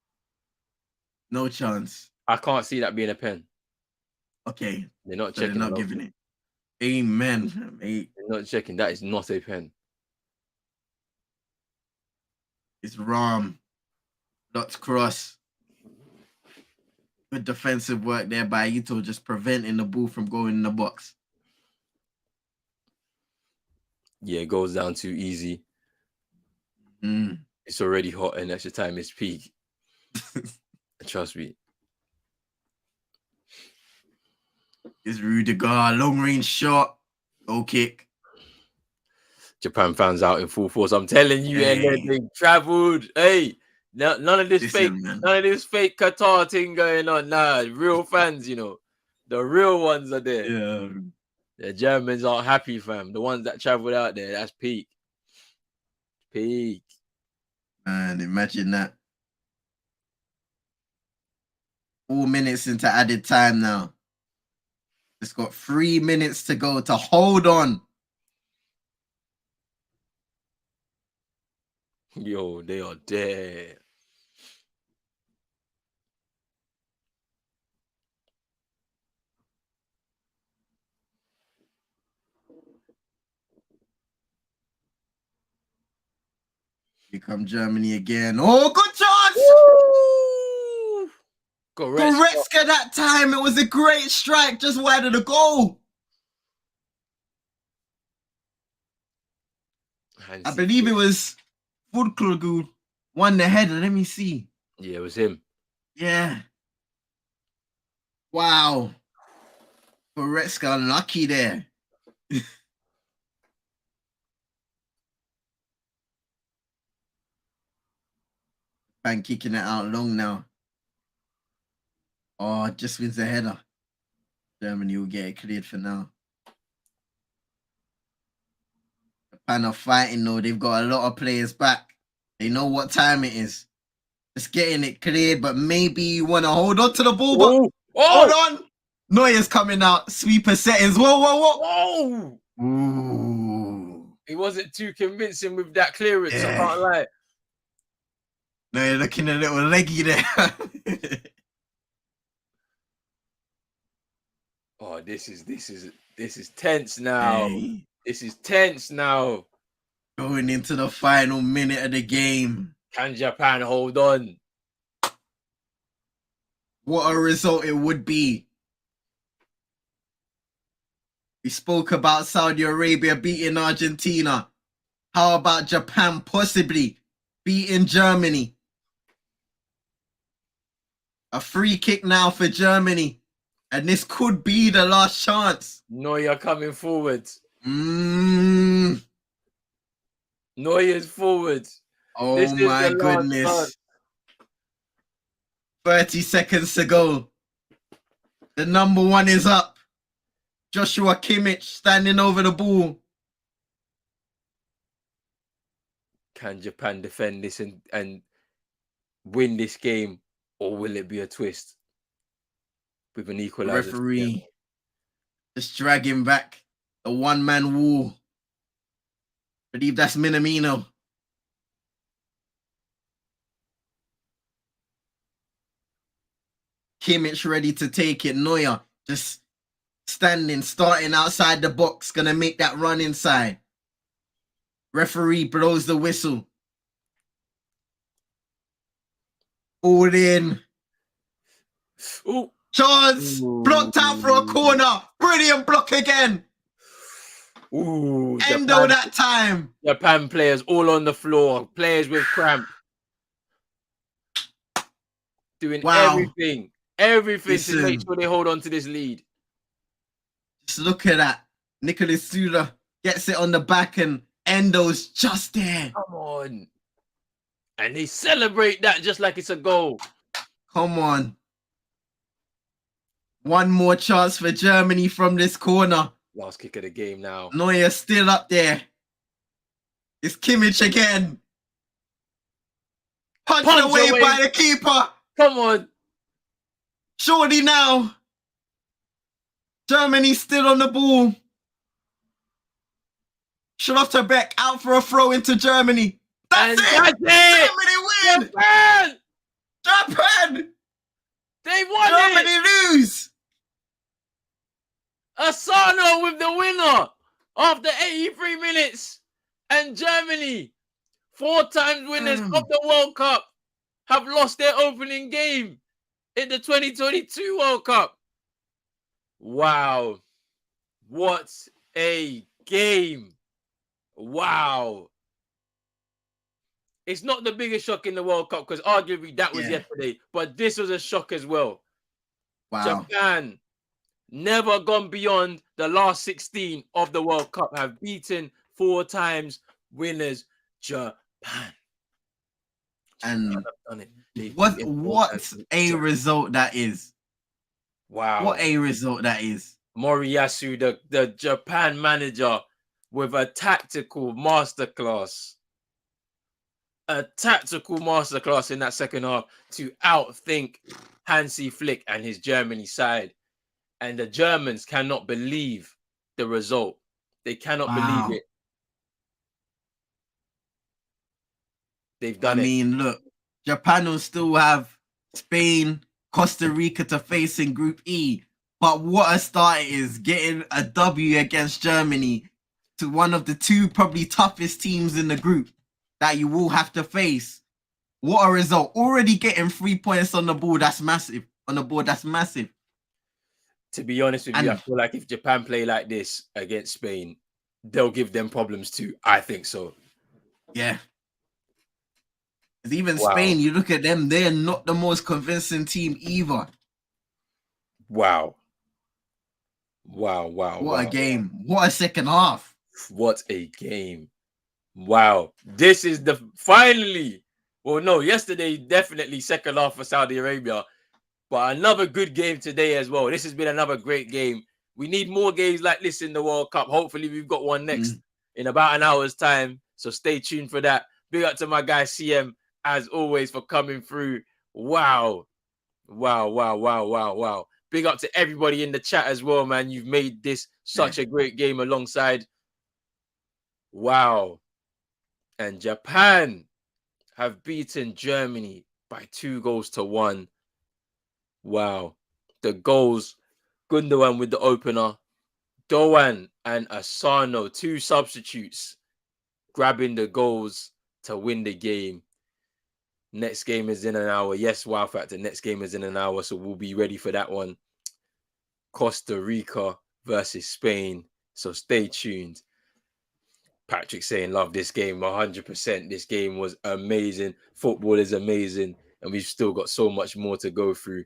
B: No chance.
A: I can't see that being a pen.
B: Okay.
A: They're not
B: So they're
A: checking.
B: not giving it. Amen. Mate.
A: They're not checking. That is not a pen.
B: It's Ram. Dot cross. Good defensive work there by Ito, just preventing the ball from going in the box.
A: Yeah, it goes down too easy.
B: Mm.
A: It's already hot and extra time is peak. Trust me.
B: It's Rudiger, long range shot, goal kick.
A: Japan fans out in full force. I'm telling you,
B: Hey.
A: they traveled. Hey, none of this fake,
B: man.
A: none of this fake Qatar thing going on. Nah, real fans, you know, the real ones are there.
B: Yeah.
A: The Germans aren't happy, fam. The ones that traveled out there, that's peak. Peak.
B: Man, imagine that. 4 minutes into added time now. It's got 3 minutes to go to hold on.
A: Yo, they are there.
B: Here come Germany again. Oh, good chance! Goretzka that time. It was a great strike, just wide of the goal. I believe it was Fudklugul won the header. Let me see.
A: Yeah, it was him.
B: Yeah. Wow. Goretzka unlucky there. And kicking it out long now. Oh, just wins the header. Germany will get it cleared for now. Japan are fighting though. They've got a lot of players back. They know what time it is. Just getting it cleared, but maybe you want to hold on to the ball. But hold on. Neuer's coming out. Sweeper settings. Whoa. Ooh.
A: He wasn't too convincing with that clearance. Yeah. I can't lie.
B: No, you're looking a little leggy there.
A: Oh, this is tense now. Hey. This is tense now.
B: Going into the final minute of the game.
A: Can Japan hold on?
B: What a result it would be. We spoke about Saudi Arabia beating Argentina. How about Japan possibly beating Germany? A free kick now for Germany. And this could be the last chance.
A: Neuer coming forward.
B: Neuer's
A: forward.
B: Oh this my goodness. 30 seconds to go. The number one is up. Joshua Kimmich standing over the ball.
A: Can Japan defend this and win this game? Or will it be a twist? With an equalizer.
B: Referee just dragging back the one-man wall. I believe that's Minamino. Kimmich ready to take it. Neuer just standing, starting outside the box, gonna make that run inside. Referee blows the whistle. All in.
A: Ooh.
B: Chance blocked out for a corner. Brilliant block again.
A: Ooh,
B: Endo that time.
A: Japan players all on the floor. Players with cramp. Doing everything to make sure they hold on to this lead.
B: Just look at that. Nicolas Sula gets it on the back and Endo's just there.
A: Come on. And they celebrate that just like it's a goal.
B: Come on. One more chance for Germany from this corner.
A: Last kick of the game now.
B: Neuer still up there. It's Kimmich again. Punched away by the keeper.
A: Come on.
B: Surely now. Germany still on the ball. Schlotterbeck out for a throw into Germany. That's it. Germany
A: Japan!
B: Japan!
A: They won
B: Germany
A: it!
B: lose!
A: Asano with the winner after 83 minutes. And Germany, 4 times winners of the World Cup, have lost their opening game in the 2022 World Cup. Wow. What a game. Wow. It's not the biggest shock in the World Cup because arguably that was yesterday, but this was a shock as well.
B: Wow.
A: Japan, never gone beyond the last 16 of the World Cup, have beaten 4 times winners Japan.
B: And what a result that is.
A: Wow.
B: What a result that is.
A: Moriyasu, the Japan manager, with a tactical masterclass. A tactical masterclass in that second half to outthink Hansi Flick and his Germany side. And the Germans cannot believe the result. They cannot believe it. They've done it.
B: I mean, look, Japan will still have Spain, Costa Rica to face in Group E. But what a start it is, getting a W against Germany, to one of the 2 probably toughest teams in the group that you will have to face. What a result. Already getting 3 points on the board, that's massive.
A: To be honest with you, I feel like if Japan play like this against Spain, they'll give them problems too. I think so.
B: Yeah. Even Spain, you look at them, they're not the most convincing team either.
A: Wow.
B: What a game. What a second half.
A: What a game. Wow. This is the finally. Well, no, yesterday, definitely second half for Saudi Arabia. But another good game today as well. This has been another great game. We need more games like this in the World Cup. Hopefully, we've got one next in about an hour's time. So stay tuned for that. Big up to my guy, CM, as always, for coming through. Wow. Big up to everybody in the chat as well, man. You've made this such a great game alongside. Wow. And Japan have beaten Germany by 2-1. Wow. The goals, Gundogan with the opener, Doan and Asano, 2 substitutes, grabbing the goals to win the game. Next game is in an hour. Yes, Wow Factor, next game is in an hour, so we'll be ready for that one. Costa Rica versus Spain. So stay tuned. Patrick saying, love this game 100%. This game was amazing. Football is amazing. And we've still got so much more to go through.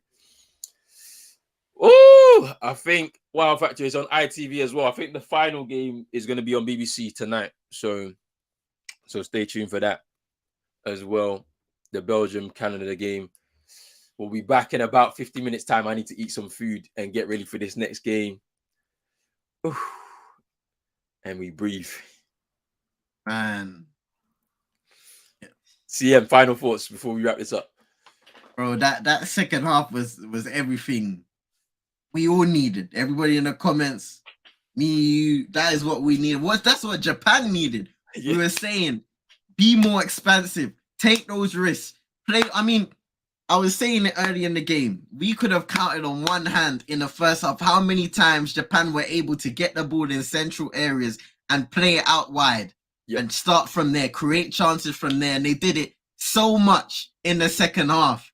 A: Oh, I think Wow Factor is on ITV as well. I think the final game is going to be on BBC tonight. So stay tuned for that as well. The Belgium-Canada game. We'll be back in about 50 minutes time. I need to eat some food and get ready for this next game. Ooh. And we breathe.
B: Man.
A: CM, final thoughts before we wrap this up.
B: Bro, that second half was everything we all needed. Everybody in the comments, me, you, that is what we needed. That's what Japan needed. Yeah. We were saying, be more expansive, take those risks, play. I mean, I was saying it early in the game. We could have counted on one hand in the first half how many times Japan were able to get the ball in central areas and play it out wide and start from there, create chances from there. And they did it so much in the second half.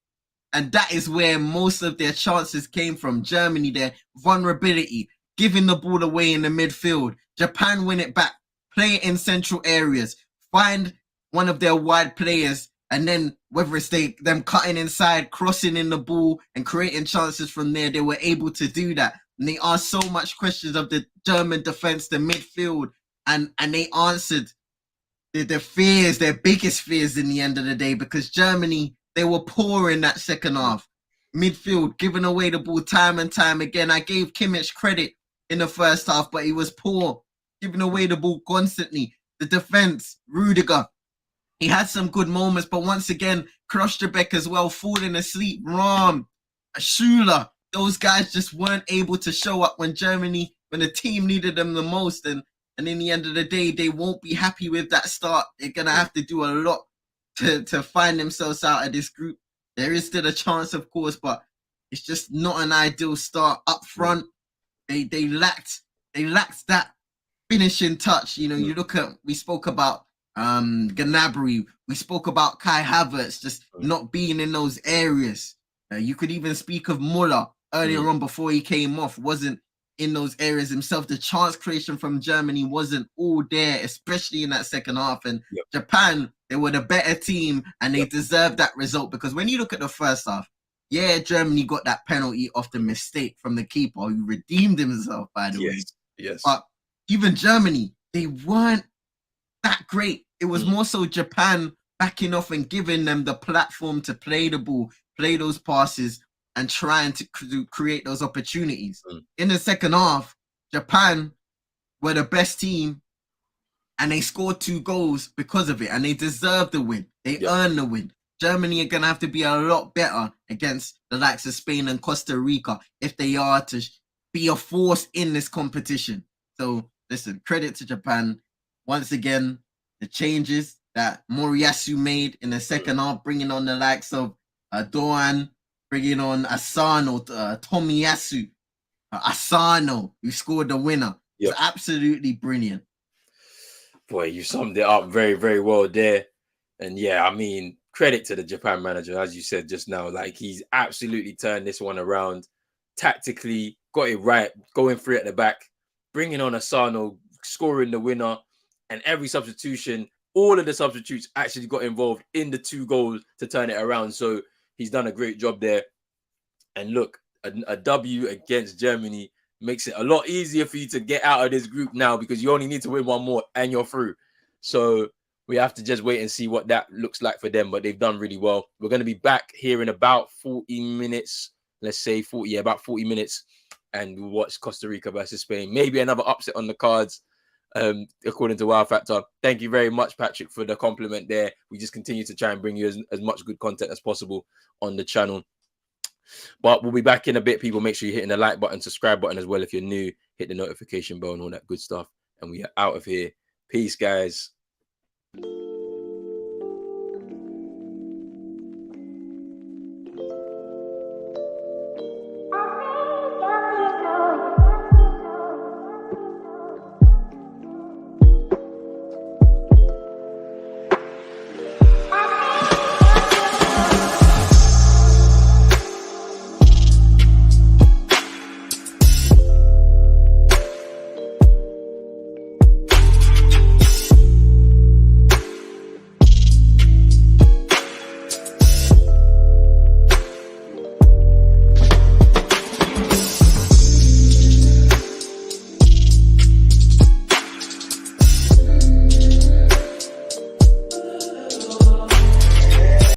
B: And that is where most of their chances came from. Germany, their vulnerability, giving the ball away in the midfield. Japan win it back, play it in central areas, find one of their wide players, and then whether it's them cutting inside, crossing in the ball, and creating chances from there, they were able to do that. And they asked so much questions of the German defense, the midfield, and they answered their fears, their biggest fears in the end of the day, because Germany, they were poor in that second half. Midfield, giving away the ball time and time again. I gave Kimmich credit in the first half, but he was poor, giving away the ball constantly. The defense, Rudiger, he had some good moments, but once again, Klosterbeck as well, falling asleep. Ram, Schuler, those guys just weren't able to show up when the team needed them the most. And in the end of the day, they won't be happy with that start. They're going to have to do a lot to find themselves out of this group. There is still a chance, of course, but it's just not an ideal start up front. They lacked that finishing touch. You know, you look at, we spoke about Gnabry, we spoke about Kai Havertz just not being in those areas. You could even speak of Muller earlier on before he came off, wasn't in those areas himself. The chance creation from Germany wasn't all there, especially in that second half. And Japan, they were the better team and they deserved that result, because when you look at the first half, yeah, Germany got that penalty off the mistake from the keeper who redeemed himself, by the way.
A: Yes.
B: But even Germany, they weren't that great. It was more so Japan backing off and giving them the platform to play the ball, play those passes, and trying to create those opportunities. In the second half, Japan were the best team and they scored 2 goals because of it, and they deserved the win. They earned the win. Germany are going to have to be a lot better against the likes of Spain and Costa Rica if they are to be a force in this competition. So, listen, credit to Japan. Once again, the changes that Moriyasu made in the second half, bringing on the likes of Doan, bringing on Asano, Tomiyasu, Asano, who scored the winner. It's absolutely brilliant.
A: Boy, you summed it up very, very well there. And yeah, I mean, credit to the Japan manager, as you said just now. Like, he's absolutely turned this one around. Tactically, got it right, going through at the back, bringing on Asano, scoring the winner, and every substitution, all of the substitutes actually got involved in the 2 goals to turn it around. So he's done a great job there. And look, a W against Germany makes it a lot easier for you to get out of this group now, because you only need to win 1 more and you're through. So we have to just wait and see what that looks like for them, but they've done really well. We're going to be back here in about 40 minutes. Let's say about 40 minutes. And we'll watch Costa Rica versus Spain. Maybe another upset on the cards, according to Wow Factor. Thank you very much, Patrick, for the compliment there. We just continue to try and bring you as much good content as possible on the channel. But we'll be back in a bit, people. Make sure you're hitting the like button, subscribe button as well. If you're new, hit the notification bell and all that good stuff. And we are out of here. Peace, guys.